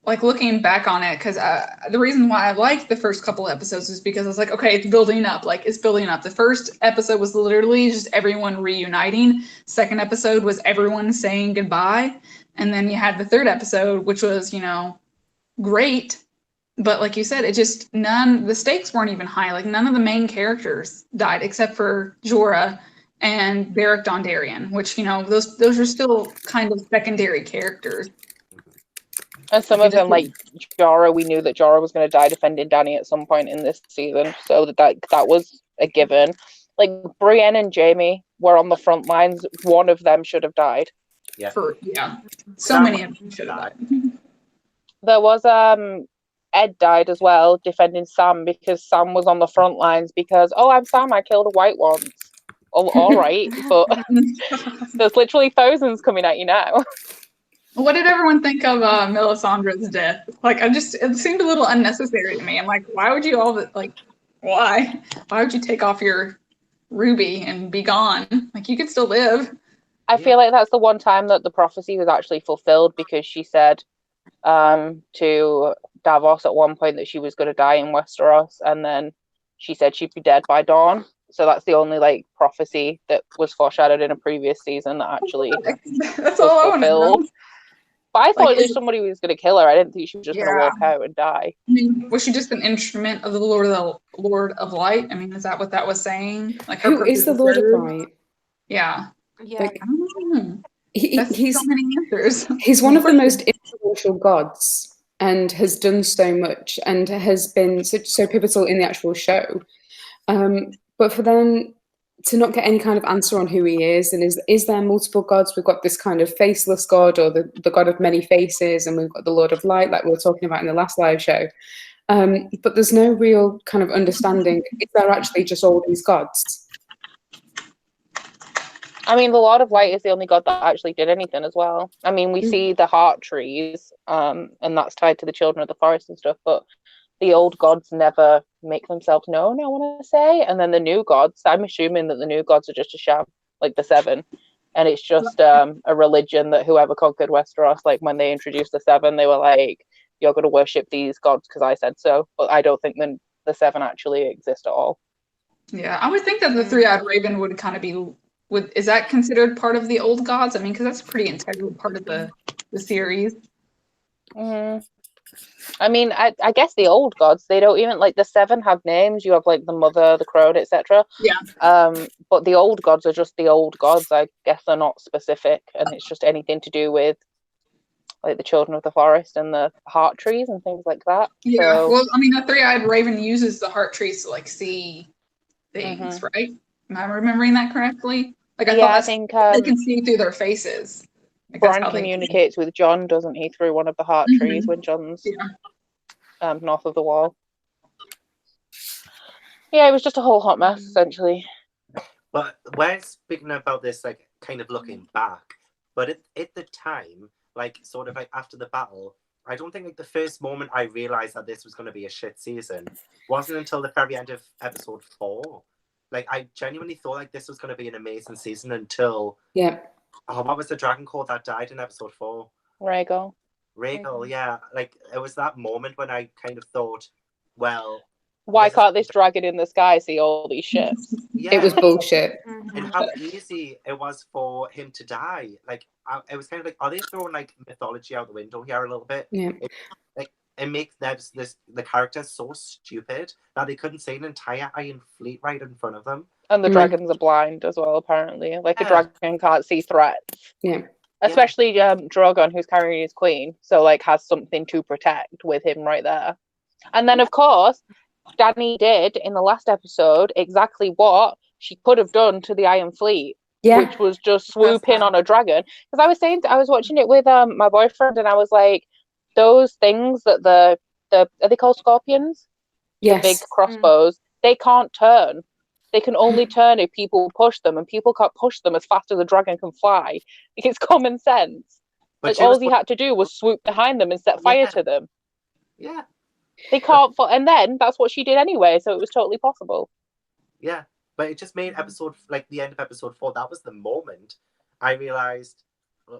like looking back on it, because the reason why I liked the first couple episodes is because I was like, okay, it's building up. It's building up. The first episode was literally just everyone reuniting. Second episode was everyone saying goodbye. And then you had the third episode, which was, great. But like you said, the stakes weren't even high. None of the main characters died except for Jorah and Beric Dondarrion, which, those are still kind of secondary characters.
And some of them, like Jorah, we knew that Jorah was going to die defending Dany at some point in this season, so that was a given. Brienne and Jaime were on the front lines. One of them should have died.
Yeah.
So many of them should have died.
There was Ed died as well defending Sam because Sam was on the front lines because I'm Sam, I killed a white once. All right, but there's literally thousands coming at you now.
What did everyone think of Melisandre's death? It seemed a little unnecessary to me. I'm like, why would you why? Why would you take off your ruby and be gone? You could still live.
I feel like that's the one time that the prophecy was actually fulfilled because she said to Davos at one point that she was going to die in Westeros, and then she said she'd be dead by dawn. So that's the only prophecy that was foreshadowed in a previous season that actually
that's all I want to know.
But I thought at least somebody was going to kill her. I didn't think she was just going to walk out and die.
I mean, was she just an instrument of the Lord of Light? I mean, is that what that was saying?
Who is the Lord of Light?
Yeah.
Yeah.
I don't know. He's so many answers.
He's one of the most influential gods and has done so much and has been so pivotal in the actual show. But But for them to not get any kind of answer on who he is, and is there multiple gods? We've got this kind of faceless god, or the god of many faces, and we've got the Lord of Light, like we were talking about in the last live show. But there's no real kind of understanding. Is there actually just all these gods?
I mean, the Lord of Light is the only god that actually did anything as well. I mean, we see the heart trees, and that's tied to the children of the forest and stuff, but the old gods never make themselves known, I want to say. And then the new gods, I'm assuming that the new gods are just a sham, like the Seven. And it's just a religion that whoever conquered Westeros, like when they introduced the Seven, they were like, you're going to worship these gods because I said so. But I don't think the Seven actually exist at all.
Yeah, I would think that the three-eyed raven would kind of be... is that considered part of the old gods? I mean, because that's a pretty integral part of the series.
I mean, I guess the old gods, they don't even, like, the Seven have names. You have, like, the Mother, the Crone, etc.
Yeah.
But the old gods are just the old gods. I guess they're not specific, and it's just anything to do with, like, the children of the forest and the heart trees and things like that.
Yeah,
so,
well, I mean, the three-eyed raven uses the heart trees to, like, see things, right? Am I remembering that correctly? Like, I think they can see through their faces. Like,
Bran communicates with Jon, doesn't he, through one of the heart trees when Jon's north of the wall. Yeah, it was just a whole hot mess, essentially.
But we're speaking about this, like, kind of looking back. But at the time, like, sort of like after the battle, I don't think, like, the first moment I realised that this was going to be a shit season wasn't until the very end of episode 4. Like, I genuinely thought, like, this was going to be an amazing season until...
Yeah.
Oh, what was the dragon called that died in episode 4?
Rhaegar,
yeah. Like, it was that moment when I kind of thought, well...
Why can't this dragon in the sky see all these ships?
Yeah.
It was bullshit.
And how easy it was for him to die. Like, it was kind of like, are they throwing, like, mythology out the window here a little bit?
Yeah.
It makes the characters so stupid that they couldn't see an entire Iron Fleet right in front of them.
And the dragons are blind as well, apparently. Like, a dragon can't see threats.
Yeah.
Especially Drogon, who's carrying his queen, so, like, has something to protect with him right there. And then, of course, Dany did, in the last episode, exactly what she could have done to the Iron Fleet. Which was just swoop in on a dragon. Because I was watching it with my boyfriend, and I was like, those things that are they called scorpions?
Yes.
The big crossbows, they can't turn. They can only turn if people push them, and people can't push them as fast as a dragon can fly. It's common sense.
But
like, all he had to do was swoop behind them and set fire to them.
Yeah.
They can't, and then that's what she did anyway, so it was totally possible.
Yeah, but it just made the end of episode 4, that was the moment I realised,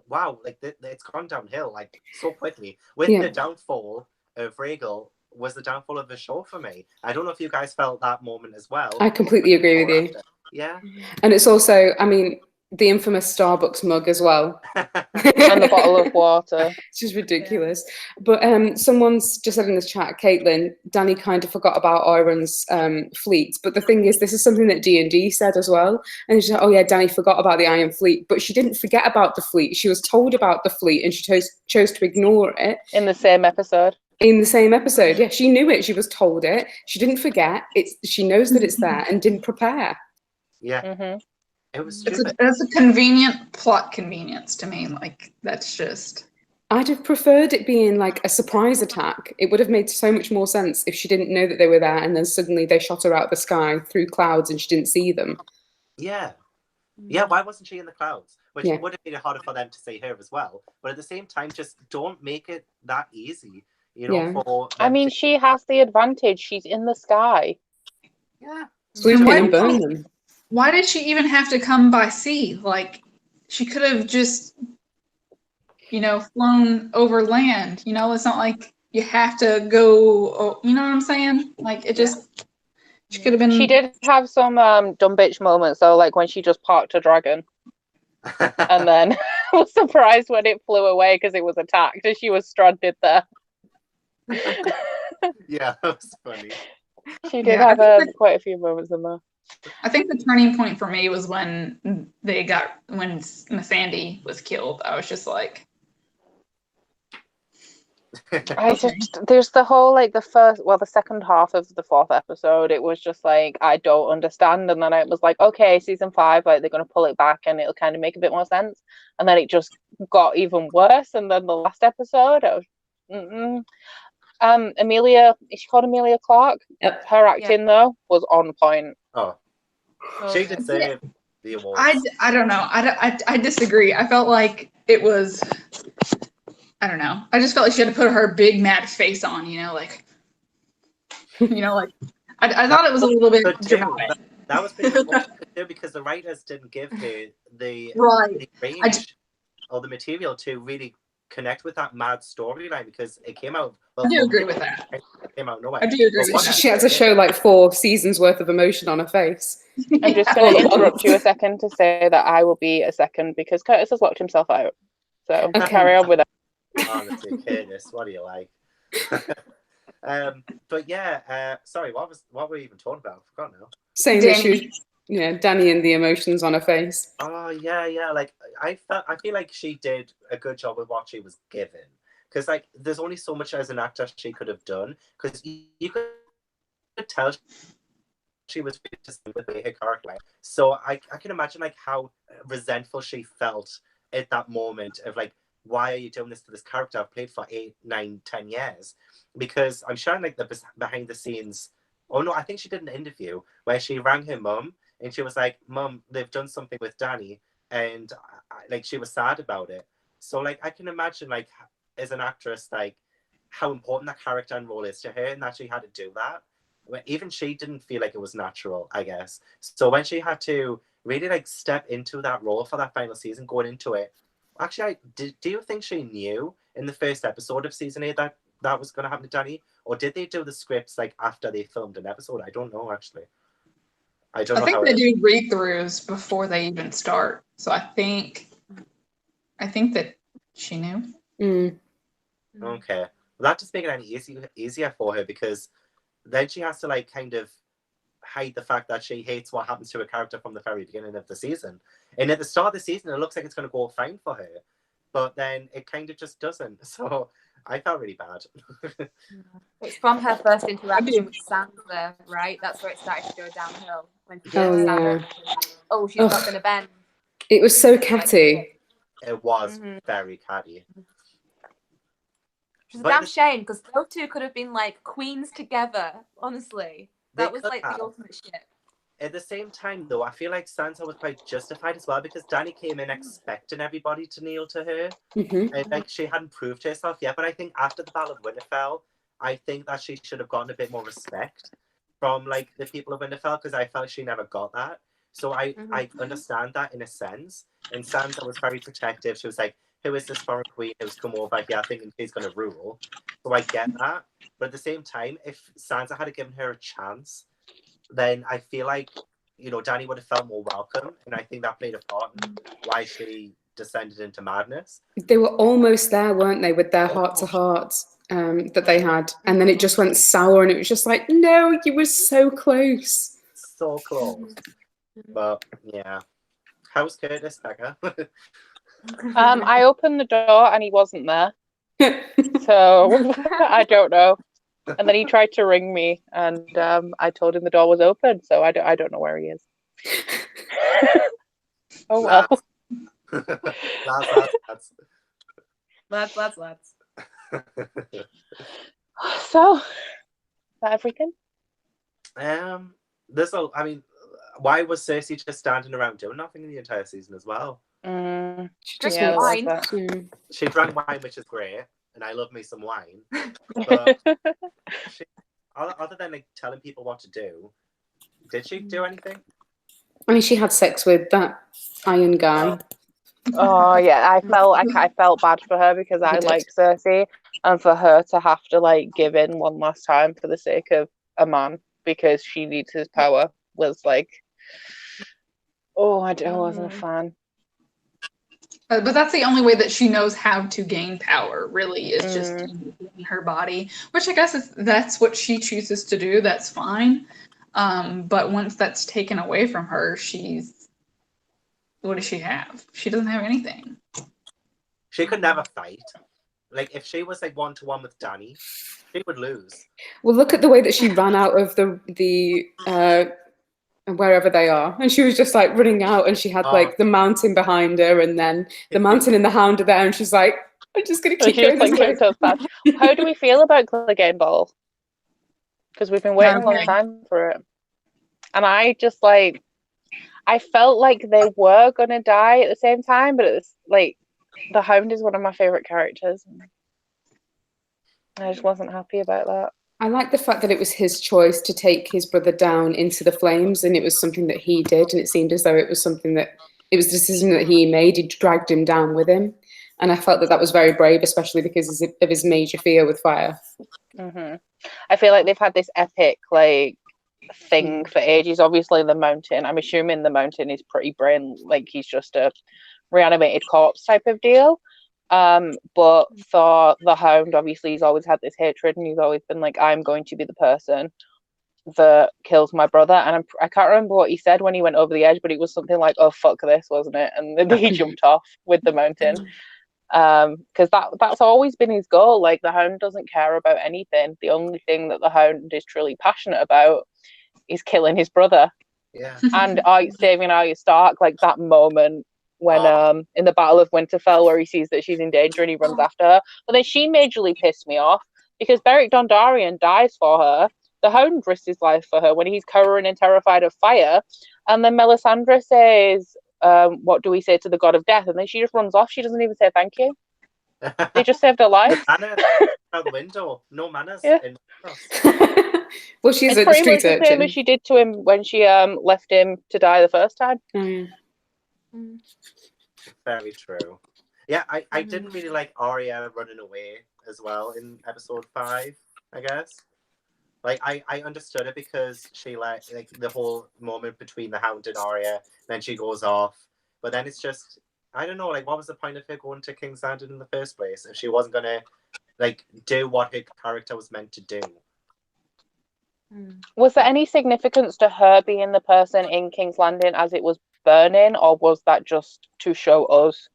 wow, like, it's gone downhill, like, so quickly. With the downfall of Rhaegar was the downfall of the show for me. I don't know if you guys felt that moment as well.
I completely agree with you.
Yeah.
And it's also, I mean, the infamous Starbucks mug as well.
And the bottle of water.
It's just ridiculous. But someone's just said in this chat, Caitlin, Dany kind of forgot about Iron's fleet. But the thing is, this is something that D&D said as well. And she's like, oh yeah, Dany forgot about the Iron Fleet. But she didn't forget about the fleet. She was told about the fleet and she chose to ignore it.
In the same episode.
Yeah. She knew it. She was told it. She didn't forget. She knows that it's there and didn't prepare.
Yeah.
Mm-hmm.
It was stupid.
It's a convenient plot convenience to me. Like, that's just...
I'd have preferred it being like a surprise attack. It would have made so much more sense if she didn't know that they were there and then suddenly they shot her out the sky through clouds and she didn't see them.
Yeah. Yeah, why wasn't she in the clouds? Which would have made it harder for them to see her as well. But at the same time, just don't make it that easy. You know,
I mean, she has the advantage. She's in the sky.
Yeah.
Swoop in and burn them.
Why did she even have to come by sea? Like, she could have just, flown over land. It's not like you have to go, you know what I'm saying? Like, it just, she could have been...
She did have some dumb bitch moments, though, like when she just parked a dragon. And then was surprised when it flew away because it was attacked and she was stranded there.
Yeah, that was funny.
She did have quite a few moments in there.
I think the turning point for me was when Missandei was killed. I was just like,
There's the whole like the second half of the fourth episode. It was just like I don't understand, and then it was like okay, season 5, like they're gonna pull it back and it'll kind of make a bit more sense, and then it just got even worse. And then the last episode, I was, Amelia, is she called Amelia Clark?
Yep.
Her acting though was on point.
Oh, she deserved the award.
I don't know. I disagree. I felt like it was. I don't know. I just felt like she had to put her big mad face on, like, like I thought it was a little bit dramatic.
That was pretty cool because the writers didn't give her the range or the material to really connect with that mad storyline because it came out.
I do agree with that.
It came out nowhere.
I do agree with that.
She had to show like 4 seasons worth of emotion on her face.
I'm just going to interrupt you a second to say that I will be a second because Curtis has locked himself out. So carry on with it.
Honestly, Curtis, what do you like? But yeah, sorry, what were we even talking about? I forgot now.
Saying that she was, Dany and the emotions on her face.
Oh yeah. Like I feel like she did a good job with what she was given. Because like, there's only so much as an actor she could have done. Because you could tell she was with her character. So I can imagine like how resentful she felt at that moment of like, why are you doing this to this character I've played for 8, 9, 10 years? Because I'm showing like the behind the scenes. Oh no, I think she did an interview where she rang her mum and she was like, "Mum, they've done something with Dany," and like she was sad about it. So like I can imagine like as an actress like how important that character and role is to her and that she had to do that. Even she didn't feel like it was natural, I guess. So when she had to really like step into that role for that final season, going into it. Actually, do you think she knew in the first episode of season 8 that was going to happen to Dany? Or did they do the scripts like after they filmed an episode? I don't know, actually. I think
they do read-throughs before they even start. So I think that she knew.
Mm.
Okay. Well, that just makes it any easier for her because then she has to like kind of hide the fact that she hates what happens to a character from the very beginning of the season. And at the start of the season, it looks like it's going to go fine for her. But then it kind of just doesn't. So I felt really bad.
It's from her first interaction with Sansa, right? That's where it started to go downhill. When she she's not going to bend.
It was so catty.
It was very catty.
Which is a damn shame because those two could have been like queens together, honestly. That was like the ultimate shit.
At the same time, though, I feel like Sansa was quite justified as well because Dany came in expecting everybody to kneel to her. And like she hadn't proved herself yet. But I think after the Battle of Winterfell, I think that she should have gotten a bit more respect from like the people of Winterfell because I felt she never got that. So I understand that in a sense. And Sansa was very protective. She was like, who is this foreign queen who's come over here thinking she's going to rule? So I get that. But at the same time, if Sansa had given her a chance, then I feel like, Dany would have felt more welcome. And I think that played a part in why she descended into madness.
They were almost there, weren't they, with their heart-to-heart that they had. And then it just went sour and it was just like, no, you were so close.
So close. But, yeah. How's Curtis, Becca?
I opened the door and he wasn't there. So I don't know. And then he tried to ring me and I told him the door was open. So I don't know where he is. Oh well.
Lads.
So, is that everything?
Why was Cersei just standing around doing nothing in the entire season as well?
She just
wine.
She drank wine, which is great, and I love me some wine. But other than like telling people what to do, did she do anything?
I mean, she had sex with that Iron guy.
Oh yeah, I felt bad for her because I like Cersei, and for her to have to like give in one last time for the sake of a man because she needs his power was like, I wasn't a fan.
But that's the only way that she knows how to gain power, really, is just in her body, which I guess that's what she chooses to do. That's fine. But once that's taken away from her, what does she have? She doesn't have anything.
She could never fight. like if she was like 1-to-1 with Dany, she would lose.
Well, look at the way that she ran out of the wherever they are, and she was just like running out, and she had like the mountain behind her, and then the mountain and the hound are there, and she's like, I'm just gonna keep going this way.
So fast. How do we feel about Clegane Ball? Because we've been waiting a long time for it, and I just like, I felt like they were gonna die at the same time, but it's like the Hound is one of my favorite characters. I just wasn't happy about that.
I like the fact that it was his choice to take his brother down into the flames, and it was something that he did, and it seemed as though it was something that it was a decision that he made. He dragged him down with him, and I felt that that was very brave, especially because of his major fear with fire.
Mm-hmm. I feel like they've had this epic like thing for ages. Obviously, the Mountain. I'm assuming the Mountain is pretty brain, like he's just a reanimated corpse type of deal. But for the Hound, obviously, he's always had this hatred, and he's always been like, I'm going to be the person that kills my brother. And I can't remember what he said when he went over the edge, but it was something like, oh, fuck this, wasn't it? And then he jumped off with the Mountain. Because that's always been his goal. Like, the Hound doesn't care about anything. The only thing that the Hound is truly passionate about is killing his brother.
Yeah.
And saving Arya Stark, like that moment when in the Battle of Winterfell, where he sees that she's in danger and he runs after her. But then she majorly pissed me off because Beric Dondarrion dies for her. The Hound risks his life for her when he's cowering and terrified of fire. And then Melisandre says, what do we say to the god of death? And then she just runs off. She doesn't even say thank you. They just saved her life.
Manners out the window. No manners.
Yeah.
Well, she's
it's
a street
much the
urchin.
same as she did to him when she left him to die the first time.
Very true. Yeah, I didn't really like Arya running away as well in episode 5, I guess. Like, I understood it because she like the whole moment between the Hound and Arya, then she goes off. But then it's just, I don't know, like, what was the point of her going to King's Landing in the first place if she wasn't going to, like, do what her character was meant to do?
Was there any significance to her being the person in King's Landing as it was burning, or was that just to show us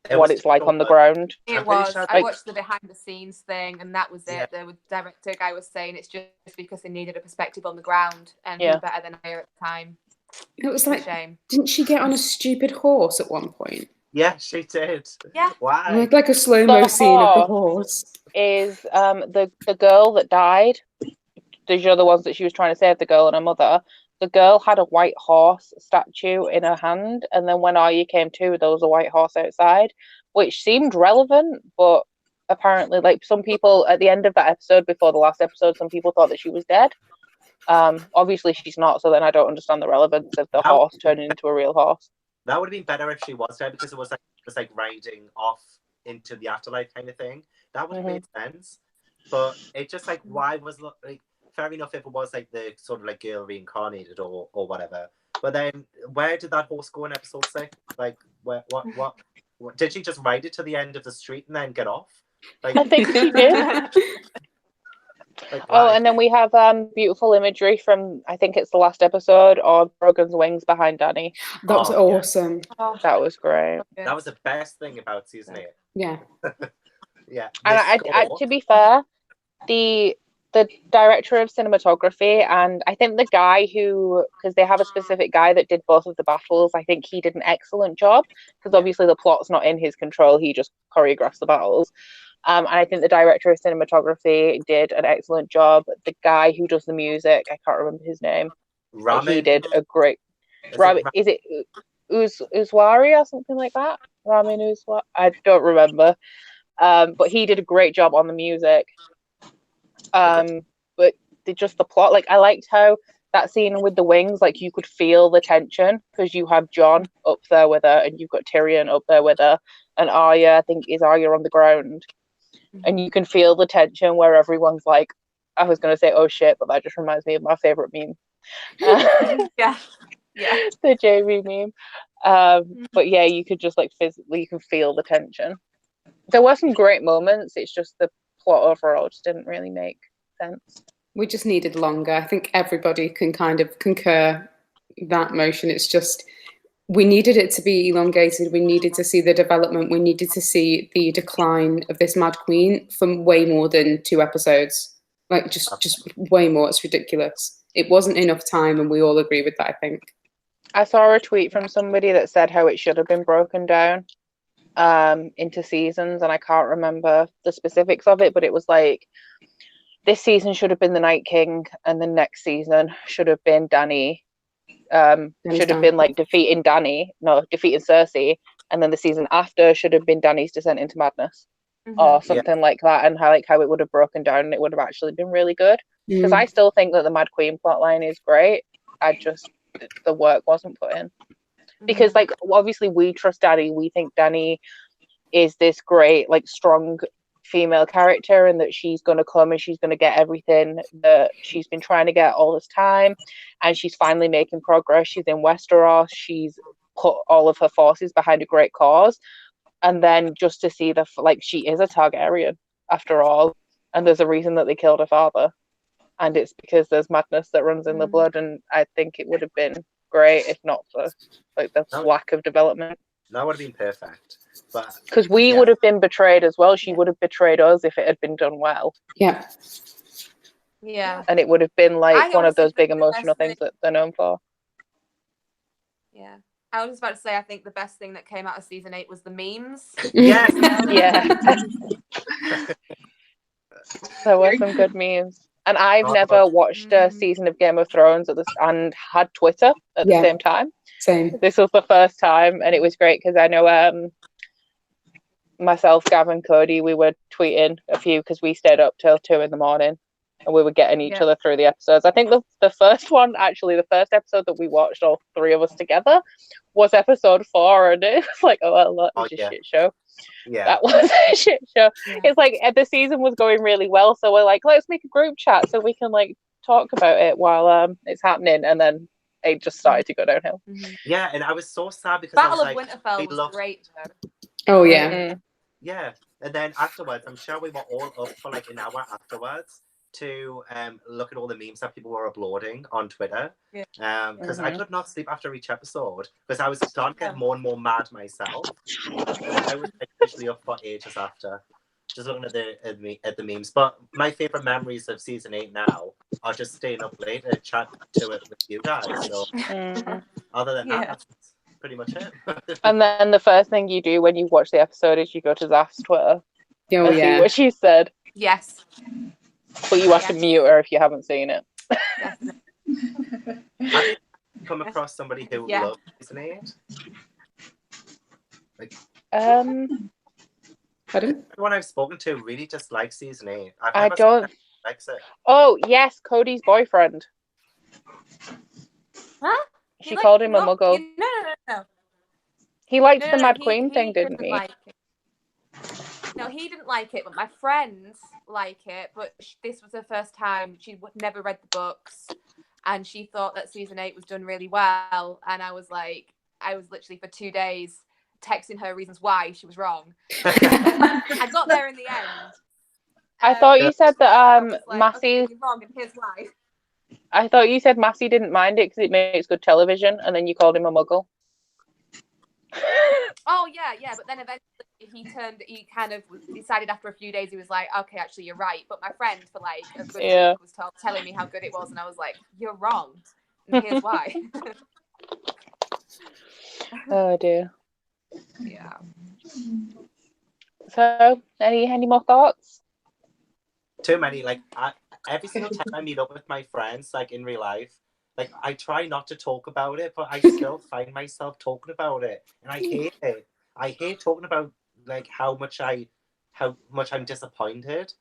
what it's like on the ground?
It was. I watched the behind the scenes thing, and that was it. Yeah. The director guy was saying it's just because they needed a perspective on the ground, and who better than her at the time.
It was like, shame. Didn't she get on a stupid horse at one point?
Yeah, she did.
Yeah.
Why?
Like a slow-mo scene of the horse.
Is the girl that died, the other ones that she was trying to save, the girl and her mother, the girl had a white horse statue in her hand, and then when Arya came to, there was a white horse outside, which seemed relevant, but apparently, like, some people at the end of that episode, before the last episode, some people thought that she was dead. Obviously she's not, so then I don't understand the relevance of the horse turning into a real horse.
That would have been better if she was dead, because it was like riding off into the afterlife kind of thing. That would have made sense. But it just like, why was like, fair enough if it was like the sort of like girl reincarnated or whatever. But then where did that horse go in episode 6? Like, what did she just ride it to the end of the street and then get off? Like,
I think she did. Like, and then we have beautiful imagery from, I think it's the last episode, of Brogan's wings behind Dany.
That was awesome.
Oh, that was great.
That was the best thing about season 8.
Yeah.
Yeah. And I, to be fair, the director of cinematography, and I think the guy who, because they have a specific guy that did both of the battles, I think he did an excellent job, because obviously the plot's not in his control, he just choreographs the battles. And I think the director of cinematography did an excellent job. The guy who does the music, I can't remember his name.
Ramin.
He did a great... Is it Uswari or something like that? Ramin Uswari? I don't remember. But he did a great job on the music. But just the plot, like, I liked how that scene with the wings, like, you could feel the tension, because you have Jon up there with her, and you've got Tyrion up there with her, and Arya, I think, is Arya on the ground. And you can feel the tension where everyone's like, I was going to say, oh shit, but that just reminds me of my favourite meme.
Yeah.
The Jamie meme. But yeah, you could just like physically, you can feel the tension. There were some great moments, it's just the plot overall just didn't really make sense.
We just needed longer. I think everybody can kind of concur that motion. It's just, we needed it to be elongated. We needed to see the development. We needed to see the decline of this Mad Queen for way more than 2 episodes. Like, just way more. It's ridiculous. It wasn't enough time, and we all agree with that, I think.
I saw a tweet from somebody that said how it should have been broken down into seasons, and I can't remember the specifics of it, but it was like, this season should have been the Night King, and the next season should have been Dany. Should have been like defeating Cersei, and then the season after should have been Dany's descent into madness, or something like that, and how it would have broken down, and it would have actually been really good. Because I still think that the Mad Queen plotline is great. The work wasn't put in. Because like, obviously we trust Dany. We think Dany is this great, like, strong female character, and that she's going to come and she's going to get everything that she's been trying to get all this time, and she's finally making progress. She's in Westeros. She's put all of her forces behind a great cause, and then just to see she is a Targaryen after all, and there's a reason that they killed her father, and it's because there's madness that runs in the blood. And I think it would have been great if not for like the lack of development.
That would have been perfect.
Because we would have been betrayed as well. She would have betrayed us if it had been done well.
Yeah.
Yeah.
And it would have been like one of those big emotional things that they're known for.
Yeah. I was just about to say, I think the best thing that came out of season 8 was the memes.
Yes.
Yeah. There were some good memes. And I've never watched a season of Game of Thrones and had Twitter at the same time.
Same.
This was the first time, and it was great because I know myself, Gavin, Cody, we were tweeting a few because we stayed up till 2 a.m, and we were getting each other through the episodes. I think the first one, actually, the first episode that we watched, all 3 of us together, was episode 4, and it was like, oh, well, that was a shit show.
Yeah,
that was a shit show. It's like the season was going really well, so we're like, let's make a group chat so we can like talk about it while it's happening, and then it just started to go downhill.
Yeah, and I was so sad because
Battle
I was
of Winterfell was great though.
Oh yeah.
Yeah, and then afterwards, I'm sure we were all up for like an hour afterwards to look at all the memes that people were uploading on Twitter. Because I could not sleep after each episode because I was starting to get more and more mad myself. I was officially up for ages after, just looking at the memes. But my favorite memories of season 8 now are just staying up late and chat to it with you guys. So other than that, that's pretty much it.
And then the first thing you do when you watch the episode is you go to Zaf's Twitter and see what she said.
Yes.
But you have to mute her if you haven't seen it.
Have you come across somebody who loves season 8? Like,
Pardon?
Everyone I've spoken to really dislikes season 8.
I don't.
Likes it.
Oh yes, Cody's boyfriend.
Huh?
She called him a muggle.
No.
He liked the Mad Queen thing, didn't he?
Like no, he didn't like it, but my friends like it. But this was her first time. She never read the books, and she thought that season 8 was done really well. And I was literally for 2 days texting her reasons why she was wrong. I got there in the end.
I thought you said that
Massey. Okay, wrong, and here's why.
I thought you said Massey didn't mind it because it makes good television, and then you called him a muggle.
Oh yeah, but then eventually he kind of decided after a few days, he was like, okay, actually you're right. But my friend for like a good week was telling me how good it was, and I was like, you're wrong, and here's why.
Oh dear.
Yeah.
So any more thoughts?
Too many. Like every single time I meet up with my friends, like in real life, like I try not to talk about it, but I still find myself talking about it, and I hate it. I hate talking about like how much I'm disappointed.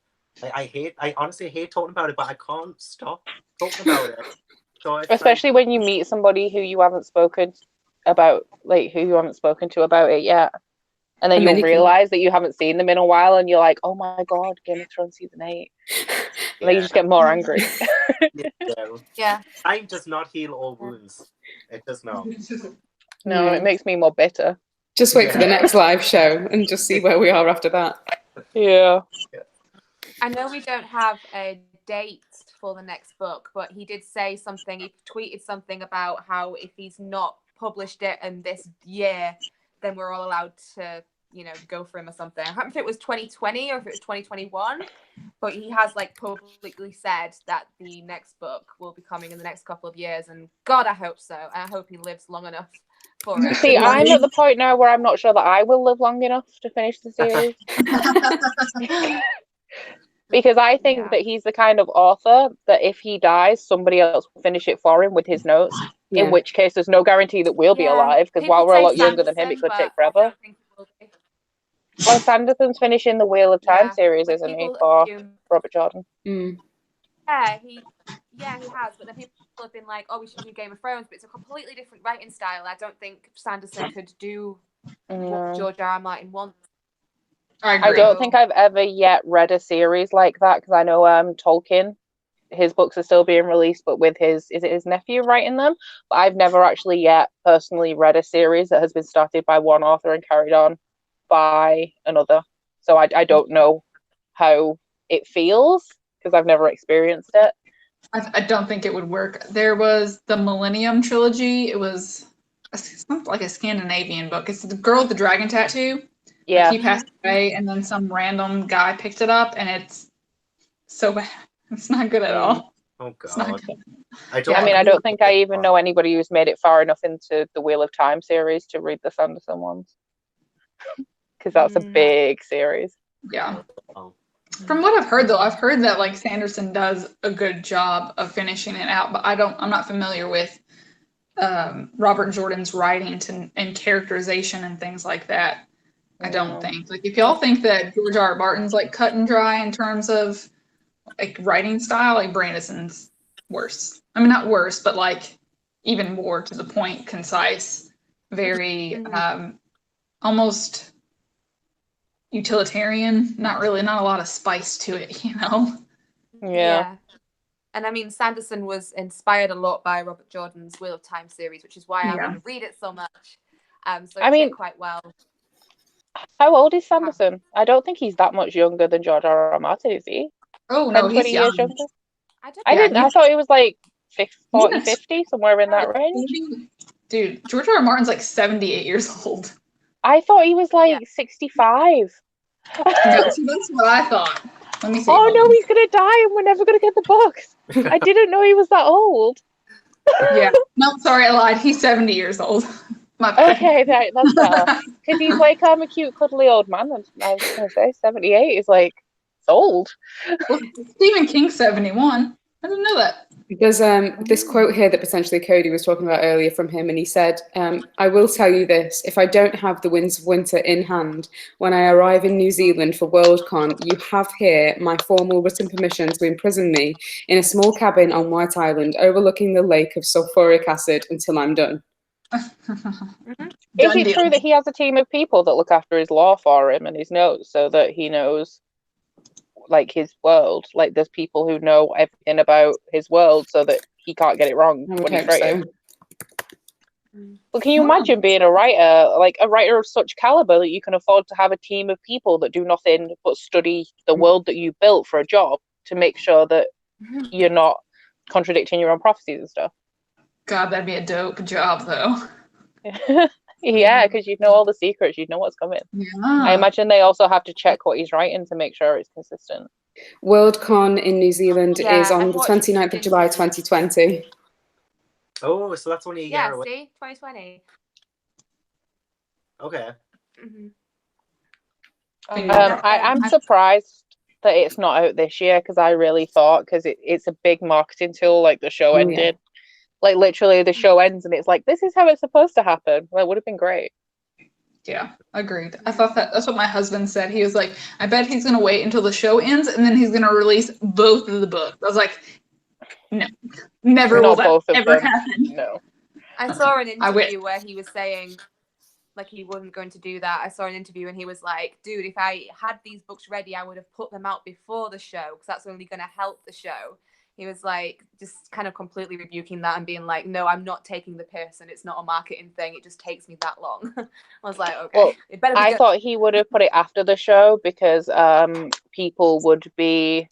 Like, I honestly hate talking about it, but I can't stop talking about it. So
especially when you meet somebody who you haven't spoken to about it yet, and then you realize that you haven't seen them in a while, and you're like, oh my god, Game of Thrones season 8. And then you just get more angry.
Yeah.
Time does not heal all wounds. It does not.
No, it makes me more bitter.
Just wait for the next live show and just see where we are after that.
Yeah.
I know we don't have a date for the next book, but he did say something. He tweeted something about how if he's not published it and this year, then we're all allowed to, you know, go for him or something. I can't remember if it was 2020 or if it was 2021, but he has like publicly said that the next book will be coming in the next couple of years, and God, I hope so. And I hope he lives long enough for it.
See, I'm at the point now where I'm not sure that I will live long enough to finish the series. Because I think that he's the kind of author that if he dies, somebody else will finish it for him with his notes.
Yeah.
In which case, there's no guarantee that we'll be alive. Because while we're a lot younger than him, it could take forever. Well, Sanderson's finishing the Wheel of Time series, isn't he, for Robert Jordan?
Yeah, he has. But then people have been like, "Oh, we should do Game of Thrones," but it's a completely different writing style. I don't think Sanderson could do what George R.R. Martin wants.
I don't think I've ever yet read a series like that, because I know Tolkien, his books are still being released, but with is it his nephew writing them? But I've never actually yet personally read a series that has been started by one author and carried on by another. So I don't know how it feels, because I've never experienced it.
I don't think it would work. There was the Millennium Trilogy. It's not like a Scandinavian book. It's the girl with the dragon tattoo.
Yeah.
Like he passed away, and then some random guy picked it up, and it's so bad. It's not good at all.
Oh God.
It's not good.
I don't think I even know anybody who's made it far enough into the Wheel of Time series to read the Sanderson ones. Because that's a big series.
Yeah. From what I've heard, though, I've heard that like Sanderson does a good job of finishing it out, but I'm not familiar with Robert Jordan's writing and characterization and things like that. I don't think. Like, if y'all think that George R.R. Martin's like cut and dry in terms of like writing style, like Brandison's worse. I mean, not worse, but like even more to the point, concise, very almost utilitarian. Not a lot of spice to it, you know?
Yeah.
And I mean, Sanderson was inspired a lot by Robert Jordan's Wheel of Time series, which is why I want to read it so much. So it fit quite well.
How old is Sanderson? I don't think he's that much younger than George R.R. Martin, is he?
Oh, no,
20
he's
years
young.
younger?
I
thought he was like 40, 50, somewhere in that range.
Dude, George R.R. Martin's like 78 years old.
I thought he was like 65.
No, see, that's what I thought. Let me see.
Oh no, he's gonna die and we're never gonna get the books. I didn't know he was that old.
Yeah. No, sorry, I lied. He's 70 years old. My bad.
Okay, that's better. Because he's like a cute, cuddly old man. And I was gonna say 78 is like old.
Well, Stephen King's 71. I didn't know that.
There's this quote here that potentially Cody was talking about earlier from him, and he said, I will tell you this, if I don't have the Winds of Winter in hand, when I arrive in New Zealand for Worldcon, you have here my formal written permission to imprison me in a small cabin on White Island overlooking the lake of sulfuric acid until I'm done.
Is it true that he has a team of people that look after his law for him and his notes so that he knows like his world? Like there's people who know everything about his world so that he can't get it wrong when he's writing. But can you imagine being a writer of such caliber that you can afford to have a team of people that do nothing but study the world that you built for a job to make sure that you're not contradicting your own prophecies and stuff?
God, that'd be a dope job, though.
Yeah, because you'd know all the secrets, you'd know what's coming.
Yeah.
I imagine they also have to check what he's writing to make sure it's consistent.
Worldcon in New Zealand is on the 29th of July 2020.
Oh, so that's only a year away.
Yeah, see? 2020.
Okay.
I'm surprised that it's not out this year, because I really thought, because it's a big marketing tool, like the show ended. Yeah. Like literally the show ends and it's like, this is how it's supposed to happen. Well, it would have been great.
Yeah, agreed. I thought that's what my husband said. He was like, I bet he's going to wait until the show ends and then he's going to release both of the books. I was like, no, never will that ever happen.
No.
I saw an interview where he was saying like he wasn't going to do that. I saw an interview and he was like, dude, if I had these books ready, I would have put them out before the show because that's only going to help the show. He was like just kind of completely rebuking that and being like, no, I'm not taking the piss and it's not a marketing thing. It just takes me that long. I was like, okay.
Well, I thought he would have put it after the show because people would be,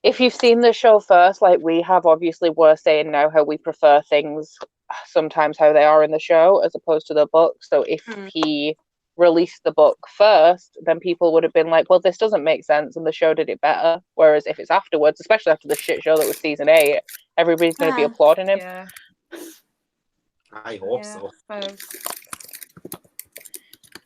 if you've seen the show first, like we have, obviously we're saying now how we prefer things sometimes how they are in the show as opposed to the book. So if he released the book first, then people would have been like, well, this doesn't make sense, and the show did it better. Whereas if it's afterwards, especially after the shit show that was season 8, everybody's going to be applauding him.
Yeah.
I hope so.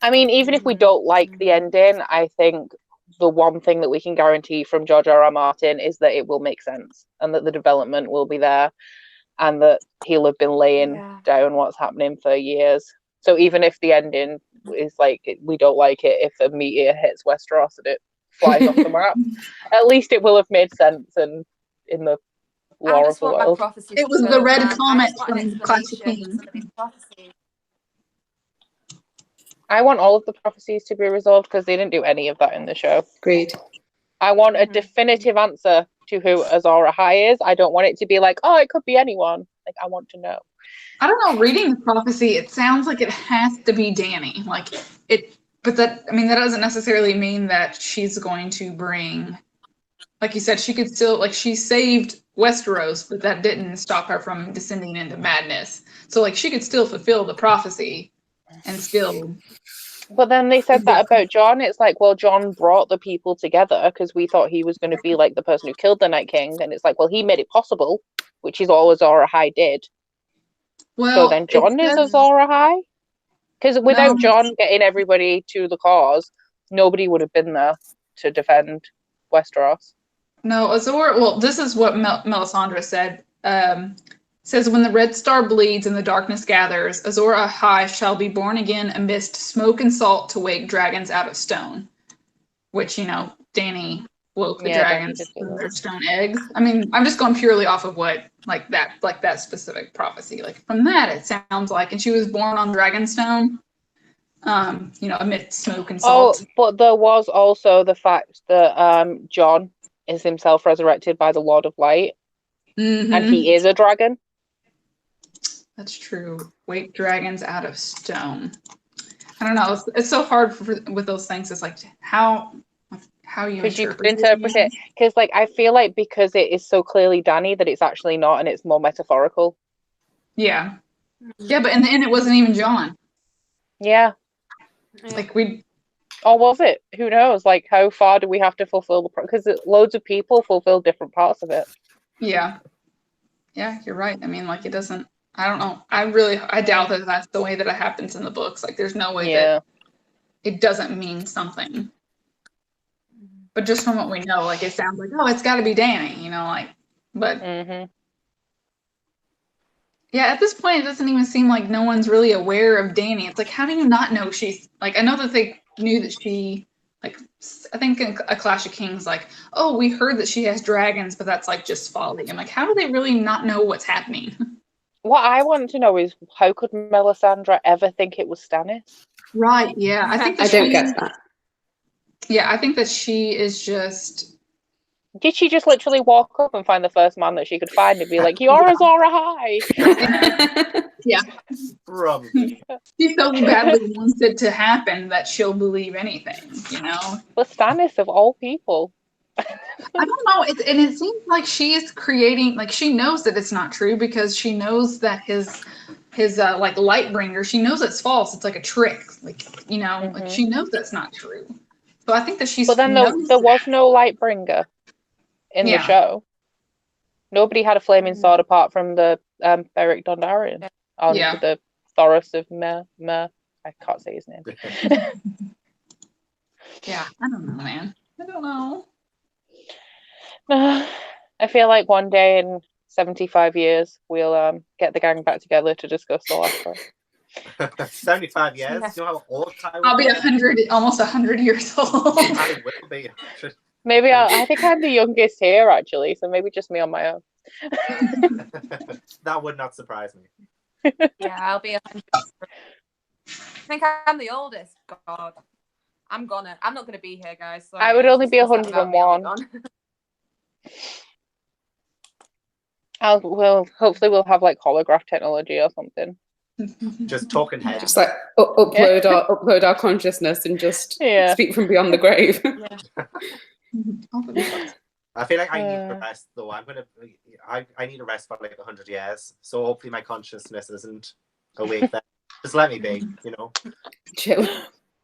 I mean, even if we don't like the ending, I think the one thing that we can guarantee from George R.R. Martin is that it will make sense, and that the development will be there, and that he'll have been laying down what's happening for years. So even if the ending is like, we don't like it, if a meteor hits Westeros and it flies off the map, at least it will have made sense and in the lore of the world.
It was the red comet from Classic King.
I want all of the prophecies to be resolved because they didn't do any of that in the show.
Agreed.
I want a definitive answer to who Azor Ahai is. I don't want it to be like, oh, it could be anyone. Like, I want to know.
I don't know. Reading the prophecy, it sounds like it has to be Dany. Like it, but that, I mean, that doesn't necessarily mean that she's going to bring. Like you said, she could still, like, she saved Westeros, but that didn't stop her from descending into madness. So, like, she could still fulfill the prophecy and still.
But then they said that about Jon. It's like, well, Jon brought the people together because we thought he was going to be like the person who killed the Night King. And it's like, well, he made it possible, which is all Azor Ahai did.
Well,
so then Jon is Azor Ahai? Because without Jon getting everybody to the cause, nobody would have been there to defend Westeros.
No, Azor, well, this is what Melisandre said. Says, when the red star bleeds and the darkness gathers, Azor Ahai shall be born again amidst smoke and salt to wake dragons out of stone. Which, you know, Dany woke the dragons from their stone eggs. I mean, I'm just going purely off of what, like that specific prophecy. Like, from that, it sounds like, and she was born on Dragonstone, you know, amidst smoke and salt.
Oh, but there was also the fact that Jon is himself resurrected by the Lord of Light, and he is a dragon.
That's true. Wake dragons out of stone. I don't know. It's so hard with those things. It's like how you interpret
it. Because, like, I feel like because it is so clearly Dany that it's actually not, and it's more metaphorical.
Yeah. Yeah, but in the end, it wasn't even Jon.
Yeah.
Like, we.
Or was it? Who knows? Like, how far do we have to fulfill the? Because loads of people fulfill different parts of it.
Yeah. Yeah, you're right. I mean, like, it doesn't. I don't know. I doubt that that's the way that it happens in the books. Like, there's no way that it doesn't mean something. But just from what we know, like, it sounds like, oh, it's got to be Dany, you know, like, but. Yeah, at this point, it doesn't even seem like no one's really aware of Dany. It's like, how do you not know she's, like, I know that they knew that she, like, I think in A Clash of Kings, like, oh, we heard that she has dragons, but that's, like, just folly. I'm like, how do they really not know what's happening?
What I want to know is, how could Melisandre ever think it was Stannis?
Right, yeah. I think
I don't get that.
Yeah, I think that she is just...
Did she just literally walk up and find the first man that she could find and be like, you're Azor Ahai?
Yeah.
Probably.
She so badly wants it to happen that she'll believe anything, you know?
But Stannis, of all people.
I don't know. It seems like she is creating, like, she knows that it's not true because she knows that his like, Lightbringer, she knows it's false. It's like a trick. Like, you know, like, she knows that's not true. So I think that she's...
But then there was no Lightbringer in the show. Nobody had a flaming sword apart from the Beric Dondarrion on the Thoros of Mer. I can't say his name.
Yeah, I don't know, man. I don't know.
I feel like one day in 75 years we'll get the gang back together to discuss the last one.
75 years? You know how old I will
I'll be 100, almost 100 years old.
I will be.
Maybe I think I'm the youngest here, actually, so maybe just me on my own.
That would not surprise me.
Yeah, I'll be 100. I think I'm the oldest. God. I'm not gonna be here, guys. Sorry.
I would only be 101. Hopefully we'll have like holograph technology or something.
Just talking heads.
Just like upload our consciousness and just speak from beyond the grave.
I feel like I need to rest though. I need a rest for like 100 years. So hopefully my consciousness isn't awake then. Just let me be, you know.
Chill.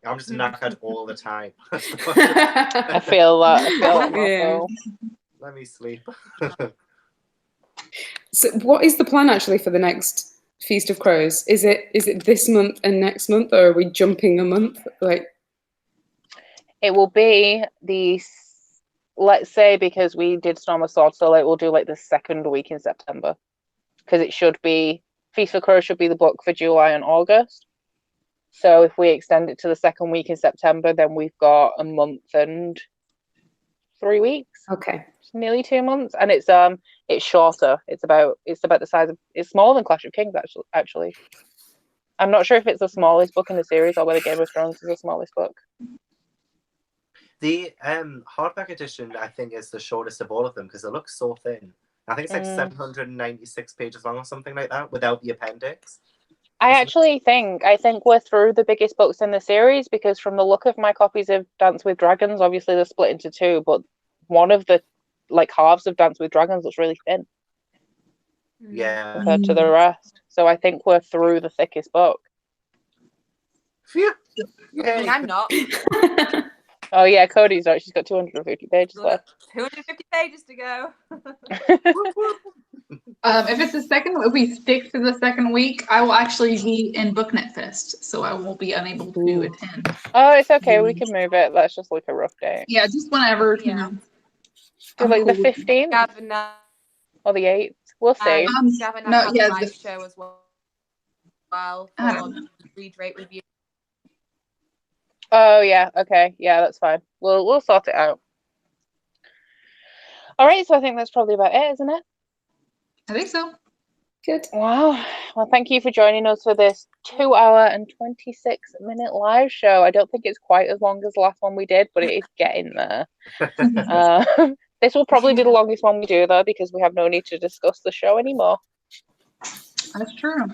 I'm just knackered all the time.
I feel that. I feel that myself.
Let me sleep.
So what is the plan actually for the next Feast of Crows? Is it this month and next month, or are we jumping a month? Like,
it will be let's say, because we did Storm of Swords, so like we'll do like the second week in September, because it should be Feast of Crows should be the book for July and August. So if we extend it to the second week in September, then we've got a month and 3 weeks.
okay.
Nearly 2 months, and it's shorter. It's about the size of, it's smaller than Clash of Kings actually. I'm not sure if it's the smallest book in the series or whether Game of Thrones is the smallest book.
The hardback edition, I think, is the shortest of all of them because it looks so thin. I think it's like 796 pages long or something like that without the appendix.
I think we're through the biggest books in the series, because from the look of my copies of Dance with Dragons, obviously they're split into two, but one of the like halves of Dance with Dragons looks really thin.
Yeah.
Compared to the rest. So I think we're through the thickest book.
Phew.
I mean, I'm not.
Oh yeah, Cody's not. She's got 250 pages left.
250 pages to go.
If it's the second, if we stick to the second week, I will actually be in Booknet Fest, so I will be unable to attend.
Oh, it's okay. We can move it. Let's just look a rough date.
Yeah, just whenever. You know,
Do like the 15th
Gavin,
or the 8th. We'll see.
Gavin
no,
has
yeah,
a live show as well for Read Rate Review.
Oh yeah. Okay. Yeah, that's fine. We'll sort it out. All right. So I think that's probably about it, isn't it?
I think so.
Good.
Wow. Well, thank you for joining us for this 2 hour and 26-minute live show. I don't think it's quite as long as the last one we did, but it is getting there. This will probably be the longest one we do, though, because we have no need to discuss the show anymore.
That's true.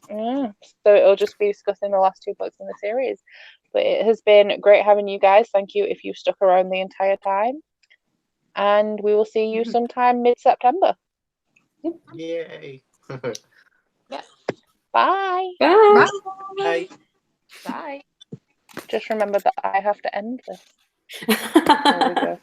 So it'll just be discussing the last 2 books in the series. But it has been great having you guys. Thank you if you stuck around the entire time. And we will see you sometime mid-September.
Yay.
Yeah. Bye.
Bye.
Bye.
Bye. Just remember that I have to end this. There we go.